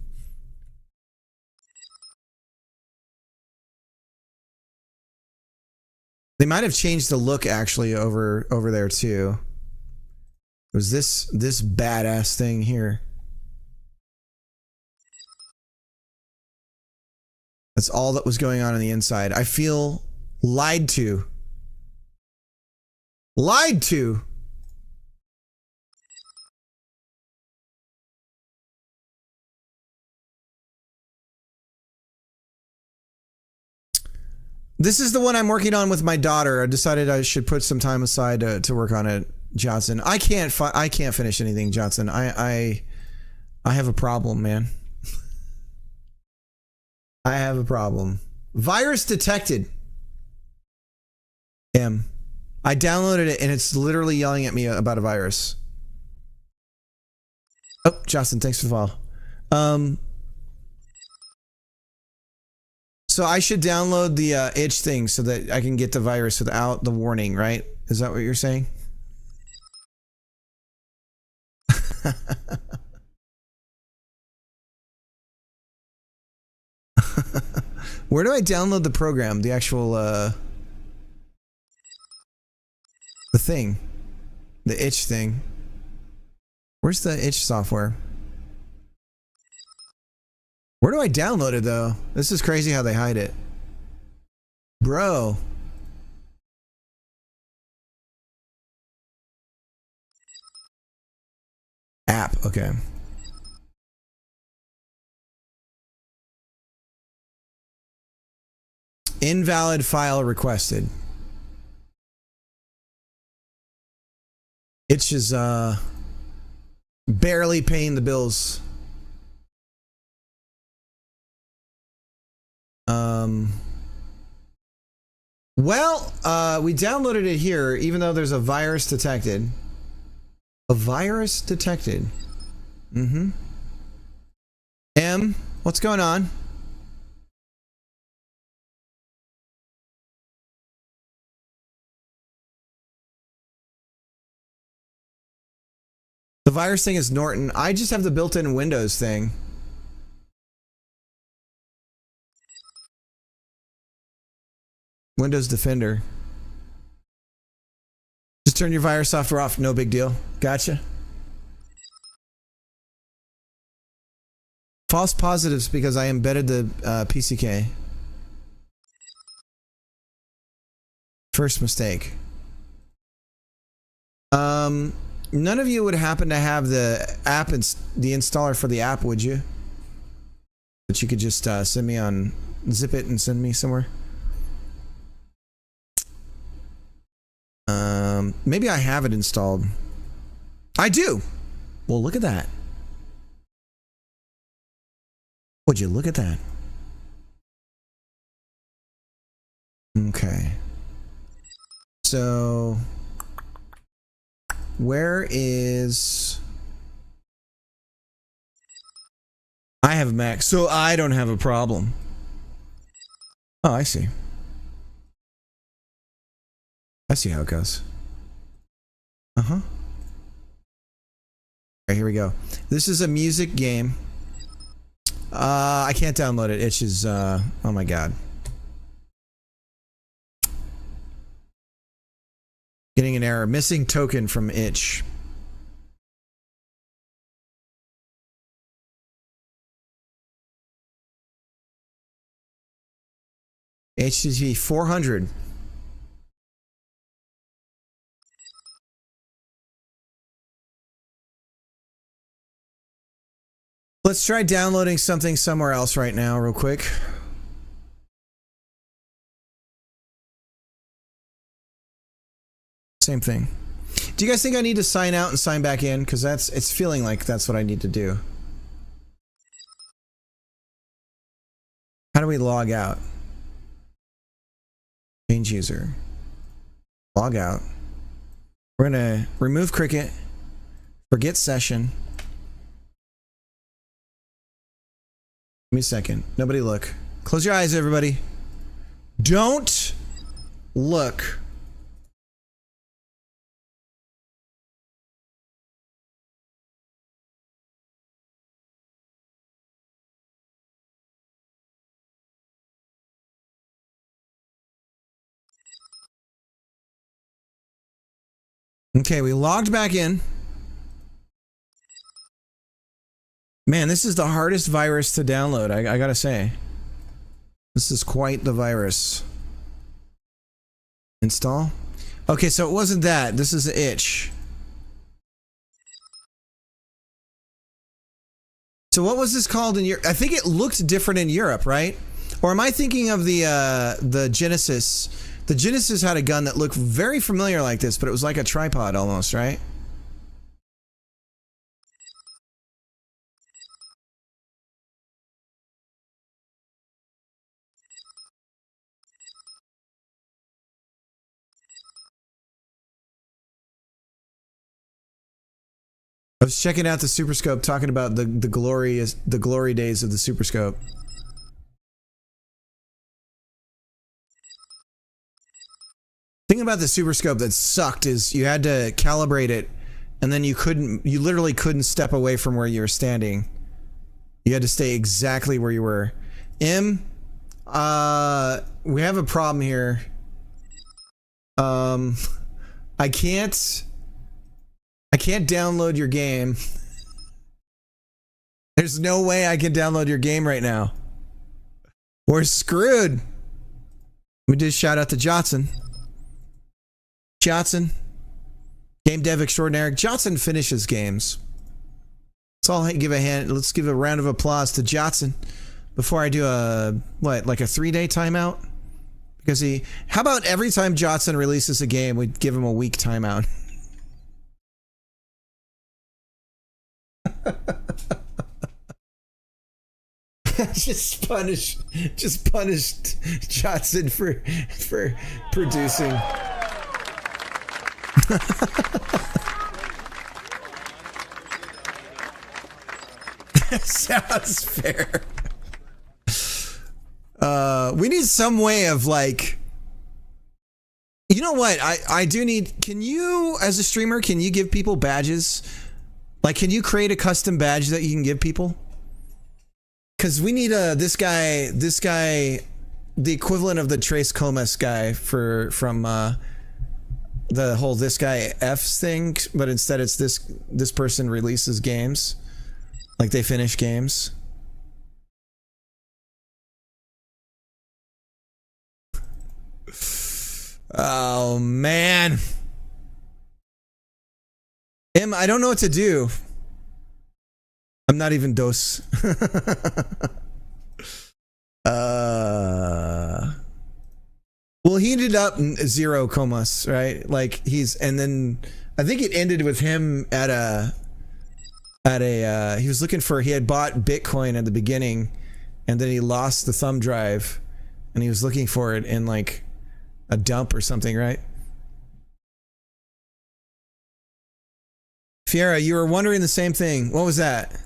They might have changed the look actually over there too. It was this badass thing here. That's all that was going on the inside. I feel lied to. Lied to. This is the one I'm working on with my daughter. I decided I should put some time aside to work on it, Johnson. I can't finish anything, Johnson. I have a problem, man. I have a problem. Virus detected. I downloaded it and it's literally yelling at me about a virus. Oh, Johnson, thanks for the follow. So I should download the itch thing so that I can get the virus without the warning, right? Is that what you're saying? Where do I download the program? The actual, the thing. The itch thing. Where's the itch software? Where do I download it though? This is crazy how they hide it. Bro. App, okay. Invalid file requested. Itch is Barely paying the bills. Well, we downloaded it here, even though there's a virus detected. A virus detected. Mm-hmm. M, what's going on? The virus thing is Norton. I just have the built-in Windows thing. Windows Defender. Just turn your virus software off. No big deal. Gotcha. False positives because I embedded the PCK. First mistake. None of you would happen to have the app, the installer for the app, would you? That you could just send me on, zip it and send me somewhere. Maybe I have it installed. I do. Well, look at that. Would you look at that? Okay. So, where is... I have a Mac, so I don't have a problem. Oh, I see. I see how it goes. Uh-huh. All right, here we go. This is a music game. I can't download it. Itches, oh my god. Getting an error. Missing token from itch. HTTP 400. Let's try downloading something somewhere else right now, real quick. Same thing. Do you guys think I need to sign out and sign back in? Because it's feeling like that's what I need to do. How do we log out? Change user. Log out. We're gonna remove Cricket. Forget session. Give me a second. Nobody look. Close your eyes, everybody. Don't look. Okay, we logged back in. Man, this is the hardest virus to download, I gotta say. This is quite the virus. Install? Okay, so it wasn't that. This is itch. So what was this called in Europe? I think it looked different in Europe, right? Or am I thinking of the Genesis? The Genesis had a gun that looked very familiar like this, but it was like a tripod almost, right? I was checking out the Super Scope, talking about the glory days of the Super Scope. Thing about the Super Scope that sucked is you had to calibrate it, and then you literally couldn't step away from where you were standing. You had to stay exactly where you were. We have a problem here. I can't download your game. There's no way I can download your game right now. We're screwed. We did shout out to Johnson. Johnson, game dev extraordinaire. Johnson finishes games. Let's give a round of applause to Johnson before I do like a 3-day timeout? Because how about every time Johnson releases a game, we give him a week timeout? just punished Johnson for producing. Sounds fair. We need some way of like, you know what? I do need, can you, as a streamer, can you give people badges? Like, can you create a custom badge that you can give people? Because we need this guy, the equivalent of the Trace Comas guy from the whole this guy F's thing, but instead it's this person releases games, like they finish games. Oh man, I don't know what to do. I'm not even DOS. Well, he ended up zero comas, right? Like and then I think it ended with him at a he was looking for, he had bought Bitcoin at the beginning and then he lost the thumb drive and he was looking for it in like a dump or something, right? Fiera, you were wondering the same thing. What was that?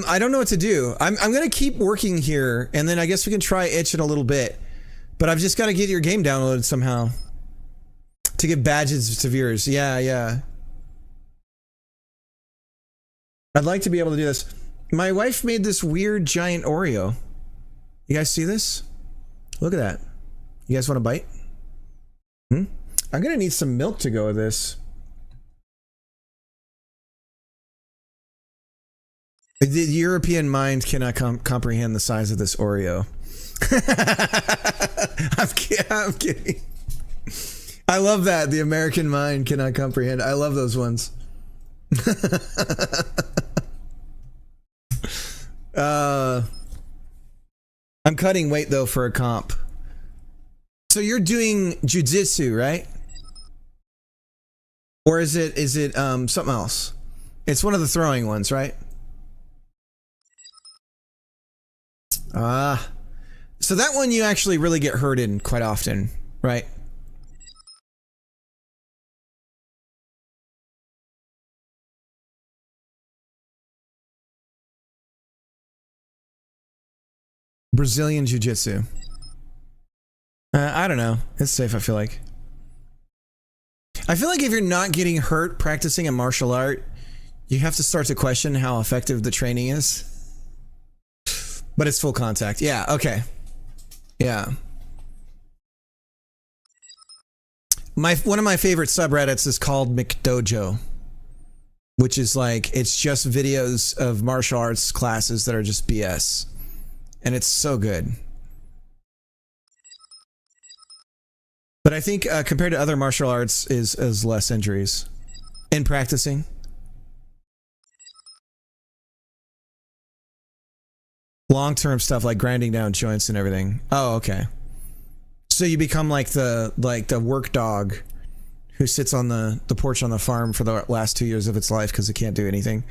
I don't know what to do. I'm gonna keep working here, and then I guess we can try itch in a little bit. But I've just got to get your game downloaded somehow to give badges to viewers. Yeah. I'd like to be able to do this. My wife made this weird giant Oreo. You guys see this? Look at that. You guys want a bite? I'm gonna need some milk to go with this. The European mind cannot comprehend the size of this Oreo. I'm kidding. I love that. The American mind cannot comprehend. I love those ones. I'm cutting weight though for a comp. So you're doing jujitsu, right? Or is it something else? It's one of the throwing ones, right? So that one you actually really get hurt in quite often, right? Brazilian Jiu-Jitsu. I don't know. It's safe, I feel like. I feel like if you're not getting hurt practicing a martial art, you have to start to question how effective the training is. But it's full contact. Yeah, okay. Yeah. One of my favorite subreddits is called McDojo, which is like, it's just videos of martial arts classes that are just BS. And it's so good. But I think compared to other martial arts is less injuries in practicing. Long-term stuff like grinding down joints and everything. Oh, okay. So you become like the work dog who sits on the porch on the farm for the last 2 years of its life because it can't do anything.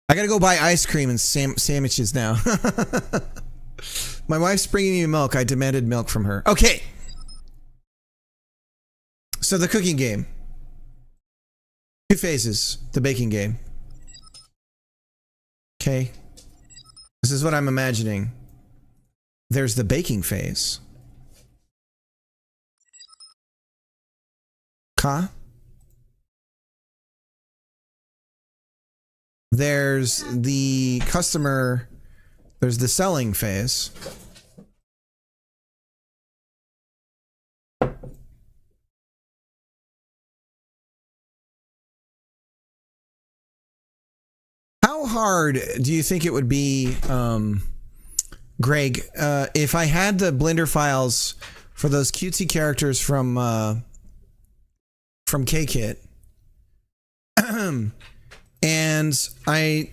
I gotta go buy ice cream and sandwiches now. My wife's bringing me milk. I demanded milk from her. Okay. So the cooking game. 2 phases. The baking game. Okay. This is what I'm imagining. There's the baking phase. There's the customer. There's the selling phase. How hard do you think it would be, Greg, if I had the Blender files for those cutesy characters from K-Kit, and I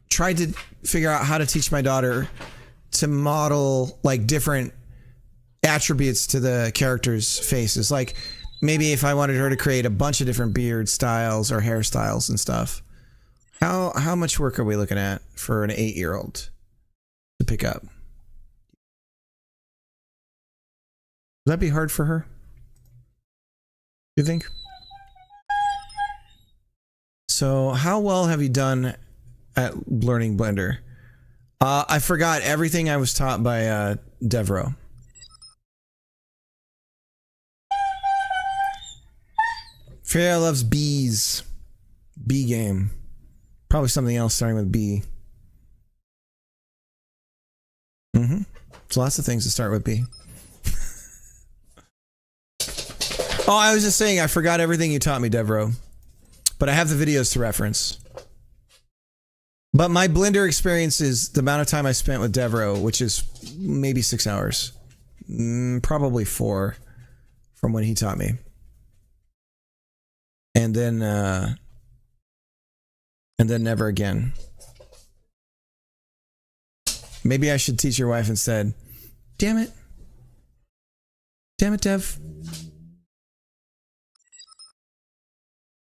tried to figure out how to teach my daughter to model like different attributes to the character's faces. Like maybe if I wanted her to create a bunch of different beard styles or hairstyles and stuff. How much work are we looking at for an 8-year-old to pick up? Would that be hard for her? You think? So how well have you done at learning Blender? I forgot everything I was taught by Devro. Freya loves bees. Bee game. Probably something else starting with B. There's lots of things that start with B. Oh, I was just saying I forgot everything you taught me, Devro. But I have the videos to reference. But my Blender experience is the amount of time I spent with Devro, which is maybe 6 hours. Probably 4 from when he taught me. And then never again. Maybe I should teach your wife instead. Damn it. Damn it, Dev.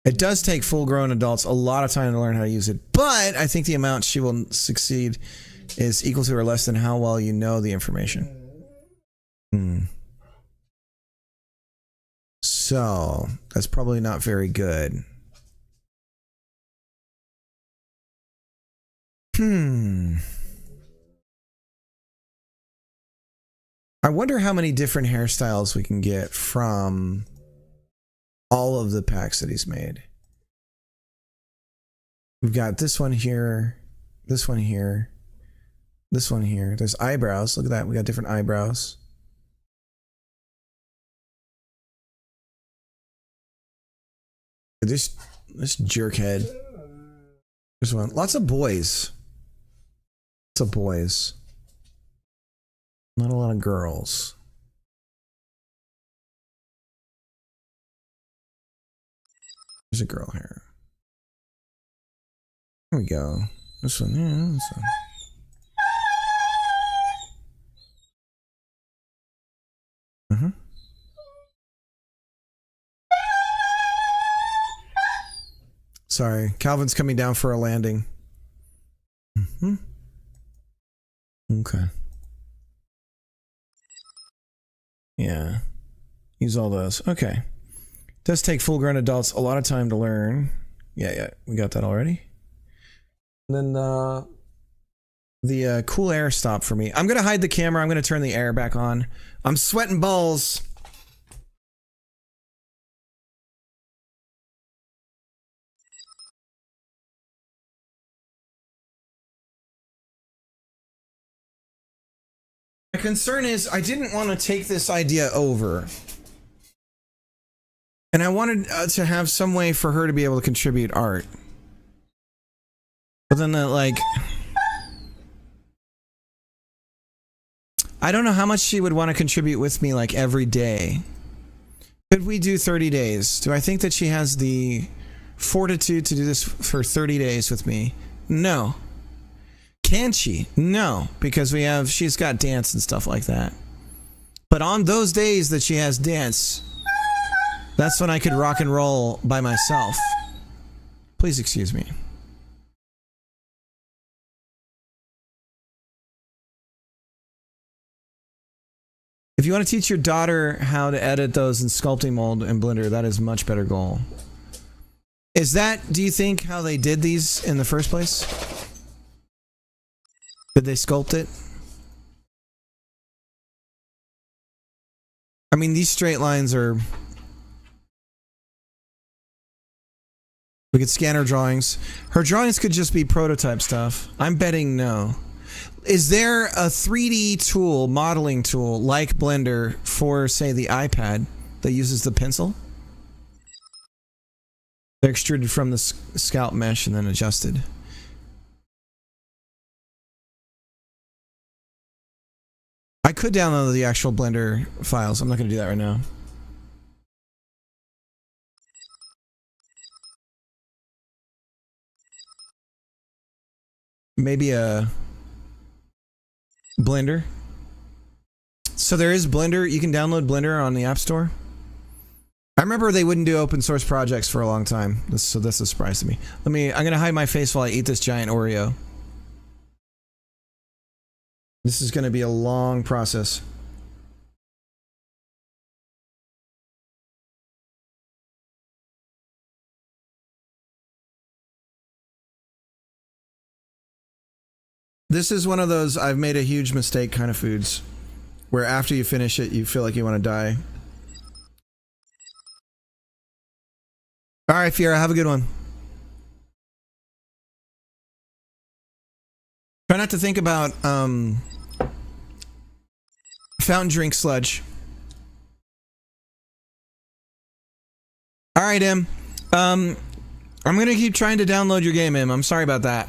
It does take full-grown adults a lot of time to learn how to use it, but I think the amount she will succeed is equal to or less than how well you know the information. So, that's probably not very good. I wonder how many different hairstyles we can get from all of the packs that he's made. We've got this one here, this one here, this one here. There's eyebrows. Look at that. We got different eyebrows. This jerkhead. There's one. Lots of boys. Lots of boys. Not a lot of girls. There's a girl here. There we go. This one, yeah, this one. Sorry, Calvin's coming down for a landing. Okay. Yeah. Use all those. Okay. Does take full-grown adults a lot of time to learn. Yeah, we got that already. And then the cool air stop for me. I'm gonna hide the camera. I'm gonna turn the air back on. I'm sweating balls. My concern is I didn't want to take this idea over. And I wanted to have some way for her to be able to contribute art. But then like... I don't know how much she would want to contribute with me like every day. Could we do 30 days? Do I think that she has the fortitude to do this for 30 days with me? No. Can she? No, because she's got dance and stuff like that. But on those days that she has dance, that's when I could rock and roll by myself. Please excuse me. If you want to teach your daughter how to edit those in sculpting mold and Blender, that is a much better goal. Is that, do you think, how they did these in the first place? Did they sculpt it? I mean, these straight lines are... We could scan her drawings. Her drawings could just be prototype stuff. I'm betting no. Is there a 3D tool, modeling tool, like Blender for, say, the iPad that uses the pencil? They're extruded from the scalp mesh and then adjusted. I could download the actual Blender files. I'm not going to do that right now. Maybe a Blender. So there is Blender. You can download Blender on the App Store. I remember they wouldn't do open source projects for a long time. So that's a surprise to me. I'm gonna hide my face while I eat this giant Oreo. This is gonna be a long process. This is one of those I've made a huge mistake kind of foods, where after you finish it, you feel like you want to die. All right, Fiera, have a good one. Try not to think about fountain drink sludge. All right, Em. I'm gonna keep trying to download your game, Em. I'm sorry about that.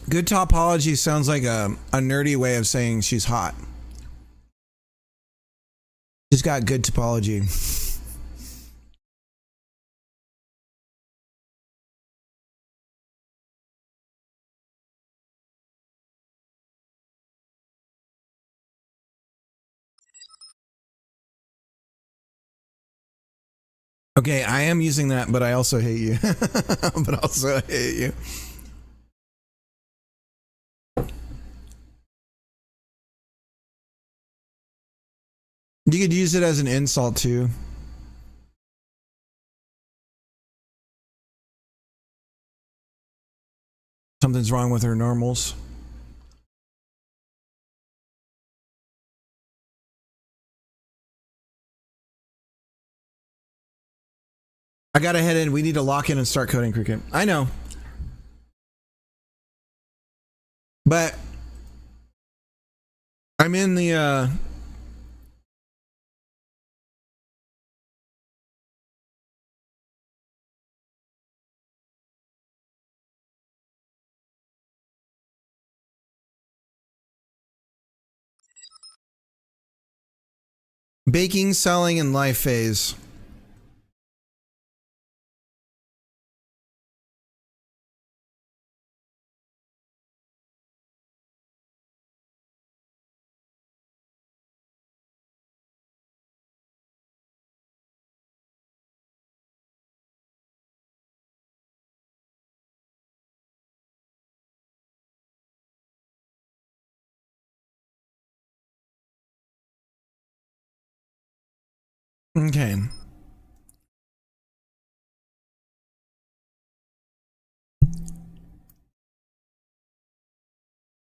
Good topology sounds like a nerdy way of saying she's hot. She's got good topology. Okay, I am using that, but I also hate you. But also I hate you. You could use it as an insult too. Something's wrong with her normals. I gotta head in. We need to lock in and start coding Cricket. I know. But I'm in the baking, selling, and life phase. Okay.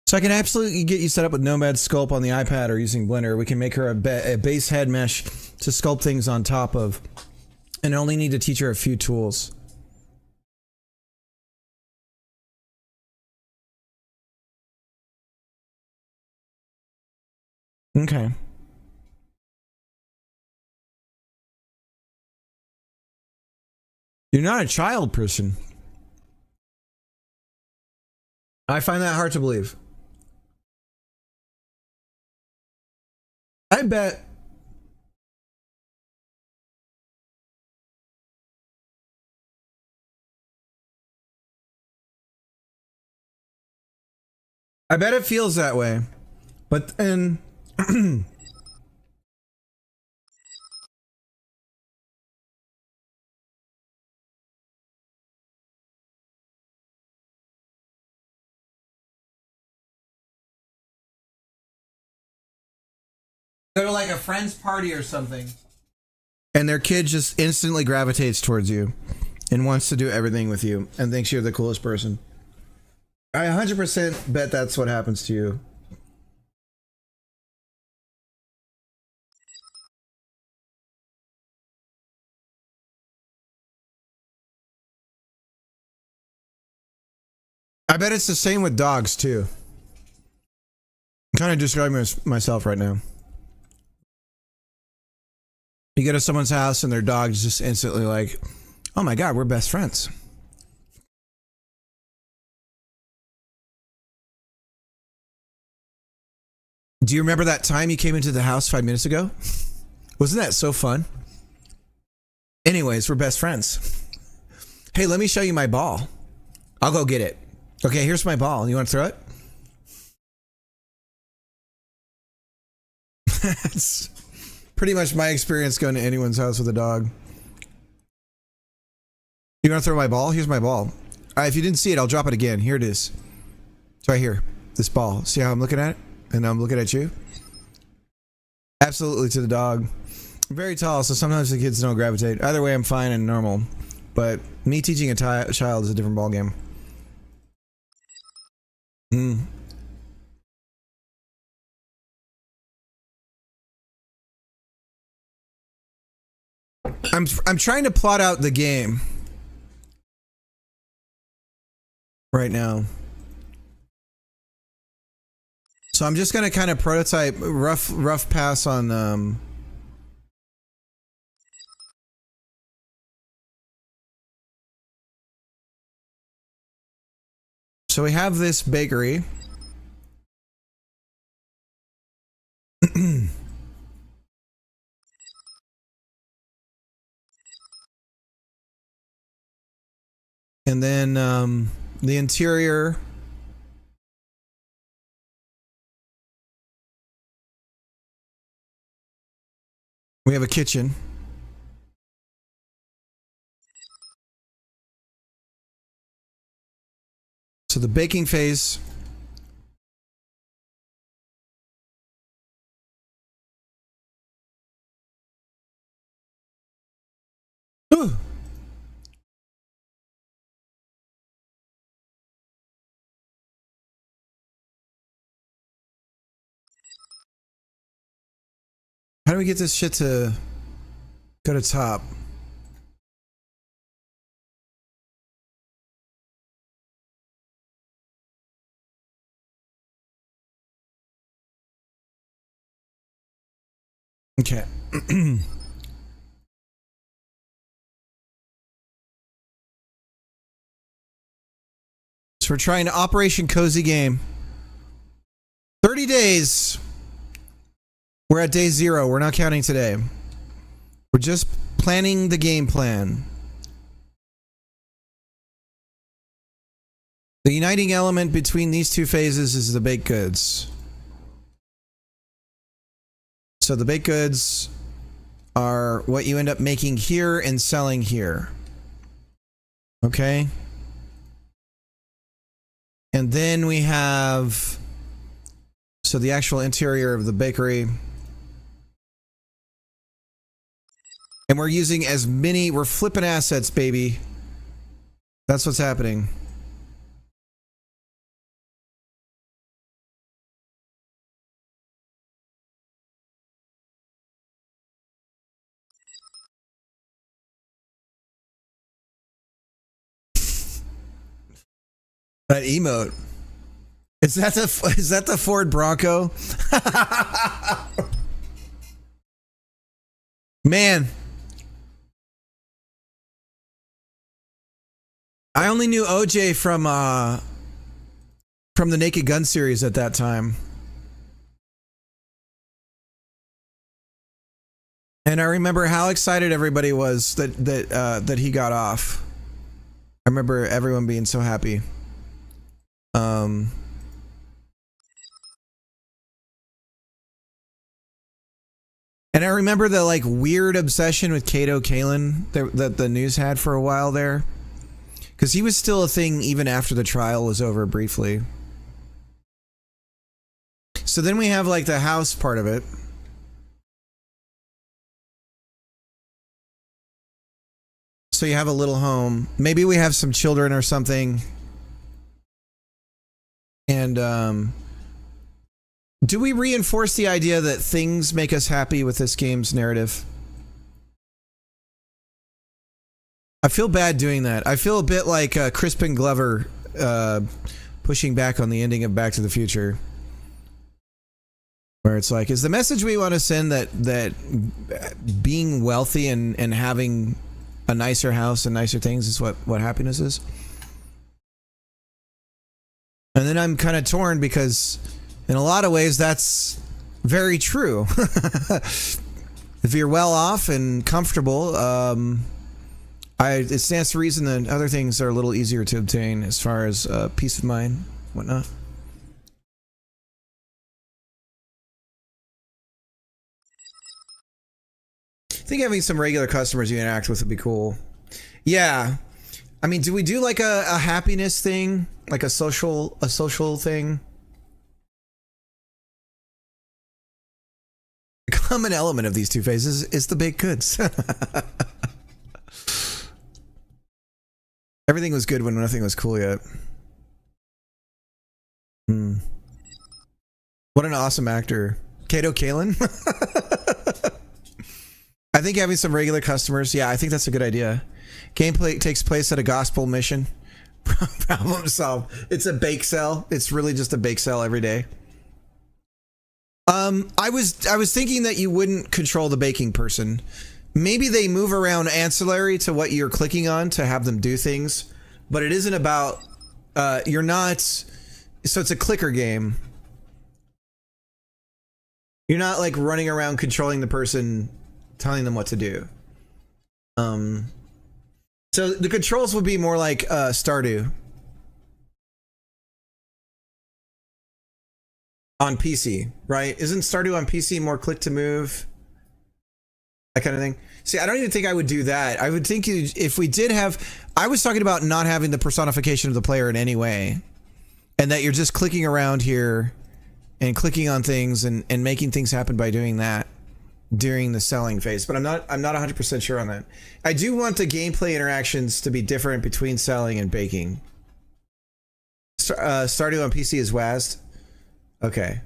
So I can absolutely get you set up with Nomad Sculpt on the iPad or using Blender. We can make her a base head mesh to sculpt things on top of, and only need to teach her a few tools. Okay. You're not a child person. I find that hard to believe. I bet. I bet it feels that way. But then go to like a friend's party or something, and their kid just instantly gravitates towards you and wants to do everything with you and thinks you're the coolest person. I 100% bet that's what happens to you. I bet it's the same with dogs too. I'm kind of describing myself right now. You go to someone's house and their dog's just instantly like, oh my God, we're best friends. Do you remember that time you came into the house 5 minutes ago? Wasn't that so fun? Anyways, we're best friends. Hey, let me show you my ball. I'll go get it. Okay, here's my ball. You want to throw it? That's pretty much my experience going to anyone's house with a dog. You want to throw my ball? Here's my ball. If you didn't see it, I'll drop it again. Here it is. It's right here. This ball. See how I'm looking at it? And I'm looking at you? Absolutely to the dog. I'm very tall, so sometimes the kids don't gravitate. Either way, I'm fine and normal. But me teaching a child is a different ballgame. I'm trying to plot out the game right now. So I'm just gonna kind of prototype rough pass on so we have this bakery. And then the interior. We have a kitchen. So the baking phase. Ooh. How do we get this shit to go to top? Okay. So we're trying to Operation Cozy Game. 30 days. We're at day 0. We're not counting today. We're just planning the game plan. The uniting element between these two phases is the baked goods. So the baked goods are what you end up making here and selling here. Okay? And then we have, so the actual interior of the bakery. And we're using as many, we're flipping assets, baby. That's what's happening. That emote. Is that the Ford Bronco? Man. I only knew OJ from the Naked Gun series at that time. And I remember how excited everybody was that he got off. I remember everyone being so happy. And I remember the like weird obsession with Kato Kaelin that the news had for a while there. Because he was still a thing even after the trial was over briefly. So then we have like the house part of it. So you have a little home. Maybe we have some children or something. And do we reinforce the idea that things make us happy with this game's narrative? I feel bad doing that. I feel a bit like Crispin Glover pushing back on the ending of Back to the Future. Where it's like, is the message we want to send that being wealthy and having a nicer house and nicer things is what happiness is? And then I'm kind of torn because in a lot of ways that's very true. If you're well off and comfortable, it stands to reason that other things are a little easier to obtain as far as peace of mind, whatnot. I think having some regular customers you interact with would be cool. Yeah. I mean, do we do like a happiness thing? Like a social thing? A common element of these two phases is the baked goods. Everything was good when nothing was cool yet. What an awesome actor. Kato Kalin? I think having some regular customers, yeah, I think that's a good idea. Gameplay takes place at a gospel mission. Problem solved. It's a bake sale. It's really just a bake sale every day. I was thinking that you wouldn't control the baking person. Maybe they move around ancillary to what you're clicking on to have them do things, but it isn't about you're not, so it's a clicker game. You're not like running around controlling the person, telling them what to do. So the controls would be more like Stardew on PC, right? Isn't Stardew on PC more click to move? That kind of thing. See, I don't even think I would do that. I would think if we did have, I was talking about not having the personification of the player in any way, and that you're just clicking around here and clicking on things and making things happen by doing that during the selling phase. But I'm not 100% sure on that. I do want the gameplay interactions to be different between selling and baking. Stardew on PC is WASD. Okay.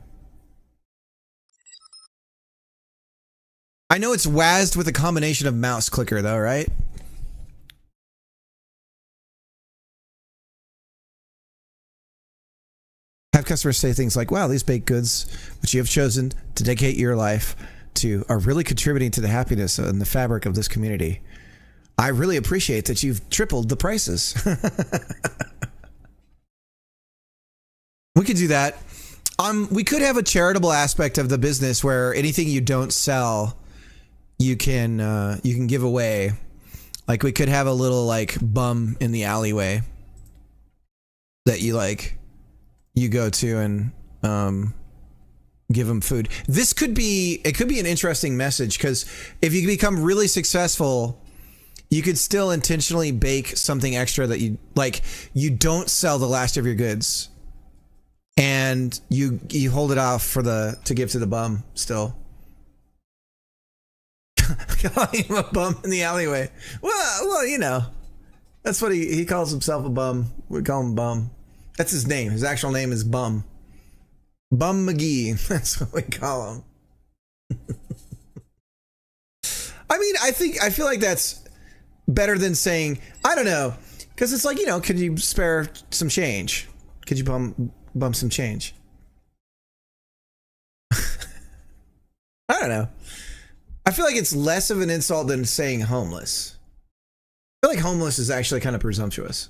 I know it's WASD with a combination of mouse clicker though, right? Have customers say things like, wow, these baked goods, which you have chosen to dedicate your life to, are really contributing to the happiness and the fabric of this community. I really appreciate that you've tripled the prices. We could do that. We could have a charitable aspect of the business where anything you don't sell, you can give away. Like we could have a little like bum in the alleyway that you go to and give them food. It could be an interesting message, because if you become really successful, you could still intentionally bake something extra that you don't sell the last of your goods, and you hold it off to give to the bum still. Calling him a bum in the alleyway. Well, you know, that's what he calls himself, a bum. We call him Bum. That's his name. His actual name is Bum. Bum McGee. That's what we call him. I mean, I feel like that's better than saying, I don't know, because it's like, you know, could you spare some change? Could you bum some change? I don't know. I feel like it's less of an insult than saying homeless. I feel like homeless is actually kind of presumptuous.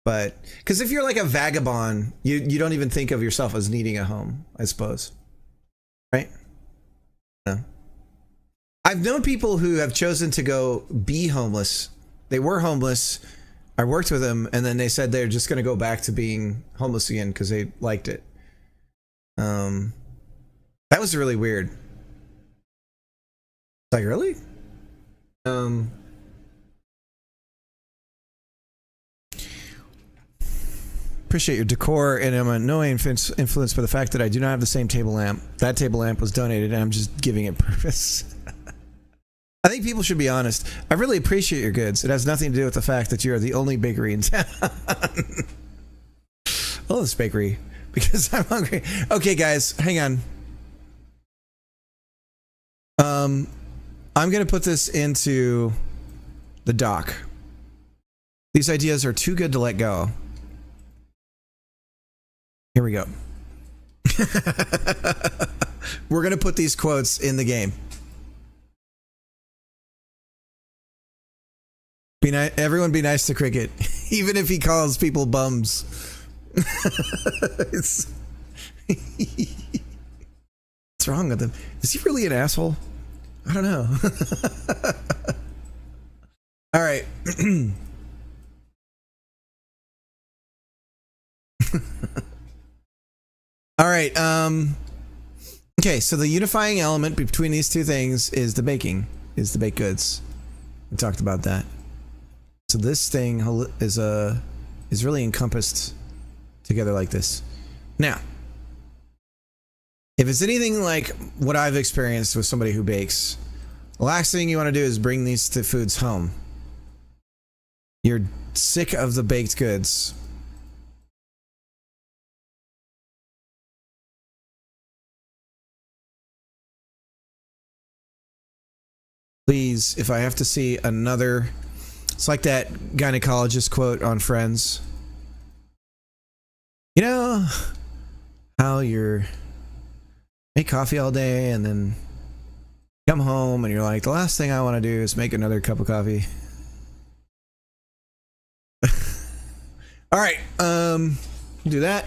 But because if you're like a vagabond, you don't even think of yourself as needing a home, I suppose. Right? No. I've known people who have chosen to go be homeless. They were homeless. I worked with them, and then they said they're just going to go back to being homeless again because they liked it. That was really weird. Like, really? Appreciate your decor, and I'm in no way influenced by the fact that I do not have the same table lamp. That table lamp was donated, and I'm just giving it purpose. I think people should be honest. I really appreciate your goods. It has nothing to do with the fact that you're the only bakery in town. I love this bakery because I'm hungry. Okay, guys, hang on. I'm gonna put this into the doc. These ideas are too good to let go. Here we go. We're gonna put these quotes in the game. Everyone be nice to Cricket, even if he calls people bums. What's wrong with him? Is he really an asshole? I don't know. All right. All right. Okay, so the unifying element between these two things is the baking, is the baked goods. We talked about that. So this thing is really encompassed together like this. Now, if it's anything like what I've experienced with somebody who bakes, the last thing you want to do is bring these two foods home. You're sick of the baked goods. Please, if I have to see another... It's like that gynecologist quote on Friends. You know how you're... make coffee all day and then come home and you're like, the last thing I want to do is make another cup of coffee. All right, do that.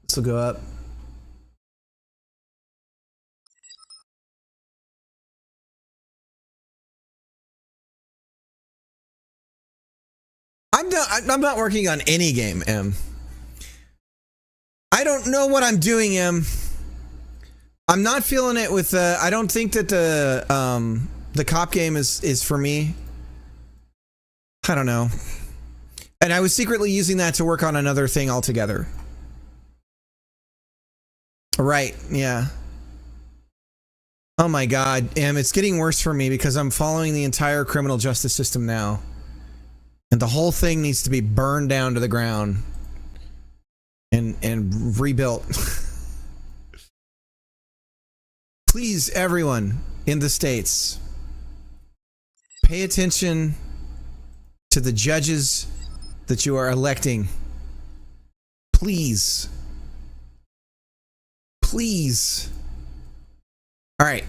This will go up. I'm not working on any game, M. I don't know what I'm doing, M. I'm not feeling it with I don't think that the cop game is for me. I don't know. And I was secretly using that to work on another thing altogether. Right, yeah. Oh my god, M, it's getting worse for me because I'm following the entire criminal justice system now. And the whole thing needs to be burned down to the ground and rebuilt. Please, everyone in the States, pay attention to the judges that you are electing. Please. Please. All right.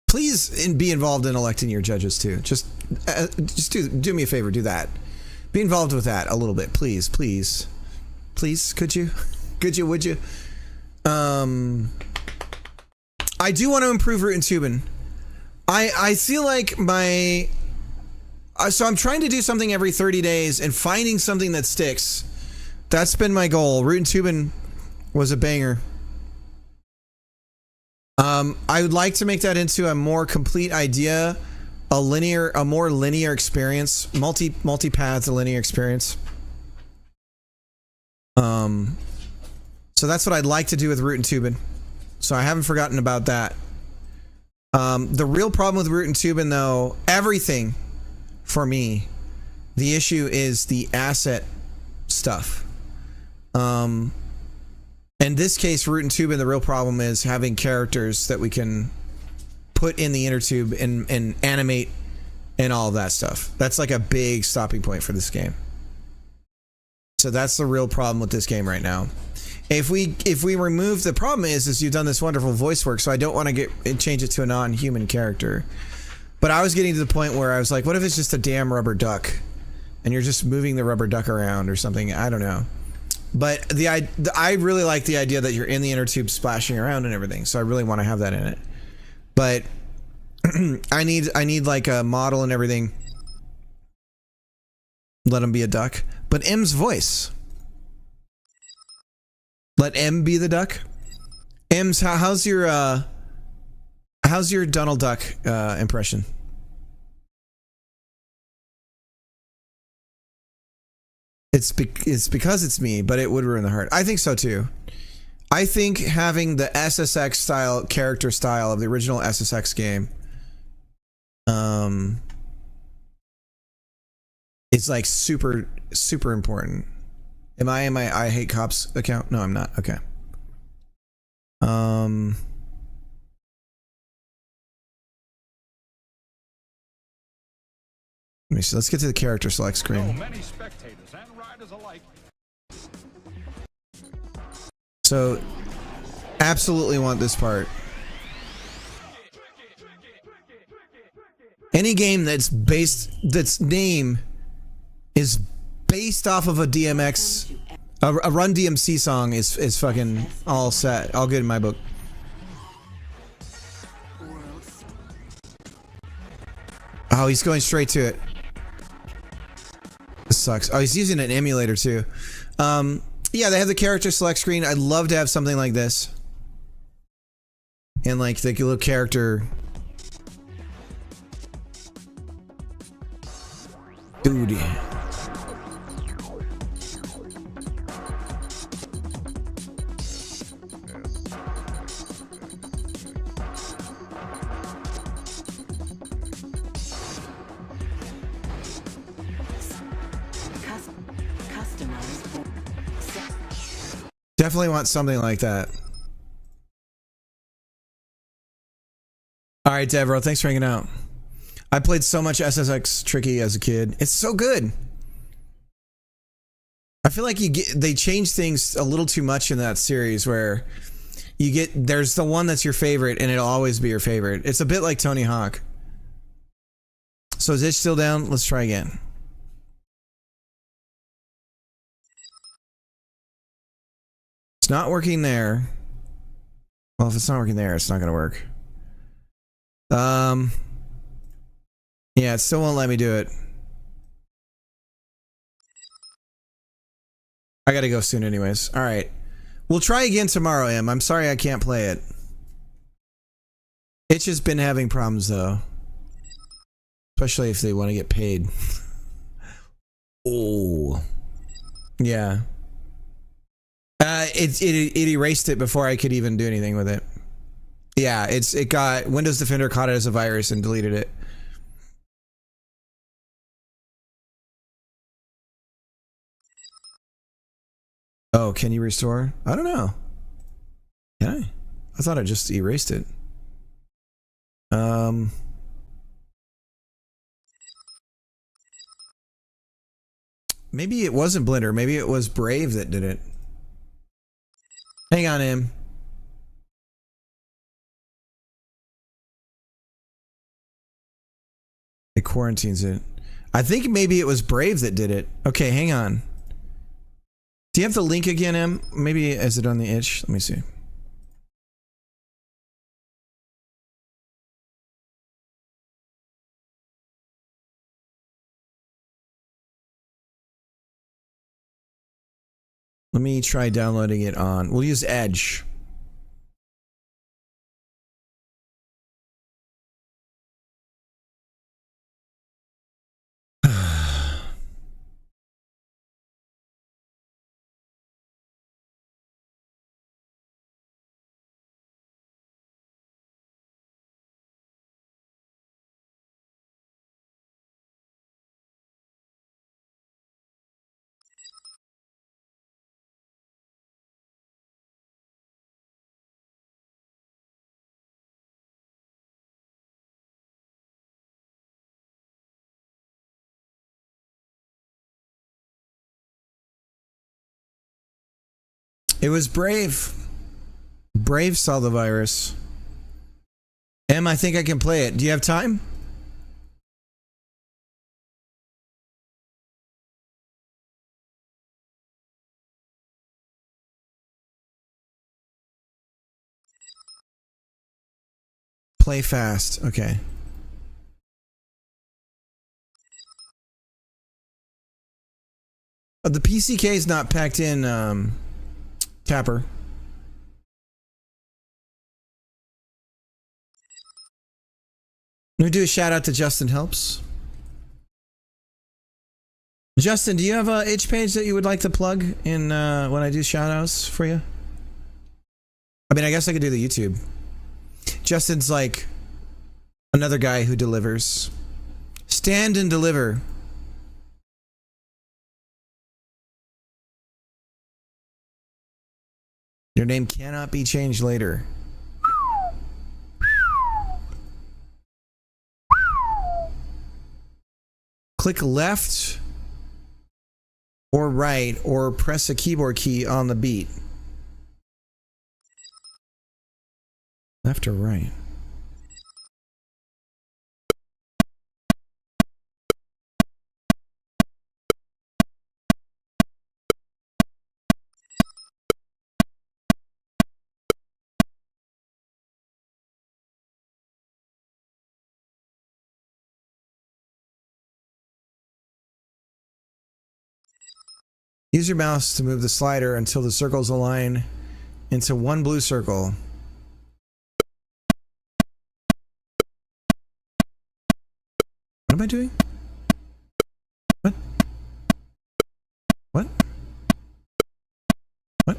Please be involved in electing your judges too. Just do me a favor. Do that. Be involved with that a little bit, please, please, please. Could you? Would you? I do want to improve Root and Tubin. I feel like so I'm trying to do something every 30 days and finding something that sticks. That's been my goal. Root and Tubin was a banger. I would like to make that into a more complete idea, a more linear experience, multi-paths, a linear experience. So that's what I'd like to do with Root and Tubin. So I haven't forgotten about that. The real problem with Root and Tubin, though, everything for me, the issue is the asset stuff. In this case, Root and Tubin, the real problem is having characters that we can put in the inner tube and animate and all of that stuff. That's like a big stopping point for this game. So that's the real problem with this game right now. If we remove, the problem is you've done this wonderful voice work, so I don't want to change it to a non-human character. But I was getting to the point where I was like, what if it's just a damn rubber duck and you're just moving the rubber duck around or something? I don't know. But I really like the idea that you're in the inner tube splashing around and everything, so I really want to have that in it. But I need like a model and everything. Let him be a duck. But M's voice. Let M be the duck. M's, how's your Donald Duck impression? It's because it's me, but it would ruin the heart. I think so too. I think having the SSX style character style of the original SSX game, it's like super important. Am I in my I Hate Cops account? No, I'm not. Okay. Let me see. Let's get to the character select screen. Many spectators and riders alike So, absolutely want this part. Any game that's name is based off of a DMX, a Run DMC song is fucking all set. All good in my book. Oh, he's going straight to it. This sucks. Oh, he's using an emulator too. Yeah, they have the character select screen. I'd love to have something like this. And like the little character. Dude. Definitely want something like that. All right, Devereaux, thanks for hanging out. I played so much SSX Tricky as a kid. It's so good. I feel like they change things a little too much in that series where there's the one that's your favorite and it'll always be your favorite. It's a bit like Tony Hawk. So is it still down? Let's try again. It's not working there. Well, if it's not working there, it's not gonna work. Yeah, it still won't let me do it. I gotta go soon anyways. Alright. We'll try again tomorrow, Em. I'm sorry I can't play it. It's just been having problems though. Especially if they want to get paid. Oh. Yeah. It erased it before I could even do anything with it. Yeah, it got Windows Defender caught it as a virus and deleted it. Oh, can you restore? I don't know. Can I? I thought I just erased it. Maybe it wasn't Blender. Maybe it was Brave that did it. Hang on, Em. It quarantines it. I think maybe it was Brave that did it. Okay, hang on. Do you have the link again, Em? Maybe is it on the itch? Let me see. Let me try downloading it on. We'll use Edge. It was Brave. Brave saw the virus. Em, I think I can play it. Do you have time? Play fast. Okay. The PCK is not packed in, Tapper. Let me do a shout out to Justin Helps. Justin, do you have a itch page that you would like to plug in when I do shout outs for you? I mean, I guess I could do the YouTube. Justin's like another guy who delivers. Stand and deliver. Your name cannot be changed later. Click left or right or press a keyboard key on the beat. Left or right? Use your mouse to move the slider until the circles align into one blue circle. What am I doing? What? What? What?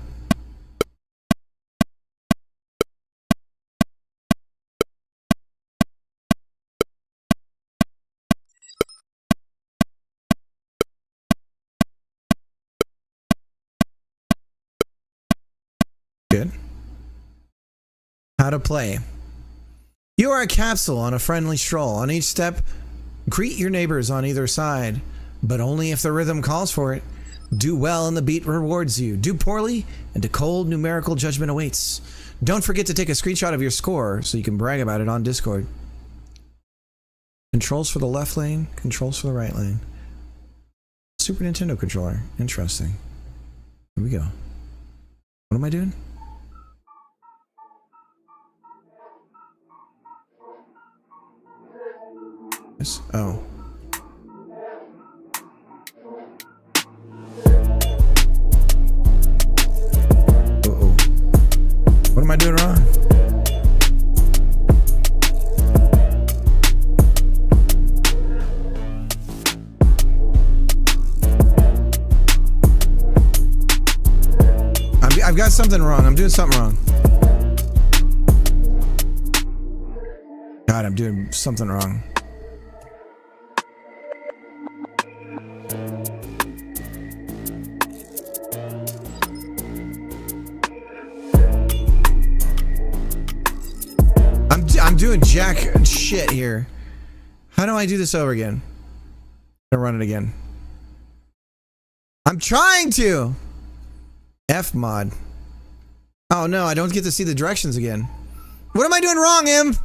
Good. How to play. You are a capsule on a friendly stroll. On each step, greet your neighbors on either side, but only if the rhythm calls for it. Do well and the beat rewards you. Do poorly and a cold numerical judgment awaits. Don't forget to take a screenshot of your score so you can brag about it on Discord. Controls for the left lane, controls for the right lane. Super Nintendo controller. Interesting. Here we go. What am I doing? Oh. Uh-oh. What am I doing wrong? I've got something wrong. I'm doing something wrong. God, I'm doing something wrong. I'm doing jack shit here. How do I do this over again? I'm gonna run it again. I'm trying to. F mod. Oh no, I don't get to see the directions again. What am I doing wrong, Imp?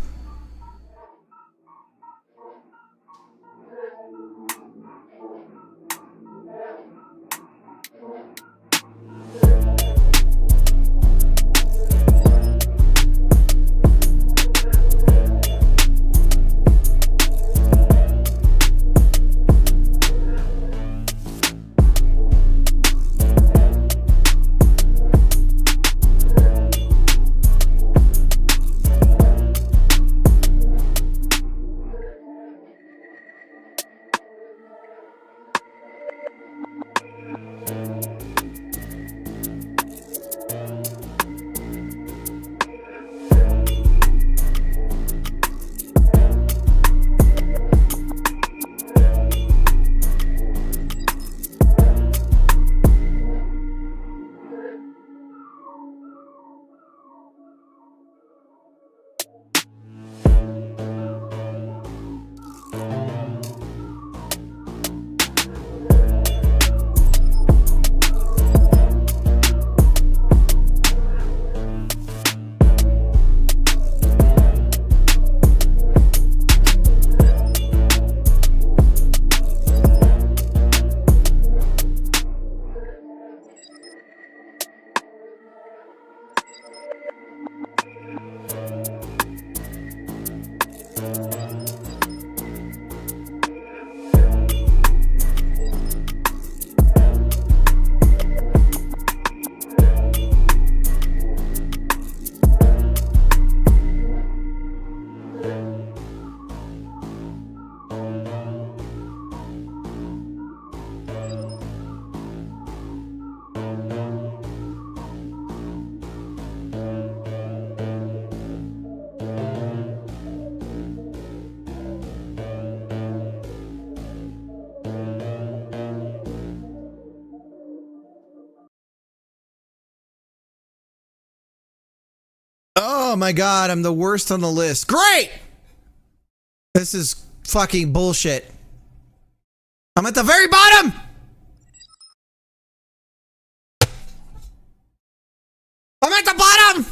Oh my god, I'm the worst on the list. Great! This is fucking bullshit. I'm at the very bottom! I'm at the bottom!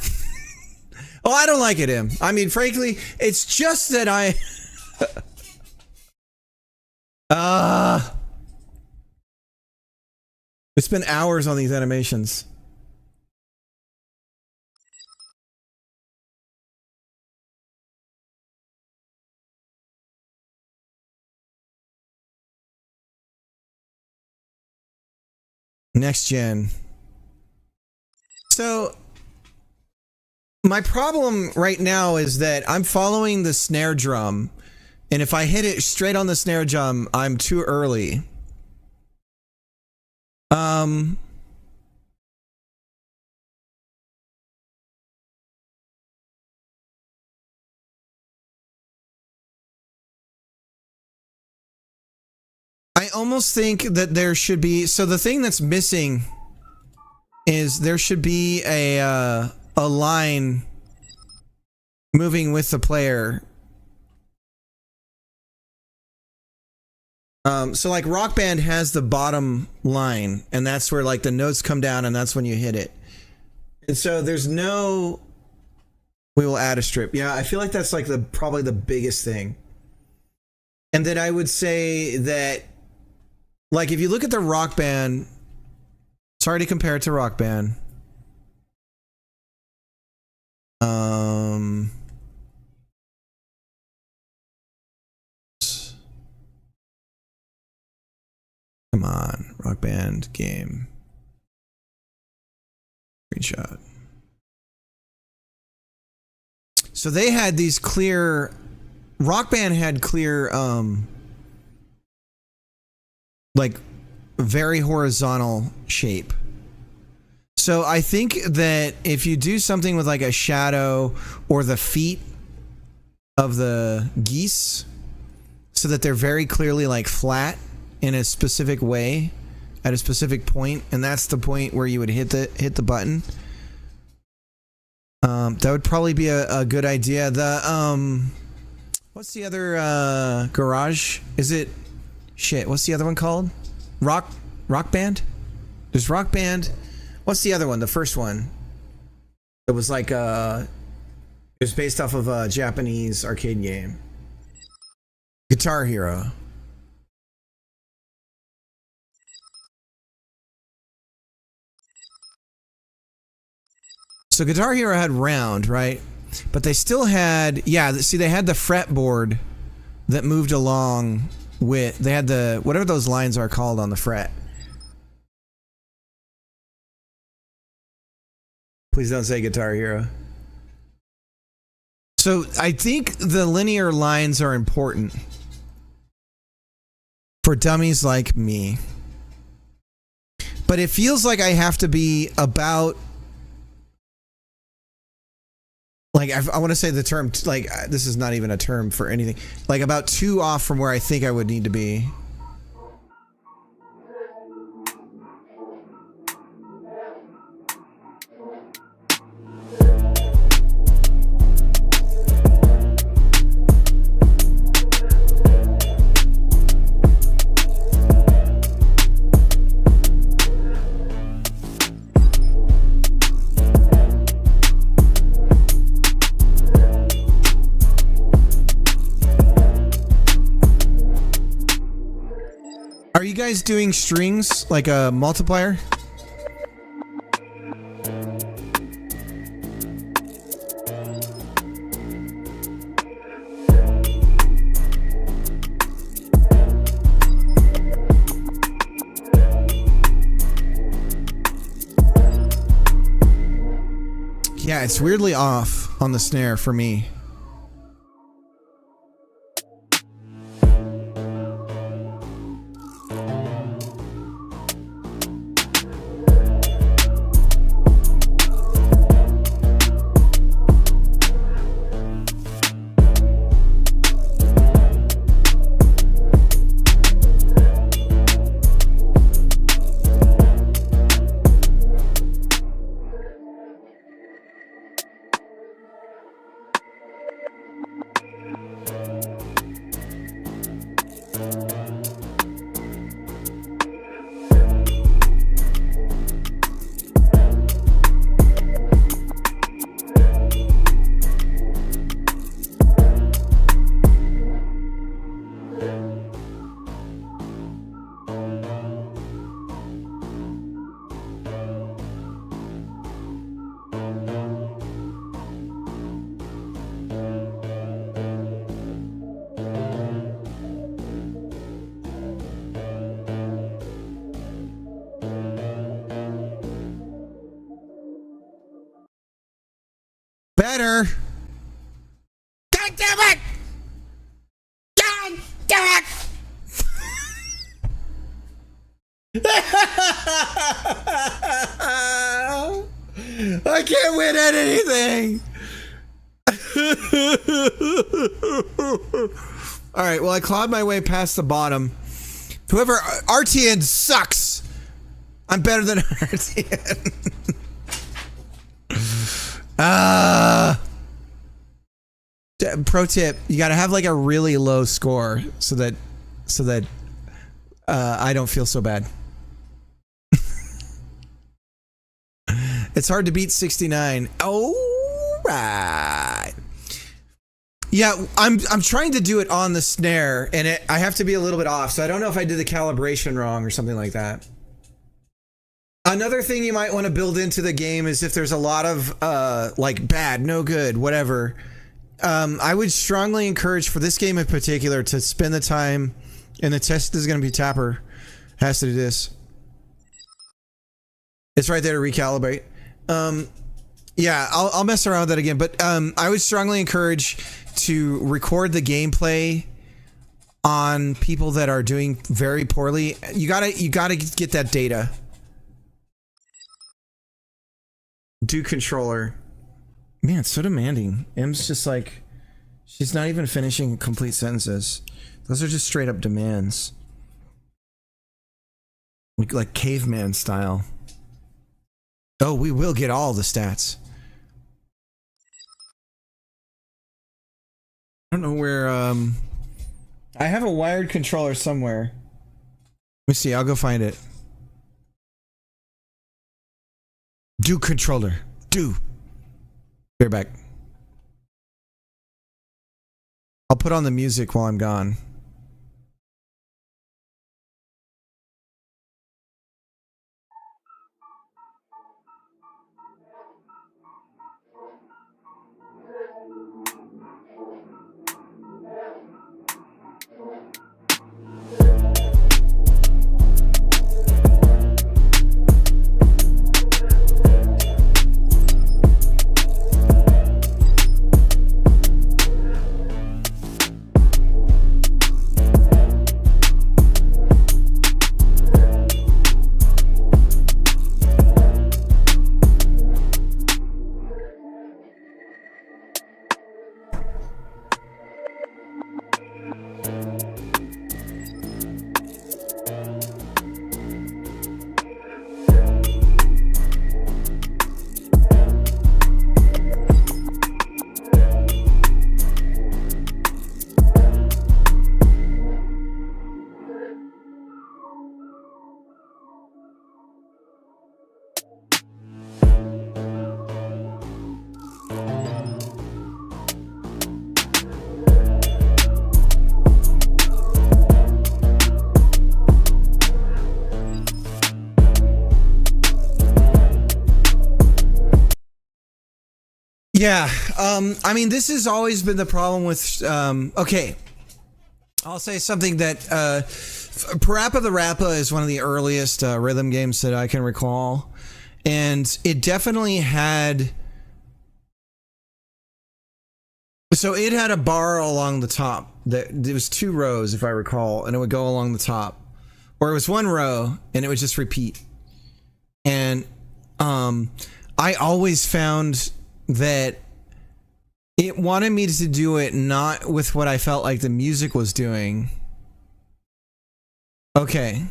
Oh, I don't like it, Im. I mean, frankly, it's just that I... It's been hours on these animations. Next gen. So my problem right now is that I'm following the snare drum, and if I hit it straight on the snare drum, I'm too early. I almost think that there should be, so the thing that's missing is there should be a line moving with the player. So like Rock Band has the bottom line, and that's where like the notes come down, and that's when you hit it. And so there's no, we will add a strip. Yeah, I feel like that's like probably the biggest thing. And then I would say that, like, if you look at the Rock Band, sorry to compare it to Rock Band. Come on, Rock Band game. Screenshot. So they had these clear, Rock Band had clear, like very horizontal shape. So I think that if you do something with like a shadow or the feet of the geese so that they're very clearly like flat in a specific way at a specific point, and that's the point where you would hit the button, that would probably be a good idea. The what's the other garage? Is it shit? What's the other one called? Rock Band? There's Rock Band. What's the other one? The first one. It was like it was based off of a Japanese arcade game. Guitar Hero. So Guitar Hero had round, right? But they still had, yeah, see, they had the fretboard that moved along with, they had the, whatever those lines are called on the fret. Please don't say Guitar Hero. So I think the linear lines are important for dummies like me. But it feels like I have to be about, like, I want to say the term, like, this is not even a term for anything, like about 2 off from where I think I would need to be. Are you guys doing strings like a multiplier? Yeah, it's weirdly off on the snare for me. Better. God damn it! God damn it! I can't win at anything. All right, well, I clawed my way past the bottom. Whoever RTN sucks. I'm better than RTN. Pro tip: you got to have like a really low score so that I don't feel so bad. It's hard to beat 69. Oh, right. Yeah, I'm trying to do it on the snare, and I have to be a little bit off, so I don't know if I did the calibration wrong or something like that. Another thing you might want to build into the game is if there's a lot of like bad, no good, whatever. I would strongly encourage for this game in particular to spend the time, and the test is going to be Tapper has to do this. It's right there to recalibrate. Yeah, I'll mess around with that again, but I would strongly encourage to record the gameplay on people that are doing very poorly. You gotta get that data. Do controller. Man, it's so demanding. M's just like, she's not even finishing complete sentences. Those are just straight up demands. Like caveman style. Oh, we will get all the stats. I don't know where, I have a wired controller somewhere. Let me see, I'll go find it. Do controller. Do. Be right back. I'll put on the music while I'm gone. Yeah, I mean, this has always been the problem with, okay, I'll say something that, Parappa the Rappa is one of the earliest rhythm games that I can recall, and it definitely had, so it had a bar along the top, that it was 2 rows if I recall, and it would go along the top, or it was 1 row, and it would just repeat, and I always found that it wanted me to do it not with what I felt like the music was doing. Okay.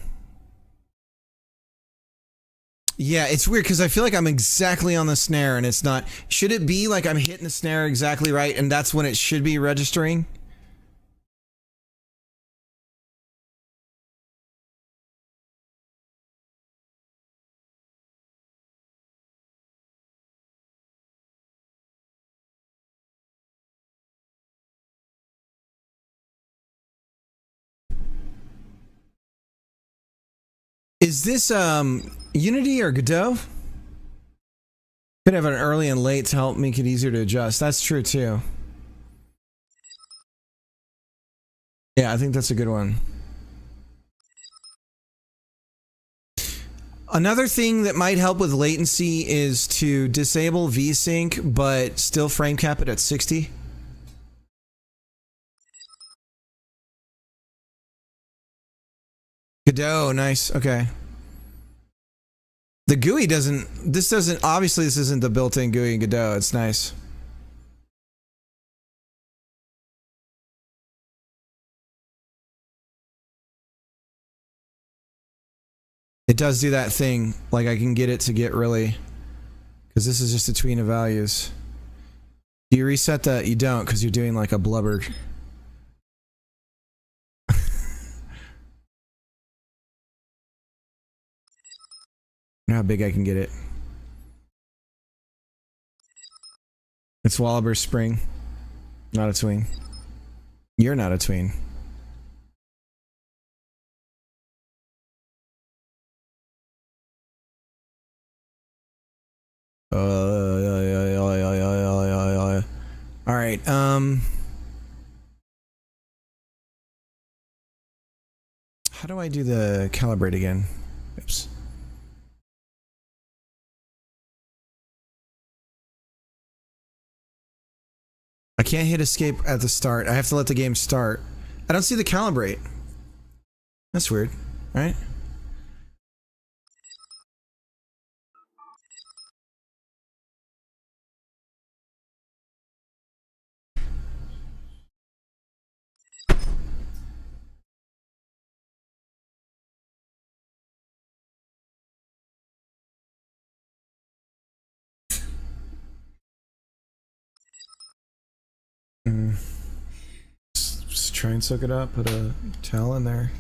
Yeah, it's weird because I feel like I'm exactly on the snare and it's not. Should it be like I'm hitting the snare exactly right and that's when it should be registering? Is this Unity or Godot? Could have an early and late to help make it easier to adjust. That's true too. Yeah, I think that's a good one. Another thing that might help with latency is to disable VSync, but still frame cap it at 60. Godot, nice. Okay. The GUI doesn't. Obviously, this isn't the built-in GUI in Godot. It's nice. It does do that thing. Like, I can get it to get really. Because this is just a tween of values. Do you reset that? You don't, because you're doing like a blubber. How big I can get it. It's Wallaber Spring. Not a tween. You're not a tween. All right. How do I do the calibrate again? Oops. I can't hit escape at the start. I have to let the game start. I don't see the calibrate. That's weird, right? Just try and soak it up. Put a towel in there.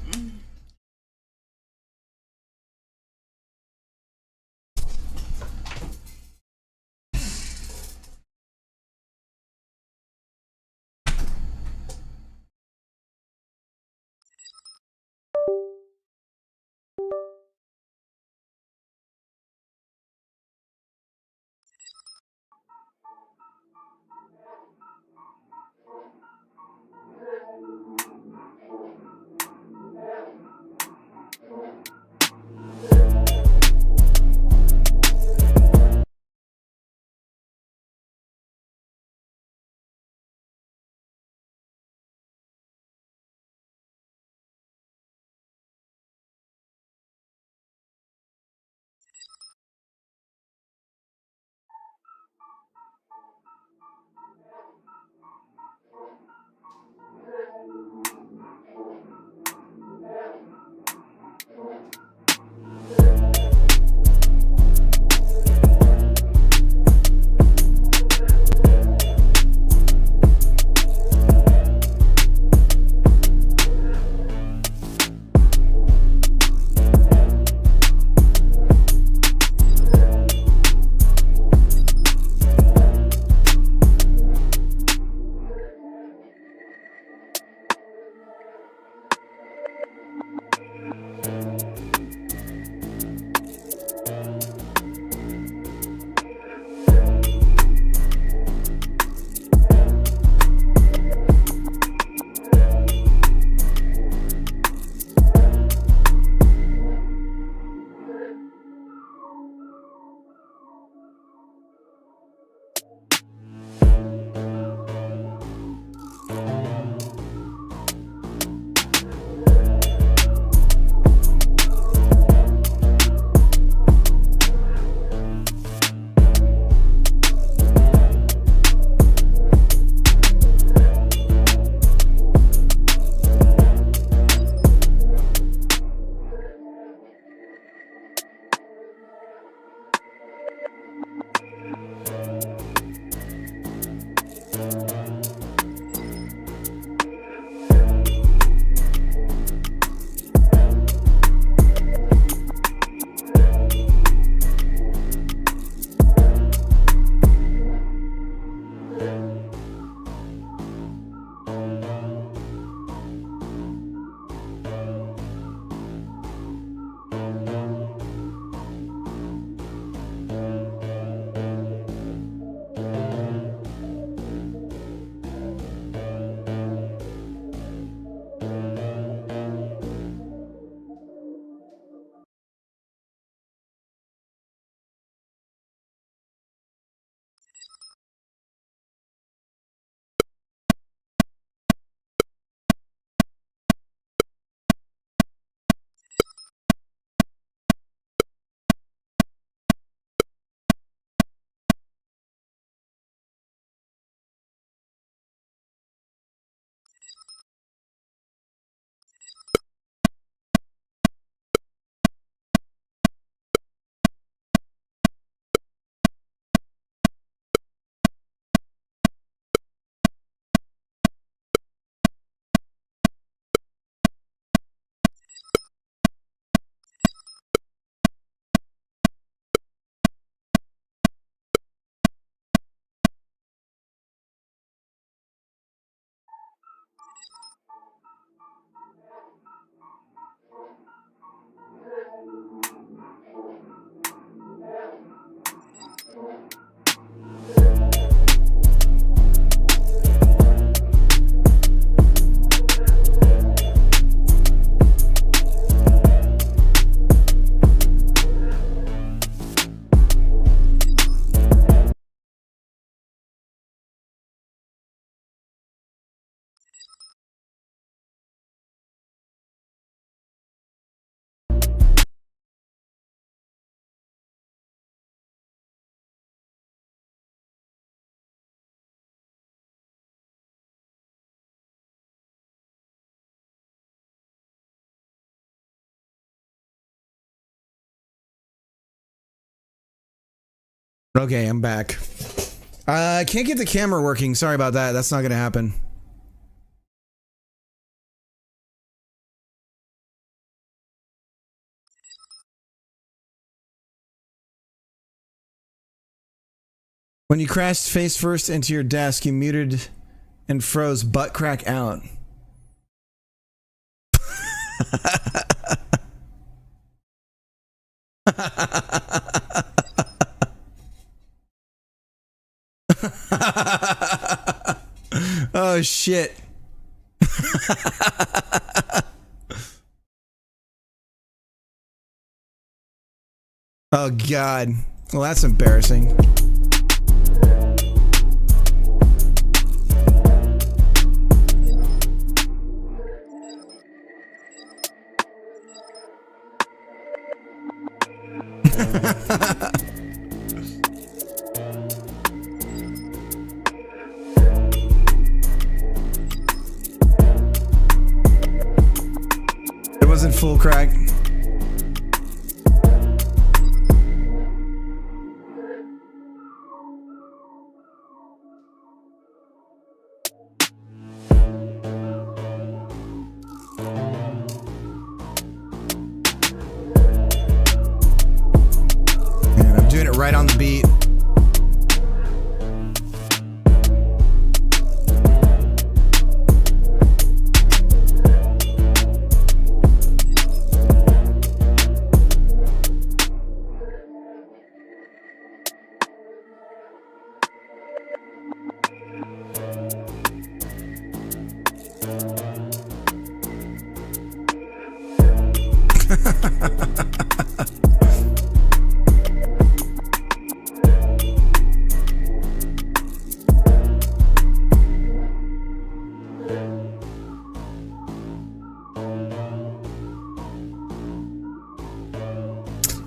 Okay, I'm back. I can't get the camera working. Sorry about that. That's not gonna happen. When you crashed face first into your desk, you muted and froze butt crack out. Oh shit. Oh god. Well, that's embarrassing. It wasn't full crack. Man, I'm doing it right on the beat.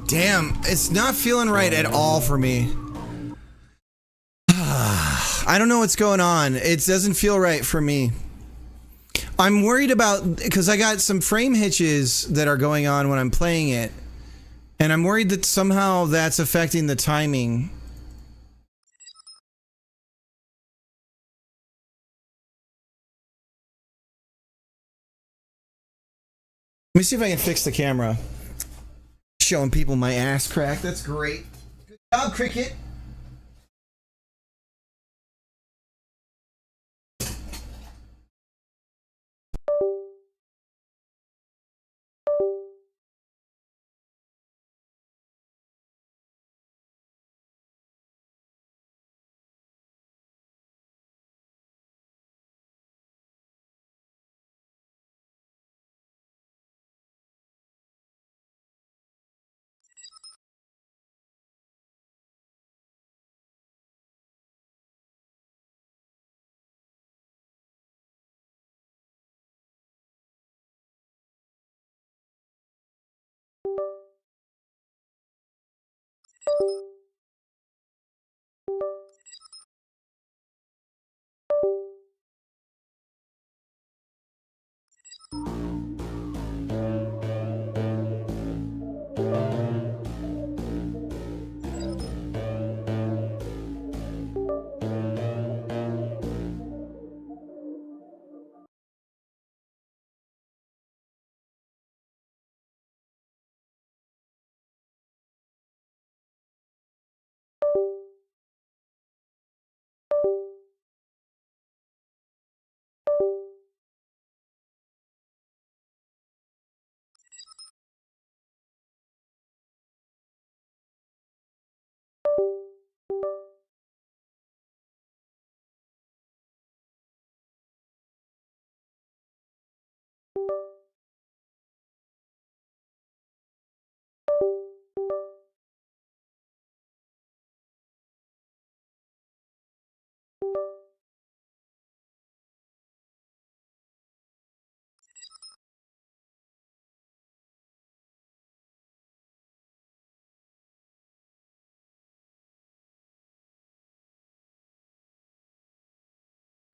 Damn, it's not feeling right at all for me. I don't know what's going on. It doesn't feel right for me. I'm worried about, because I got some frame hitches that are going on when I'm playing it. And I'm worried that somehow that's affecting the timing. Let me see if I can fix the camera. Showing people my ass crack. That's great. Good job, Cricket.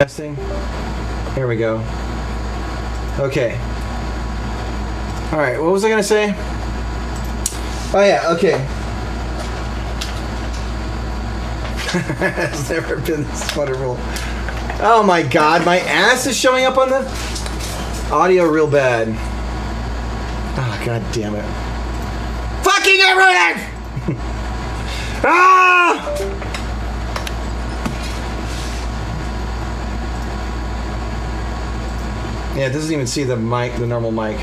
Testing. Here we go. Okay. All right. What was I gonna say? Oh yeah. Okay. It's never been this wonderful. Oh my god, my ass is showing up on the audio real bad. Ah, god damn it. Fucking everything! Ah! Yeah, it doesn't even see the mic, the normal mic.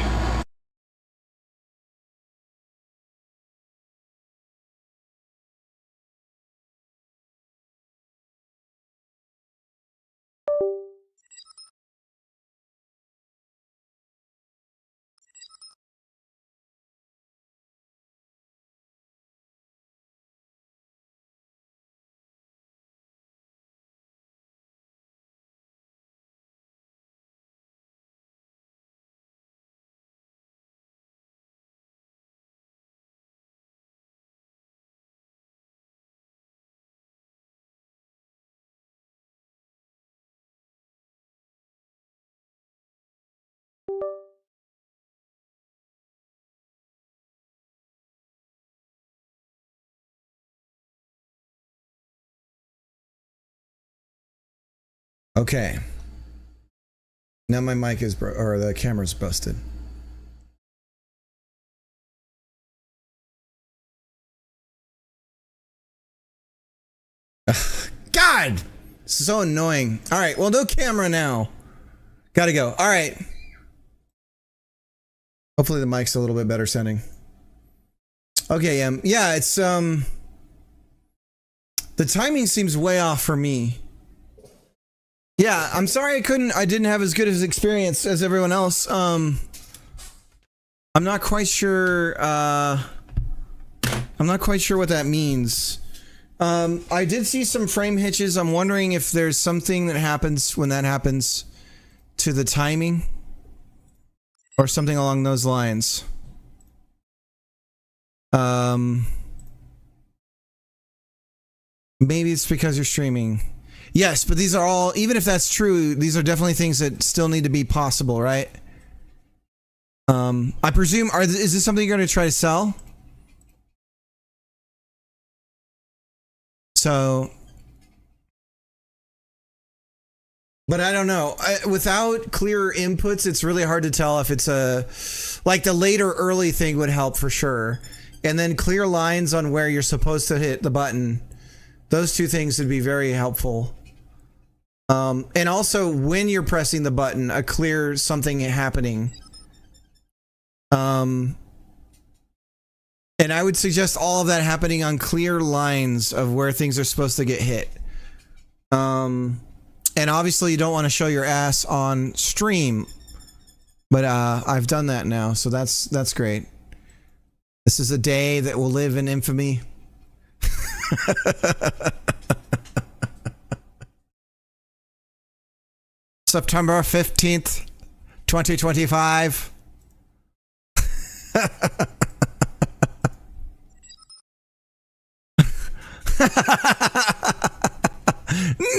Okay. Now my mic is or the camera's busted. God! This is so annoying. Alright, well, no camera now. Gotta go. Alright. Hopefully the mic's a little bit better sounding. Okay, yeah, it's, the timing seems way off for me. Yeah, I'm sorry I didn't have as good of an experience as everyone else. I'm not quite sure, what that means. I did see some frame hitches. I'm wondering if there's something that happens when that happens to the timing or something along those lines. Maybe it's because you're streaming. Yes, but these are all, even if that's true, these are definitely things that still need to be possible, right? I presume, is this something you're going to try to sell? So, but I don't know. Without clear inputs, it's really hard to tell if it's like the late or early thing would help for sure. And then clear lines on where you're supposed to hit the button. Those two things would be very helpful. And also when you're pressing the button, a clear something happening. And I would suggest all of that happening on clear lines of where things are supposed to get hit. And obviously you don't want to show your ass on stream, but I've done that now, so that's great. This is a day that will live in infamy. September 15th, 2025.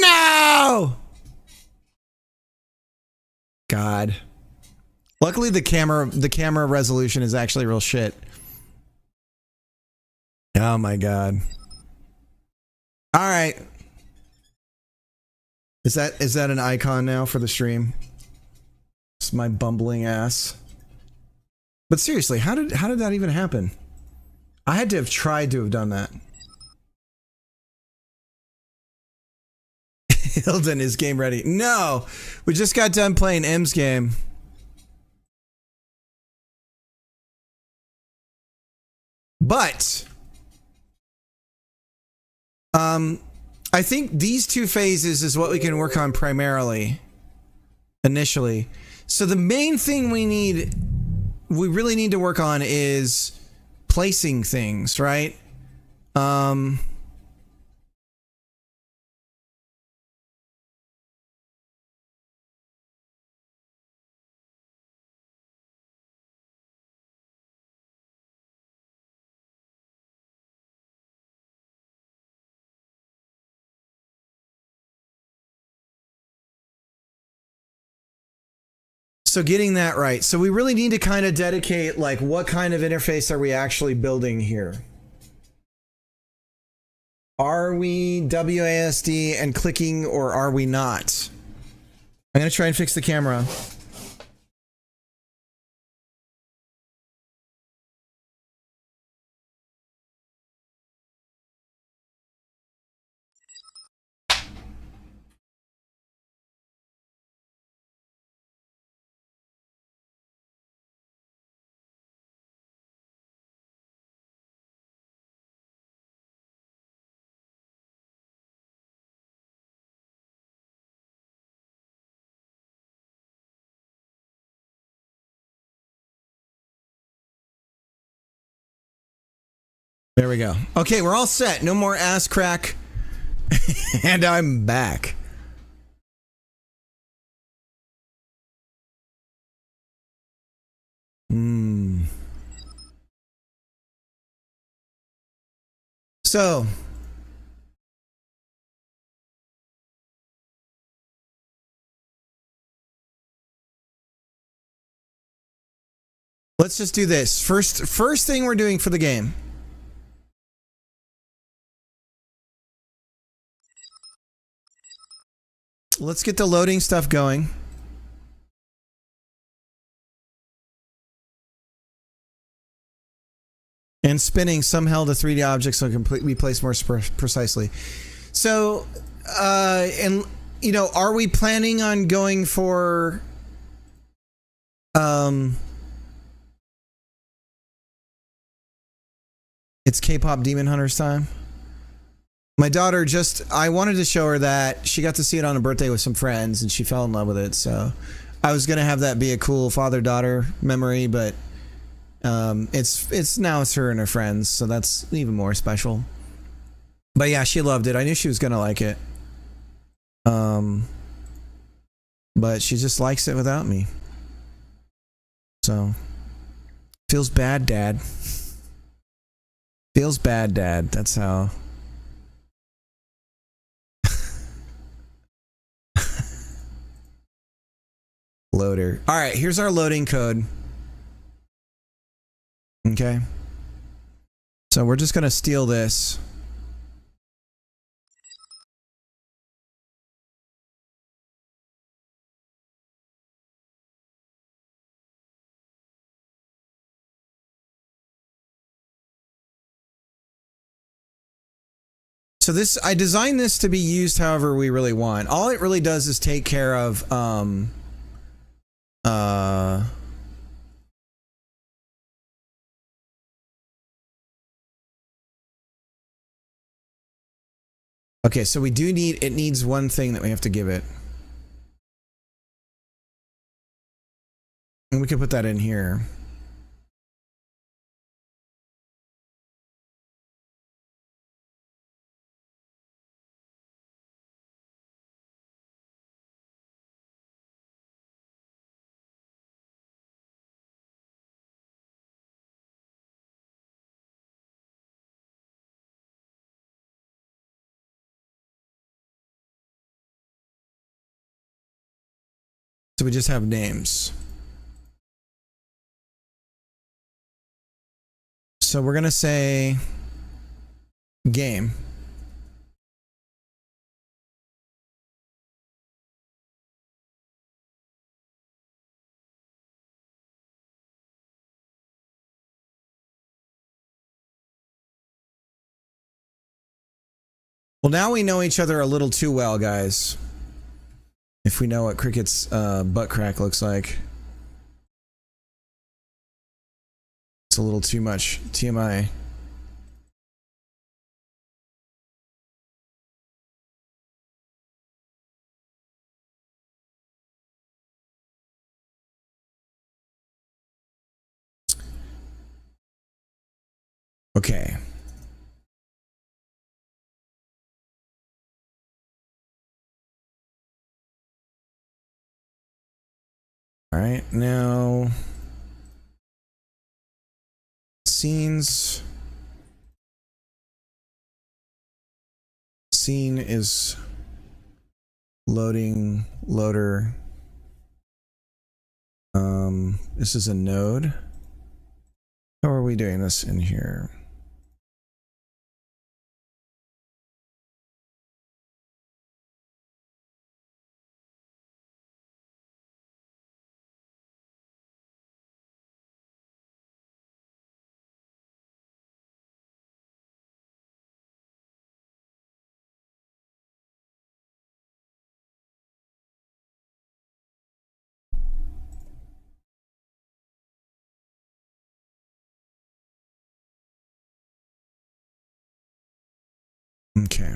No! God. Luckily the camera resolution is actually real shit. Oh my god. All right. Is that an icon now for the stream? It's my bumbling ass. But seriously, how did that even happen? I had to have tried to have done that. Hilden is game ready. No, we just got done playing M's game. But I think these two phases is what we can work on primarily initially. So the main thing we really need to work on is placing things, right? So getting that right. So we really need to kind of dedicate, like, what kind of interface are we actually building here? Are we WASD and clicking, or are we not? I'm going to try and fix the camera. There we go. Okay, we're all set. No more ass crack. And I'm back. So, let's just do this. First thing we're doing for the game. Let's get the loading stuff going. And spinning some held a 3D object so it can be placed more precisely. So, and you know, are we planning on going for it's K-pop Demon Hunters time? My daughter I wanted to show her that. She got to see it on a birthday with some friends and she fell in love with it. So I was going to have that be a cool father-daughter memory, but it's now it's her and her friends, so that's even more special. But yeah, she loved it. I knew she was going to like it. But she just likes it without me. So feels bad, Dad. Feels bad, Dad. That's how. Loader. All right, here's our loading code. Okay. So we're just going to steal this. So this, I designed this to be used however we really want. All it really does is take care of okay, so we do need, it needs one thing that we have to give it. And we can put that in here. So we just have names. So we're going to say game. Well, now we know each other a little too well, guys. If we know what Cricket's butt crack looks like. It's a little too much TMI. Okay. All right, now scenes. Scene is loading loader. This is a node. How are we doing this in here? Okay.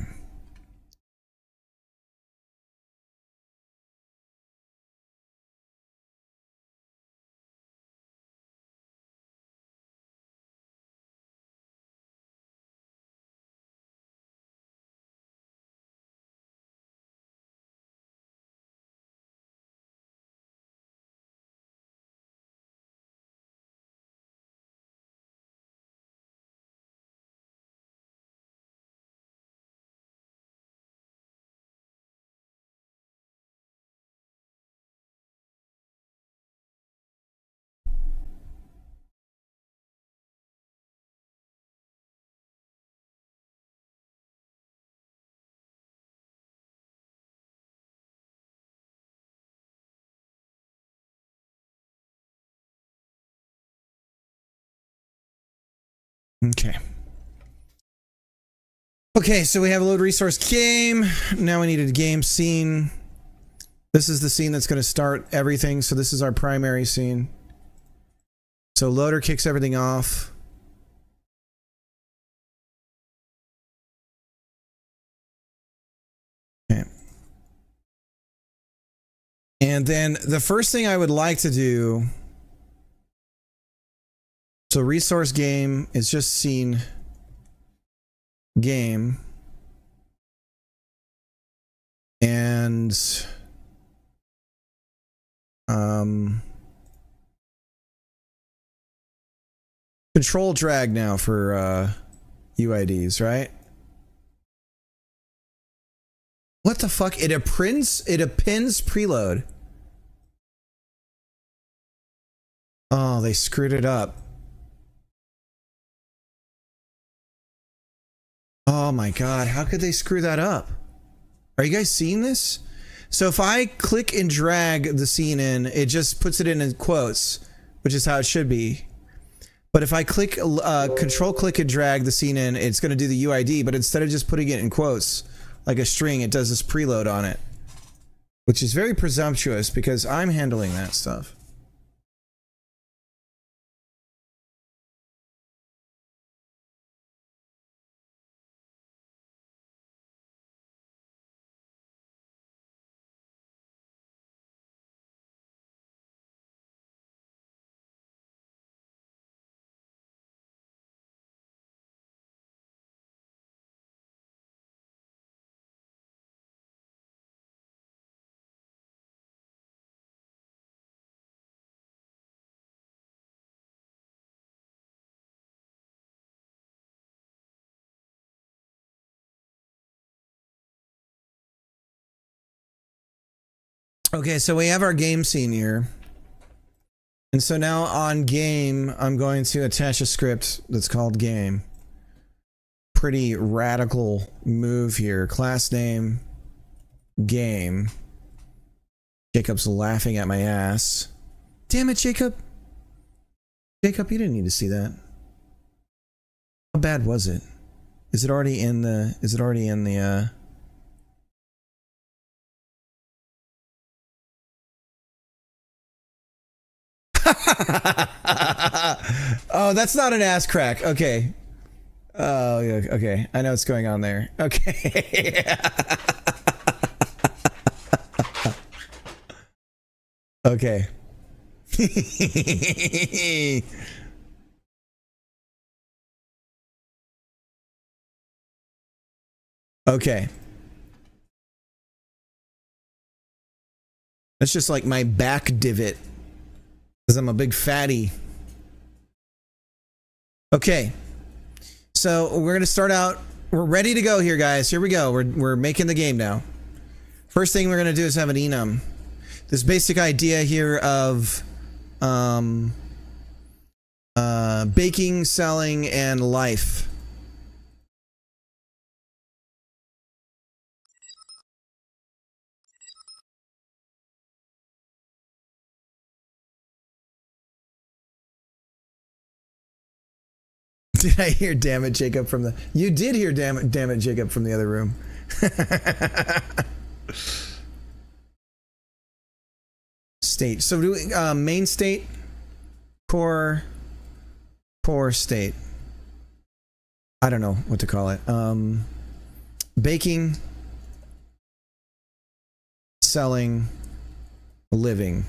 Okay. Okay, so we have a load resource game. Now we need a game scene. This is the scene that's going to start everything. So this is our primary scene. So loader kicks everything off. Okay. And then the first thing I would like to do. So resource game is just scene game. And control drag now for UIDs, right? What the fuck? It appends preload. Oh, they screwed it up. Oh my god, how could they screw that up? Are you guys seeing this? So if I click and drag the scene in, it just puts it in quotes, which is how it should be. But if I click, control click and drag the scene in, it's going to do the UID, but instead of just putting it in quotes, like a string, it does this preload on it. Which is very presumptuous because I'm handling that stuff. Okay, so we have our game scene here. And so now on game, I'm going to attach a script that's called game. Pretty radical move here. Class name, game. Jacob's laughing at my ass. Damn it, Jacob. Jacob, you didn't need to see that. How bad was it? Is it already in the, Oh, that's not an ass crack. Okay. Oh, yeah, okay. I know what's going on there. Okay. Okay. Okay. That's just like my back divot. Because I'm a big fatty. Okay. So we're going to start out. We're ready to go here, guys. Here we go. We're making the game now. First thing we're going to do is have an enum. This basic idea here of baking, selling, and life. Did I hear damn it, Jacob from the... You did hear damn it, Jacob from the other room. State. So do we, main state, core state. I don't know what to call it. baking, selling, living.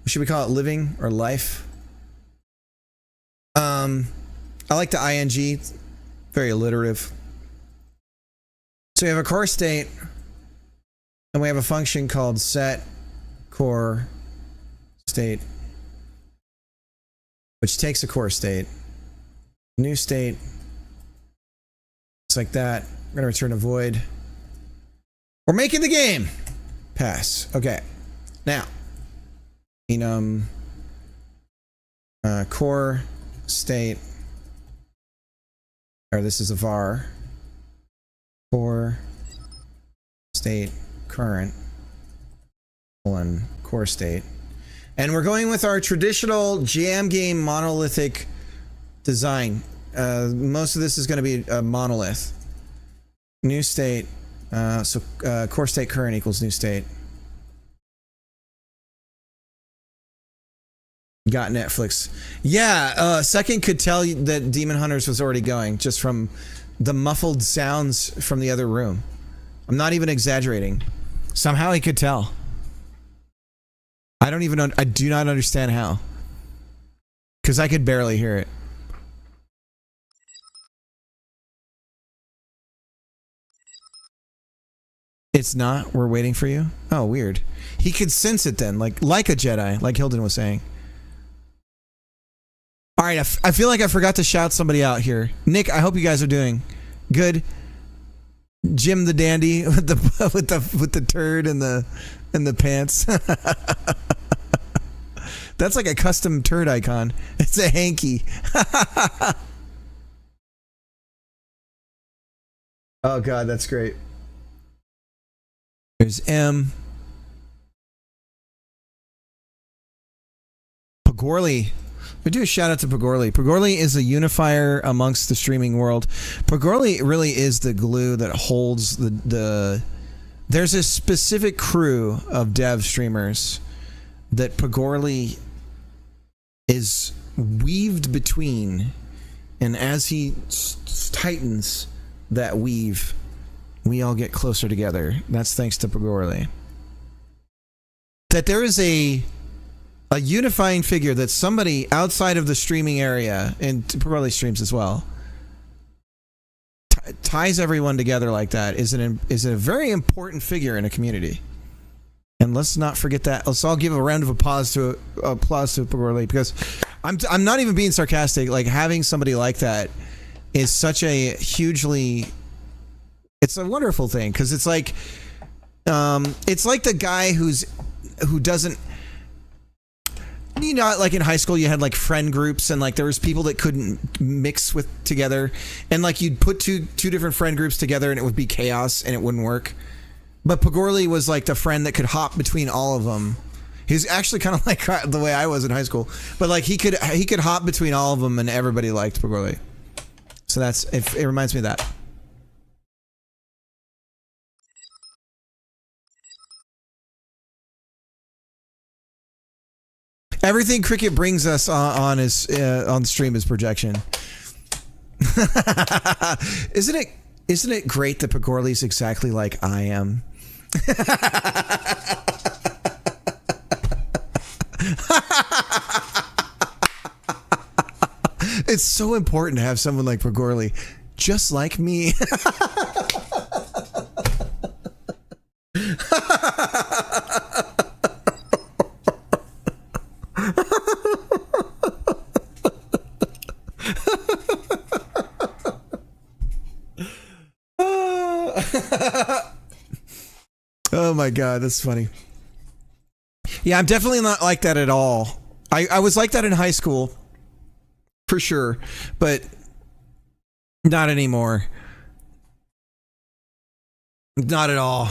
Should we call it living or life? I like the ing, very alliterative. So we have a core state, and we have a function called set core state, which takes a core state, new state, just like that. We're gonna return a void. We're making the game. Pass. Okay. Now, enum core state, or this is a var. Core state current one core state, and we're going with our traditional jam game monolithic design. Most of this is going to be a monolith. New state. So core state current equals new state. Got Netflix. Yeah, Second could tell you that Demon Hunters was already going just from the muffled sounds from the other room. I'm not even exaggerating. Somehow he could tell. I do not understand how. Because I could barely hear it. It's not? We're waiting for you? Oh, weird. He could sense it then, like a Jedi, like Hilden was saying. All right, I feel like I forgot to shout somebody out here. Nick, I hope you guys are doing good. Jim the Dandy with the turd and the pants. That's like a custom turd icon. It's a hanky. Oh god, that's great. There's M. Pagorli. We do a shout out to Pagorli. Pagorli is a unifier amongst the streaming world. Pagorli really is the glue that holds the there's a specific crew of dev streamers that Pagorli is weaved between, and as he tightens that weave, we all get closer together. That's thanks to Pagorli. That there is a unifying figure, that somebody outside of the streaming area, and Pagorli streams as well, ties everyone together like that is a very important figure in a community. And let's not forget that. Let's all give a round of applause to Pagorli, because I'm not even being sarcastic. Like, having somebody like that is such a hugely, it's a wonderful thing, because it's like the guy who doesn't, you know, like in high school you had like friend groups, and like there was people that couldn't mix with together, and like you'd put two different friend groups together and it would be chaos and it wouldn't work. But Pagorli was like the friend that could hop between all of them. He's actually kind of like the way I was in high school, but like he could hop between all of them, and everybody liked Pagorli. So it reminds me of that. Everything Cricket brings us on the stream is projection. Isn't it great that Pagorli's exactly like I am? It's so important to have someone like Pagorli, just like me. Oh my god, that's funny. Yeah, I'm definitely not like that at all. I was like that in high school, for sure, but not anymore. Not at all.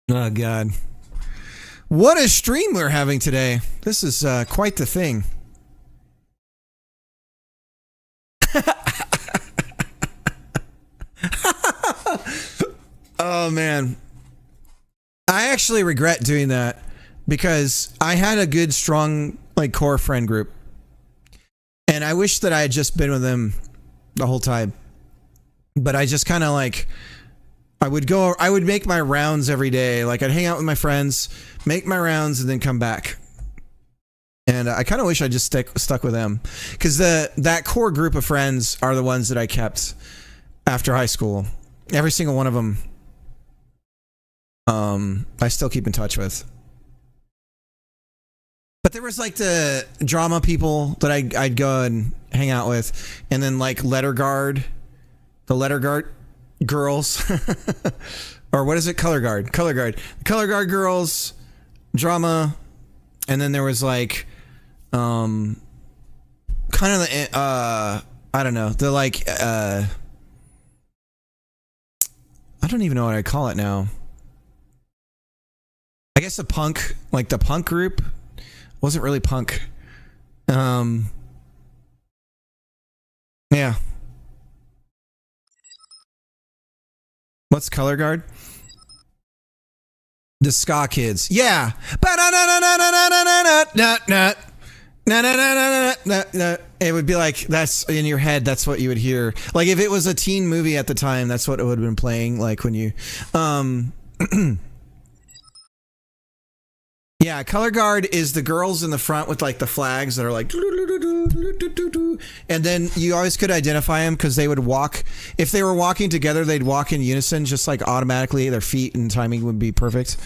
Oh god. What a stream we're having today. This is quite the thing. Oh man, I actually regret doing that, because I had a good, strong, like, core friend group, and I wish that I had just been with them the whole time. But I just kind of like, I would make my rounds every day. Like I'd hang out with my friends, make my rounds, and then come back. And I kind of wish I just stuck with them, because that core group of friends are the ones that I kept after high school. Every single one of them, I still keep in touch with. But there was like the drama people that I'd go and hang out with, and then like letter guard girls, or what is it? Color guard girls, drama, and then there was like, kind of the I don't know, the like I don't even know what I call it now. I guess the punk group wasn't really punk. Yeah. What's color guard? The ska kids. Yeah. It would be like, that's in your head, that's what you would hear. Like if it was a teen movie at the time, that's what it would have been playing, like when you yeah, color guard is the girls in the front with like the flags that are like, and then you always could identify them because they would walk. If they were walking together, they'd walk in unison, just like automatically. Their feet and timing would be perfect.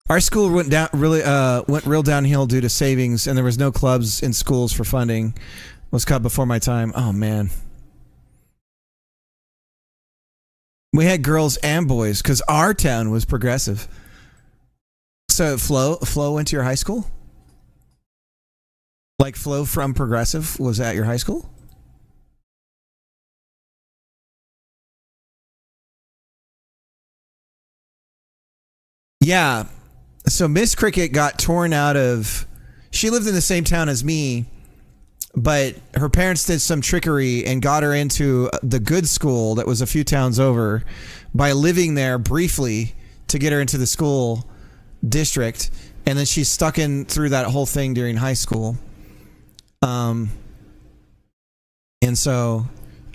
Our school went real downhill due to savings, and there was no clubs in schools for funding. Was cut before my time. Oh man. We had girls and boys because our town was progressive. So Flo went to your high school? Like Flo from Progressive was at your high school? Yeah. So Miss Cricket got torn out of... She lived in the same town as me, but her parents did some trickery and got her into the good school that was a few towns over by living there briefly to get her into the school district. And then she's stuck in through that whole thing during high school. And so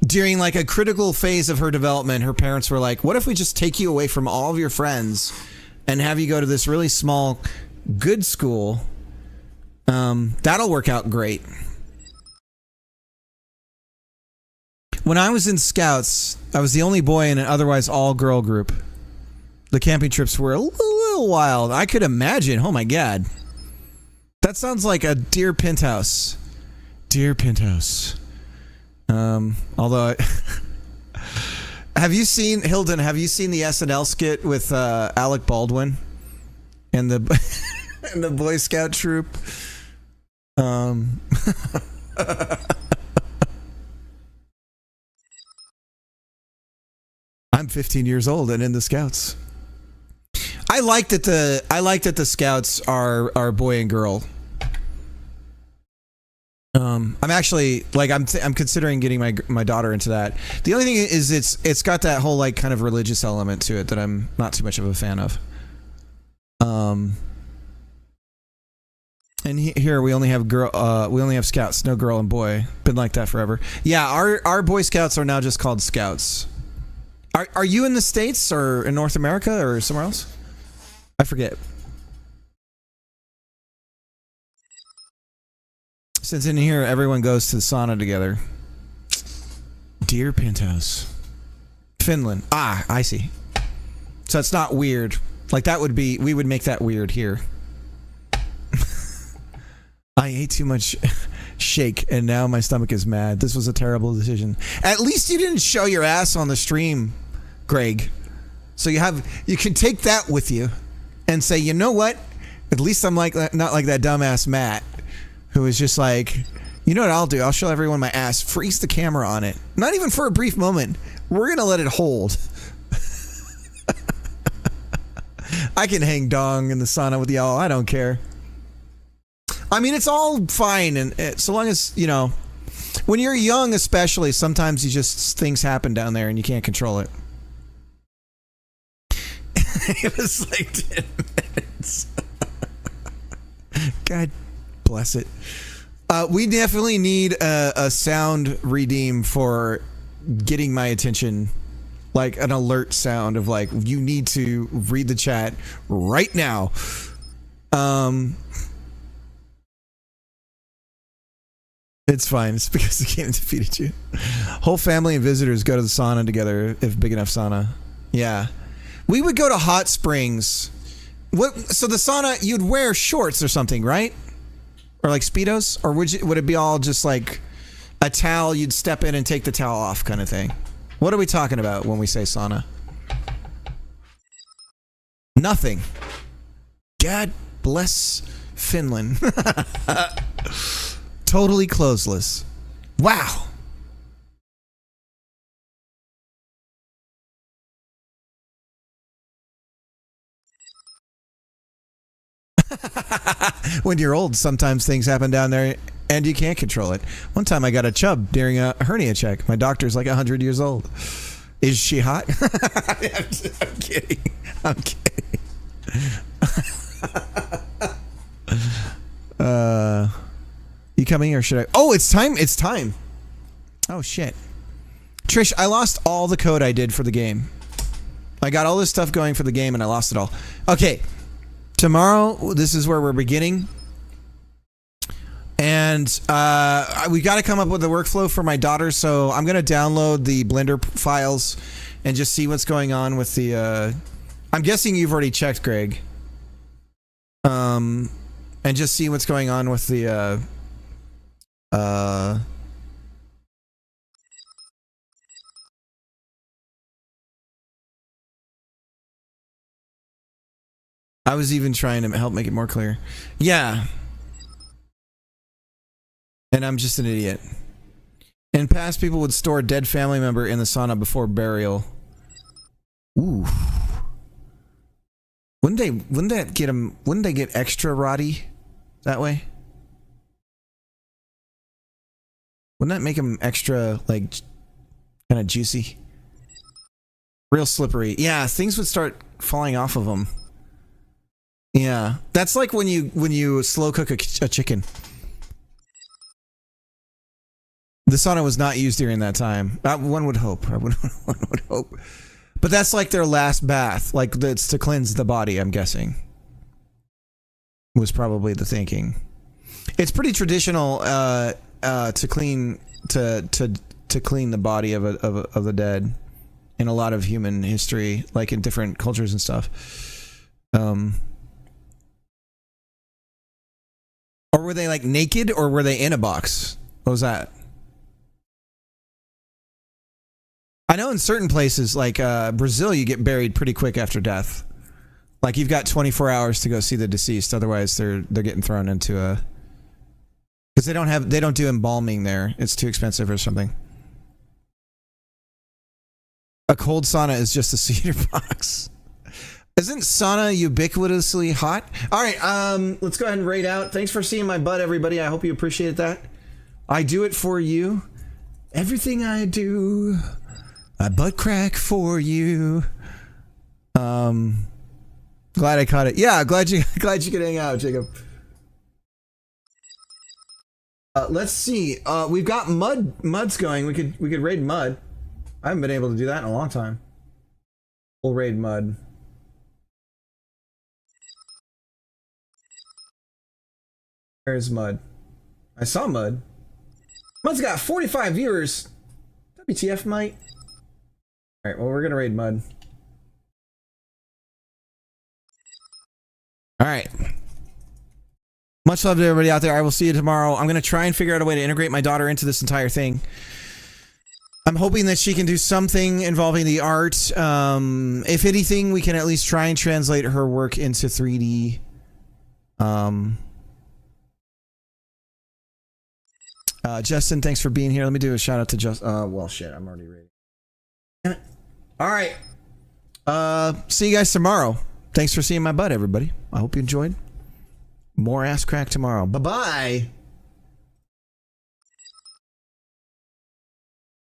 during like a critical phase of her development, her parents were like, what if we just take you away from all of your friends and have you go to this really small good school? That'll work out great. When I was in Scouts, I was the only boy in an otherwise all-girl group. The camping trips were a little wild. I could imagine. Oh my God. That sounds like a Dear Penthouse. Dear Penthouse. Although... Have you seen, Hilden, have you seen the SNL skit with Alec Baldwin and the and the Boy Scout troop? I'm 15 years old and in the Scouts. I like that the Scouts are boy and girl. I'm actually like I'm considering getting my daughter into that. The only thing is it's got that whole like kind of religious element to it that I'm not too much of a fan of. And here we only have Scouts, no girl and boy. Been like that forever. Yeah, our Boy Scouts are now just called Scouts. Are you in the States or in North America or somewhere else? I forget. Since in here everyone goes to the sauna together. Dear Penthouse. Finland. Ah, I see. So it's not weird. Like that would be, we would make that weird here. I ate too much shake and now my stomach is mad. This was a terrible decision. At least you didn't show your ass on the stream, Greg. So you can take that with you and say, you know what? At least I'm like not like that dumbass Matt who was just like, you know what I'll do? I'll show everyone my ass. Freeze the camera on it. Not even for a brief moment. We're going to let it hold. I can hang dong in the sauna with y'all. I don't care. I mean, it's all fine. And so long as, you know, when you're young, especially, sometimes things happen down there and you can't control it. It was like 10 minutes. God bless it. We definitely need a sound redeem for getting my attention, like an alert sound of like, you need to read the chat right now. It's fine. It's because the game defeated you. Whole family and visitors go to the sauna together if big enough sauna. Yeah. We would go to hot springs. So the sauna, you'd wear shorts or something, right? Or like Speedos? Or would it be all just like a towel, you'd step in and take the towel off kind of thing? What are we talking about when we say sauna? Nothing. God bless Finland. Totally clothesless. Wow. When you're old, sometimes things happen down there and you can't control it. One time I got a chub during a hernia check. My doctor's like 100 years old. Is she hot? I'm kidding. I'm kidding. You coming or should I? Oh, it's time. It's time. Oh, shit. Trish, I lost all the code I did for the game. I got all this stuff going for the game and I lost it all. Okay. Tomorrow, this is where we're beginning. And we got to come up with a workflow for my daughter. So I'm going to download the Blender files and just see what's going on with the... I'm guessing you've already checked, Greg. And just see what's going on with the... I was even trying to help make it more clear. Yeah. And I'm just an idiot. In past, people would store a dead family member in the sauna before burial. Ooh. Wouldn't they get extra rotty that way? Wouldn't that make them extra, like, kind of juicy? Real slippery. Yeah, things would start falling off of them. Yeah, that's like when you slow cook a chicken. The sauna was not used during that time. One would hope. One would hope. But that's like their last bath. Like, it's to cleanse the body, I'm guessing. Was probably the thinking. It's pretty traditional to clean the body of the dead in a lot of human history, like in different cultures and stuff. Or were they like naked, or were they in a box? What was that? I know in certain places, like Brazil, you get buried pretty quick after death. Like, you've got 24 hours to go see the deceased, otherwise they're getting thrown into a... Because they don't do embalming there. It's too expensive or something. A cold sauna is just a cedar box. Isn't sauna ubiquitously hot? All right, let's go ahead and raid out. Thanks for seeing my butt, everybody. I hope you appreciate that. I do it for you. Everything I do, I butt crack for you. Glad I caught it. Yeah, glad you could hang out, Jacob. Let's see. We've got Mud's going. We could raid Mud. I haven't been able to do that in a long time. We'll raid Mud. Where's Mud? I saw Mud. Mud's got 45 viewers. WTF, mate. Alright, well, we're gonna raid Mud. Alright. Much love to everybody out there. I will see you tomorrow. I'm gonna try and figure out a way to integrate my daughter into this entire thing. I'm hoping that she can do something involving the art. If anything, we can at least try and translate her work into 3D. Justin, thanks for being here. Let me do a shout out to Justin. Well, shit, I'm already ready. Damn it. All right. See you guys tomorrow. Thanks for seeing my butt, everybody. I hope you enjoyed. More ass crack tomorrow. Bye-bye.